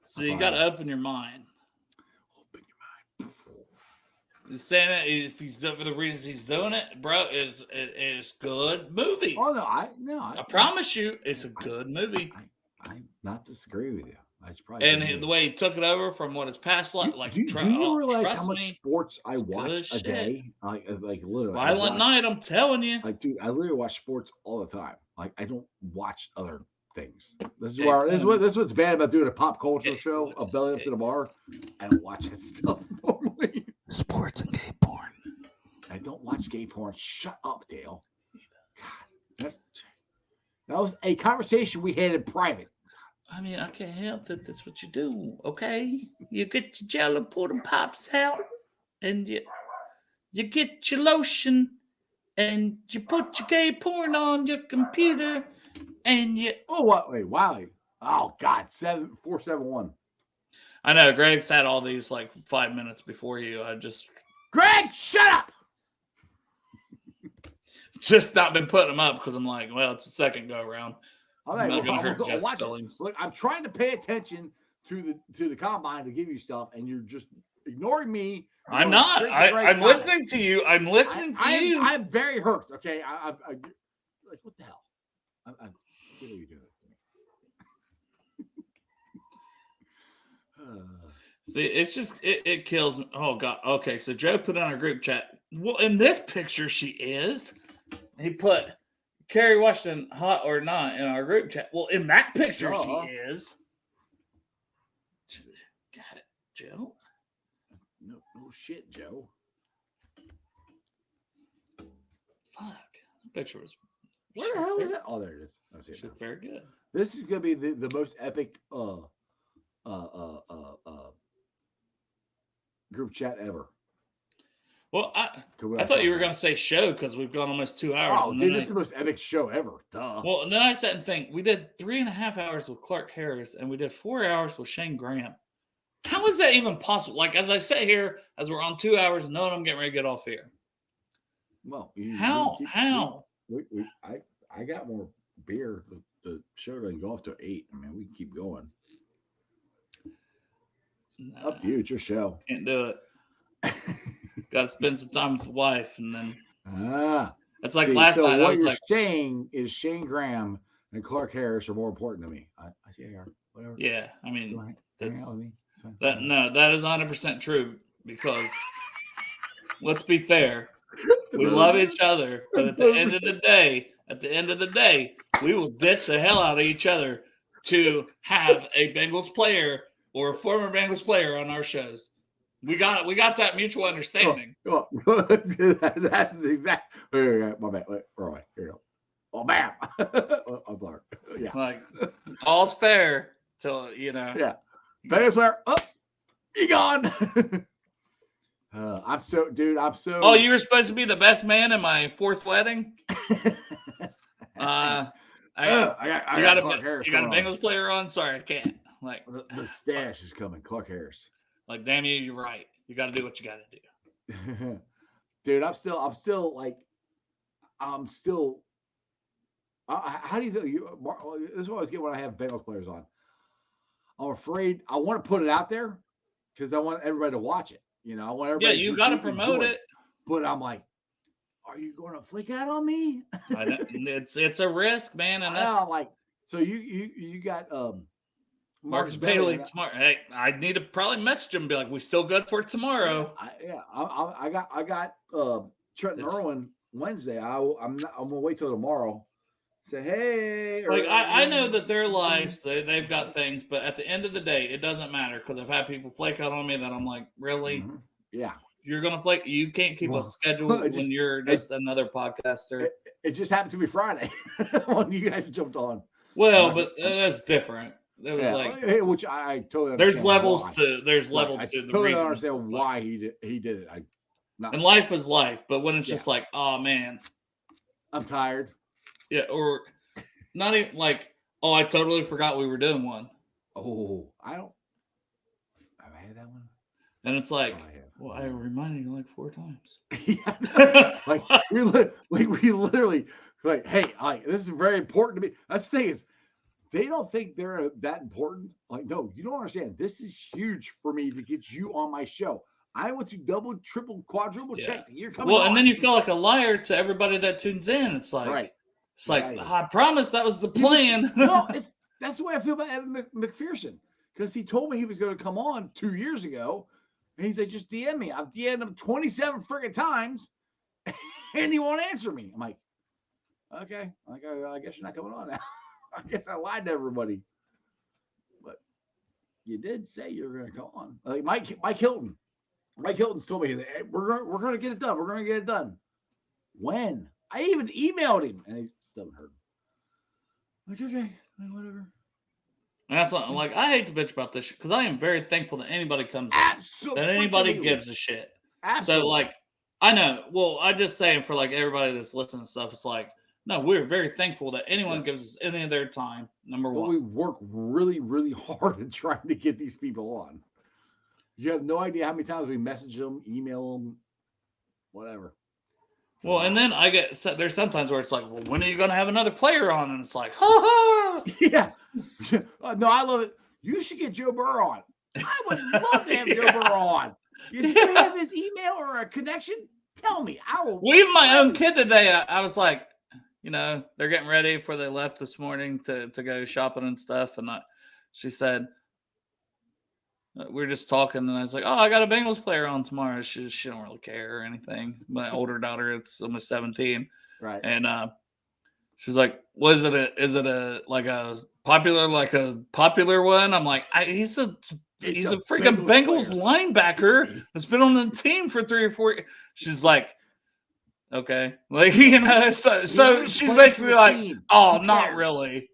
So you got to open your mind. Open your mind. Santa, if he's done for the reasons he's doing it, bro, is good movie. Oh no, I promise you, it's a good movie. I not disagree with you. And the way he took it over from what his past life, do you realize how much sports I watch a day? Like literally. Violent Night, I'm telling you. Like, dude, I literally watch sports all the time. Like, I don't watch other things. This is what's bad about doing a pop culture show, a belly up to the bar. I don't watch that stuff normally. Sports and gay porn. I don't watch gay porn. Shut up, Dale. God, that was a conversation we had in private. I mean, I can't help that. That's what you do, okay? You get your jello pudding pops out, and you get your lotion, and you put your gay porn on your computer, and you. Oh, what? Wait, Wiley. Oh God, 4.71. I know Greg's had all these like 5 minutes before you. Greg, shut up. Just not been putting them up because I'm like, well, it's the second go around. I'm not going to hurt Jeff's feelings. Look, I'm trying to pay attention to the combine to give you stuff, and you're just ignoring me. I'm not. I'm listening to you. I'm listening to you. I'm very hurt. Okay, I like, what the hell? What are you doing this to me? See, it's just it kills me. Oh God. Okay, so Joe put on our group chat. Well, in this picture, she is. He put Kerry Washington hot or not in our group chat. Well, in that picture, she is. God, Joe. No shit, Joe. Fuck. That picture was. Where the hell is that? Oh, there it is. I see it. She's very good. This is gonna be the most epic group chat ever. Well, I thought you were going to say show because we've gone almost 2 hours. Oh, dude, this is the most epic show ever. Duh. Well, and then I sat and think we did 3.5 hours with Clark Harris and we did 4 hours with Shane Graham. How is that even possible? Like, as I sit here, as we're on 2 hours, knowing I'm getting ready to get off here. Well, how? I got more beer. The show doesn't go off to 8. I mean, we can keep going. Nah, up to you. It's your show. Can't do it. Got to spend some time with the wife, and then it's like last night. What you're saying is Shane Graham and Clark Harris are more important to me. I see they are. Whatever. Yeah, I mean, that is 100% true because let's be fair, we love each other, but at the end of the day, we will ditch the hell out of each other to have a Bengals player or a former Bengals player on our shows. We got that mutual understanding. That's exactly. My bad. Wait, here we go. Oh, bam! I'm sorry. Yeah. Like all's fair till Yeah. Bengals player. Oh, he gone. I'm so. Oh, you were supposed to be the best man in my fourth wedding. I got a Bengals player on. Sorry, I can't. Like the stash is coming. Clark Harris. Like, damn you, you're right. You got to do what you got to do. Dude, I'm still how do you think this is what I was getting when I have Bengals players on. I'm afraid I want to put it out there because I want everybody to watch it. I want everybody. Yeah, you got to promote it. But I'm like, are you going to flick out on me? It's a risk, man, and that's like. So you got Marcus Bailey tomorrow. Hey, I need to probably message him and be like, we still good for tomorrow. I got Trenton Irwin Wednesday. I'm gonna wait till tomorrow. Say hey. Like I know that their lives they've got things, but at the end of the day, it doesn't matter because I've had people flake out on me that I'm like, really? Mm-hmm. Yeah. You're gonna flake. You can't keep a schedule when you're just another podcaster. It just happened to me Friday when you guys jumped on. Well, but that's different. It was like, which I totally understand. There's levels why. to the totally reason. Understand why he did it. And life is life, but when it's just like, oh man, I'm tired. Yeah, or not even like, oh, I totally forgot we were doing one. Oh, I've had that one. And it's like, well, I reminded you like 4 times. Like we literally like, hey, this is very important to me. That's the thing is, they don't think they're that important. Like, no, you don't understand. This is huge for me to get you on my show. I want to double, triple, quadruple check that you're coming. Well, and then you feel like a liar to everybody that tunes in. It's like, I promise that was the plan. No, that's the way I feel about Evan McPherson because he told me he was going to come on 2 years ago, and he said, "Just DM me." I've DM'd him 27 freaking times, and he won't answer me. I'm like, okay, I guess you're not coming on now. I guess I lied to everybody, but you did say you were going to come on. Like Mike Hilton. Mike Hilton's told me, hey, we're going to get it done. We're going to get it done. When? I even emailed him, and he still haven't heard. Like, okay, whatever. And that's not like I hate to bitch about this because I am very thankful that anybody comes, absolutely, that anybody gives a shit. Absolutely. So like, I know. Well, I just saying for like everybody that's listening to stuff, it's like. No, we're very thankful that anyone gives us any of their time. Number one. We work really, really hard at trying to get these people on. You have no idea how many times we message them, email them, whatever. Well, and then I get there's sometimes where it's like, well, when are you going to have another player on? And it's like, ha ha. Yeah. No, I love it. You should get Joe Burrow on. I would love to have Joe Burrow on. You still have his email or a connection? Tell me. I will. Well, even my own kid today, I was like, they're getting ready before they left this morning to go shopping and stuff. And she said, we were just talking, and I was like, "Oh, I got a Bengals player on tomorrow." She don't really care or anything. My older daughter, it's almost 17, right? And she's like, "What is it? Is it a popular one?" I'm like, "He's a freaking Bengals linebacker that's been on the team for 3 or 4 years." She's like, "Okay," like So she's basically like, "Oh, not really,"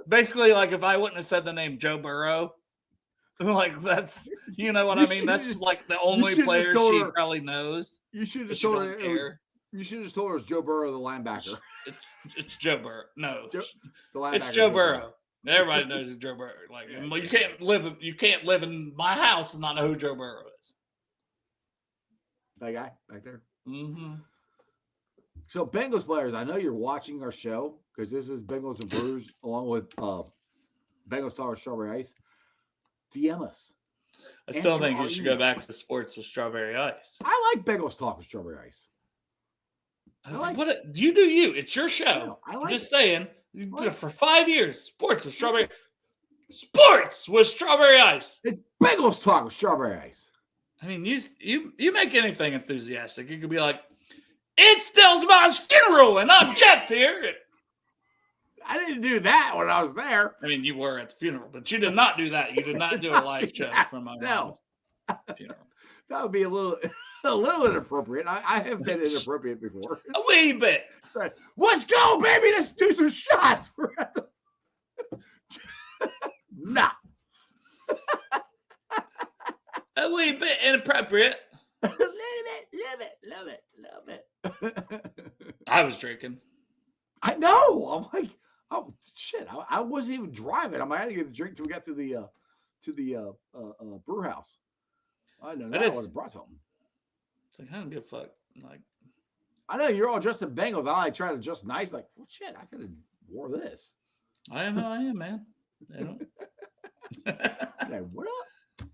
Basically, like if I wouldn't have said the name Joe Burrow. Like that's what I mean. That's like the only player she probably knows. You should have told her. You should have just told her it's Joe Burrow, the linebacker. It's Joe Burrow. No, it's Joe Burrow. Everybody knows it's Joe Burrow. Like you can't live in my house and not know who Joe Burrow is. That guy back there. Mm-hmm. So Bengals players, I know you're watching our show because this is Bengals and Brews along with Bengals Talk with Strawberry Ice. DM us. I still think you should go back to sports with Strawberry Ice. I like Bengals Talk with Strawberry Ice. You do you. It's your show. I'm just saying. For 5 years, sports with Strawberry Ice. It's Bengals Talk with Strawberry Ice. I mean, you make anything enthusiastic. You could be like, "It's Delsmar's funeral, and I'm Jeff here." I didn't do that when I was there. I mean, you were at the funeral, but you did not do that. You did not do a live show from my mom's funeral. That would be a little inappropriate. I have been inappropriate before. A wee bit. Let's go, baby. Let's do some shots. Nah. A wee bit inappropriate. Love it. I was drinking. I know. I'm like, oh shit! I wasn't even driving. I had to get the drink till we got to the brew house. I know that I would have brought something. It's like I don't give a fuck. Like, I know you're all dressed in Bengals. I like try to dress nice. Like, well, shit, I could have wore this. I am who I am, man. Like, what up?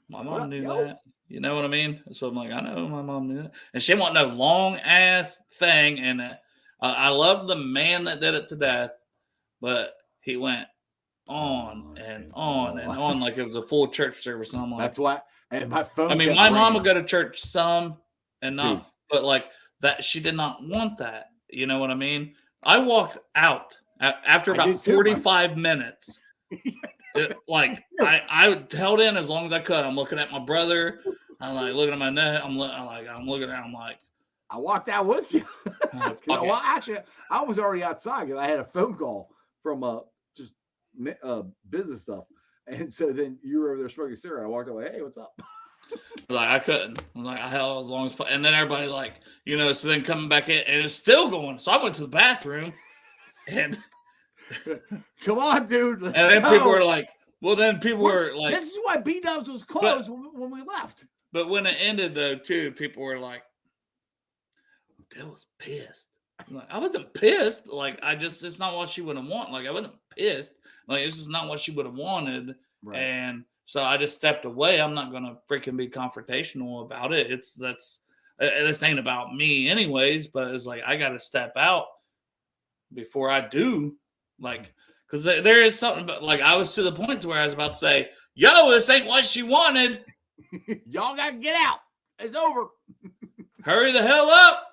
My mom knew that. You know what I mean? So I'm like, I know my mom knew that, and she want no long ass thing. And I love the man that did it to death, but he went on and on and on like it was a full church service. And I'm like, that's why. And my phone. I mean, my mom would go to church some and not, but like that, she did not want that. You know what I mean? I walked out after about 45 minutes. I held in as long as I could. I'm looking at my brother. I'm like looking at my neck. I'm looking at. I'm like, I walked out with you. Well, actually, I was already outside because I had a phone call from just business stuff, and so then you were over there smoking cigarette. I walked away. Hey, what's up? Like I couldn't. I'm like I held as long as, and then everybody like So then coming back in, and it's still going. So I went to the bathroom, and come on, dude. And then people were like, well, then people were like, this is why B-Dubs was closed when we left. But when it ended though, too, people were like, Bill was pissed. Like, I wasn't pissed. Like, it's not what she would have wanted. Like, I wasn't pissed. Like, it's just not what she would have wanted. Right. And so I just stepped away. I'm not going to freaking be confrontational about it. This ain't about me anyways, but it's like, I got to step out before I do. Like, because there is something, but like, I was to the point to where I was about to say, yo, this ain't what she wanted. Y'all got to get out. It's over. Hurry the hell up.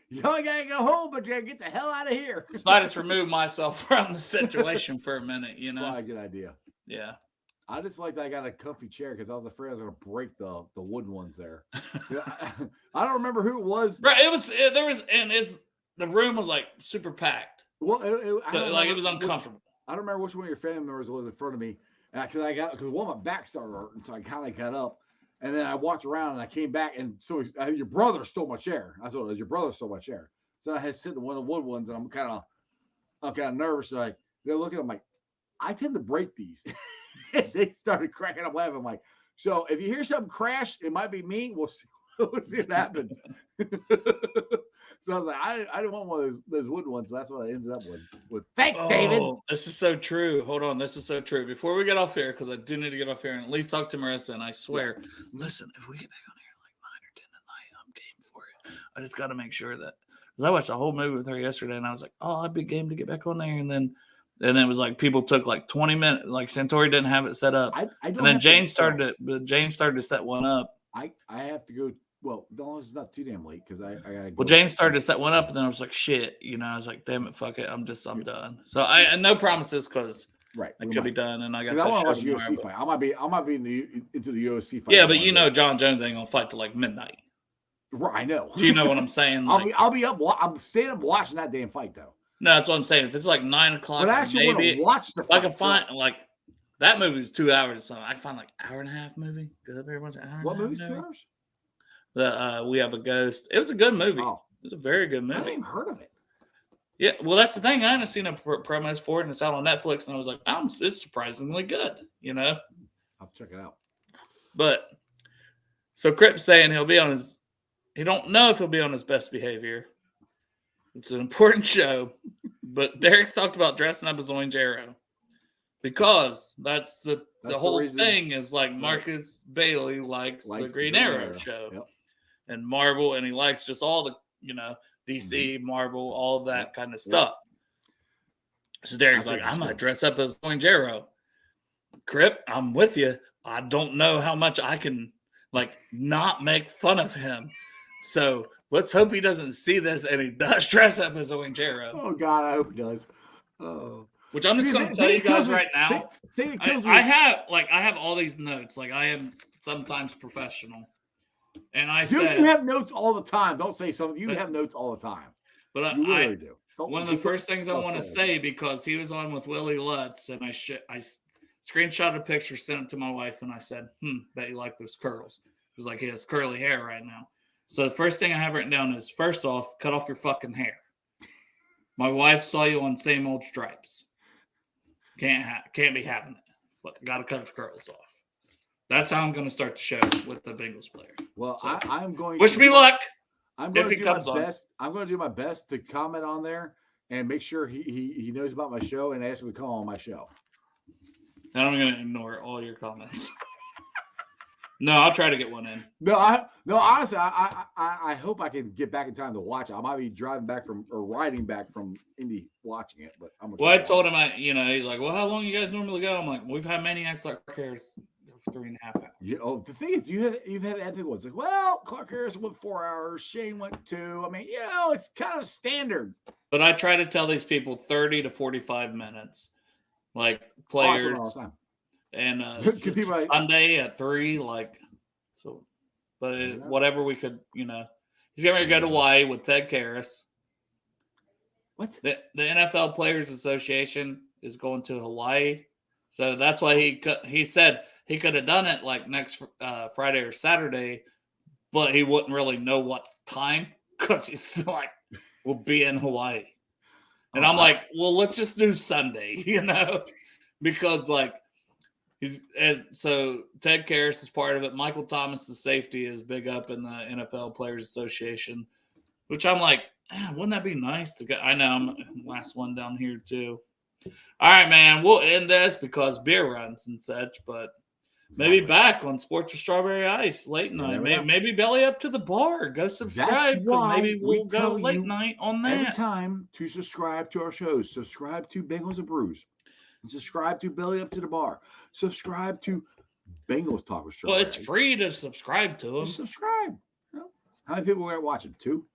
Y'all got to go home, but you got to get the hell out of here. So I just removed myself from the situation for a minute, Probably a good idea. Yeah. I just like that I got a comfy chair because I was afraid I was going to break the wooden ones there. I don't remember who it was. Right. The room was like super packed. Well, it was uncomfortable. I don't remember which one of your family members was in front of me. Because one of my back started hurting, so I kind of got up. And then I walked around and I came back, and so your brother stole my chair. That's what it was. Your brother stole my chair. So I had to sit in one of the wood ones, and I'm kind of nervous. Like they're looking, I'm like, I tend to break these. They started cracking up laughing. I'm like, so if you hear something crash, it might be me. We'll see. We'll see what happens. So I was like, I didn't want one of those wooden ones, so that's what I ended up with. Thanks, David. This is so true. Hold on. This is so true. Before we get off here, because I do need to get off here and at least talk to Marissa, and I swear, listen, if we get back on here like 9 or 10 tonight, I'm game for it. I just got to make sure that, because I watched a whole movie with her yesterday, and I was like, oh, I'd be game to get back on there. And then it was like people took like 20 minutes, like Santori didn't have it set up. And then James started to set one up. I have to go. Well, no, it's not too damn late because I gotta go. Well, James started to set one up, and then I was like, shit, I was like, damn it, fuck it, I'm done. So I no promises because right, I could be done, and I got. I want to watch UFC fight. I might be into the UFC fight. Yeah, but John Jones ain't gonna fight till like midnight. Right, I know. Do you know what I'm saying? Like, I'll be up. I'm staying up watching that damn fight though. No, that's what I'm saying. If it's like 9 o'clock, but I actually want to watch the fight. I can find like that movie's 2 hours or something. I can find like hour and a half movie. Good, everyone's an hour. What movie's 2 hours? We Have a Ghost. It was a good movie. Oh. It was a very good movie. I haven't even heard of it. Yeah, well, that's the thing. I haven't seen a premise for it, and it's out on Netflix, and I was like, it's surprisingly good, I'll check it out. But so Crip's saying he don't know if he'll be on his best behavior. It's an important show, but Derek talked about dressing up as Orange Arrow because that's the whole thing is like Marcus Bailey likes the Green Arrow show. Yep. And Marvel, and he likes just all the, DC, Marvel, all that kind of stuff. So Derek's like, I might dress up as Orange Arrow. Crip, I'm with you. I don't know how much I can, not make fun of him. So let's hope he doesn't see this and he does dress up as Orange Arrow. Oh, God, I hope he does. Oh. Which I'm just going to tell you guys right now. I have all these notes. Like, I am sometimes professional. And you have notes all the time. Don't say something. You have notes all the time. But you really do. One of the first things I want to say, because he was on with Willie Lutz, and I screenshot a picture, sent it to my wife, and I said, bet you like those curls. Because he has curly hair right now. So the first thing I have written down is, first off, cut off your fucking hair. My wife saw you on Same Old Stripes. Can't be having it. But got to cut the curls off. That's how I'm going to start the show with the Bengals player. Well, so, I'm going. Wish me luck. I'm going to do my best. I'm going to do my best to comment on there and make sure he knows about my show and ask me to come on my show. And I'm going to ignore all your comments. No, I'll try to get one in. No, honestly, I hope I can get back in time to watch it. I might be riding back from Indy watching it, but I'm. Well, I told him, he's like, well, how long you guys normally go? I'm like, we've had maniacs like Clark Harris for 3.5 hours. Yeah. Oh, the thing is, you've had epic ones. Like, well, Clark Harris went 4 hours. Shane went 2. I mean, it's kind of standard. But I try to tell these people 30 to 45 minutes, like players. All the time. And Sunday at 3, whatever we could, he's going to go to Hawaii with Ted Karras. What? The NFL Players Association is going to Hawaii, so that's why he said he could have done it next Friday or Saturday, but he wouldn't really know what time because he's we'll be in Hawaii, and I'm like, well, let's just do Sunday, because so Ted Karras is part of it. Michael Thomas's safety is big up in the NFL Players Association, which I'm like, wouldn't that be nice to go? I know I'm the last one down here too. All right, man, we'll end this because beer runs and such, but maybe back on Sports with Strawberry Ice late night. Maybe belly up to the bar. Go subscribe. Maybe we'll go late night on that. Every time to subscribe to our shows, subscribe to Bengals and Brews. Subscribe to Belly Up to the Bar. Subscribe to Bengals Talk with Strawberry. Well, it's free to subscribe to them. Just subscribe. How many people are watching? 2?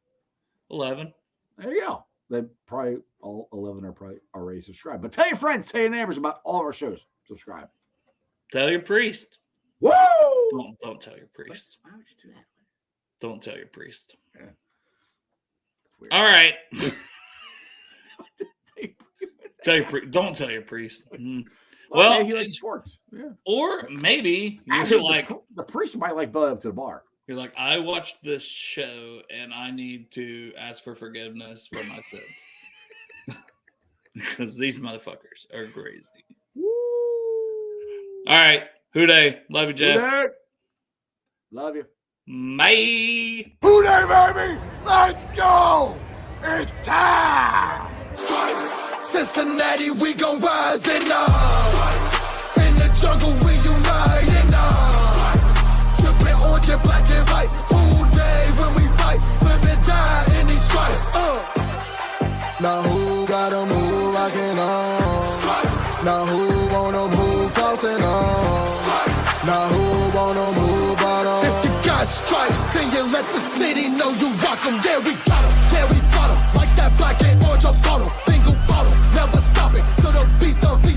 11. There you go. They probably all 11 are probably already subscribed. But tell your friends, tell your neighbors about all of our shows. Subscribe. Tell your priest. Woo! Don't tell your priest. Why would you do that? Don't tell your priest. Yeah. All right. Don't tell your priest. Well, he likes sports. Yeah. Or maybe you're the priest might like Belly Up to the Bar. You're like, I watched this show and I need to ask for forgiveness for my sins. Because these motherfuckers are crazy. Woo. All right. Hooday. Love you, Jeff. Love you. Bye. Who they, baby? Let's go! It's time! Strife, Cincinnati, we gon' rise and up. In the jungle, we unite and up. Trippin' orange and black and white. All day when we fight, live and die in these stripes. Now who got 'em, who rockin' on? Now who wanna move crossing on? Now who wanna move bottom? If you got stripes, then you let the city know you rock 'em. Yeah, we got 'em, yeah, we got 'em. Like that black and orange up on 'em.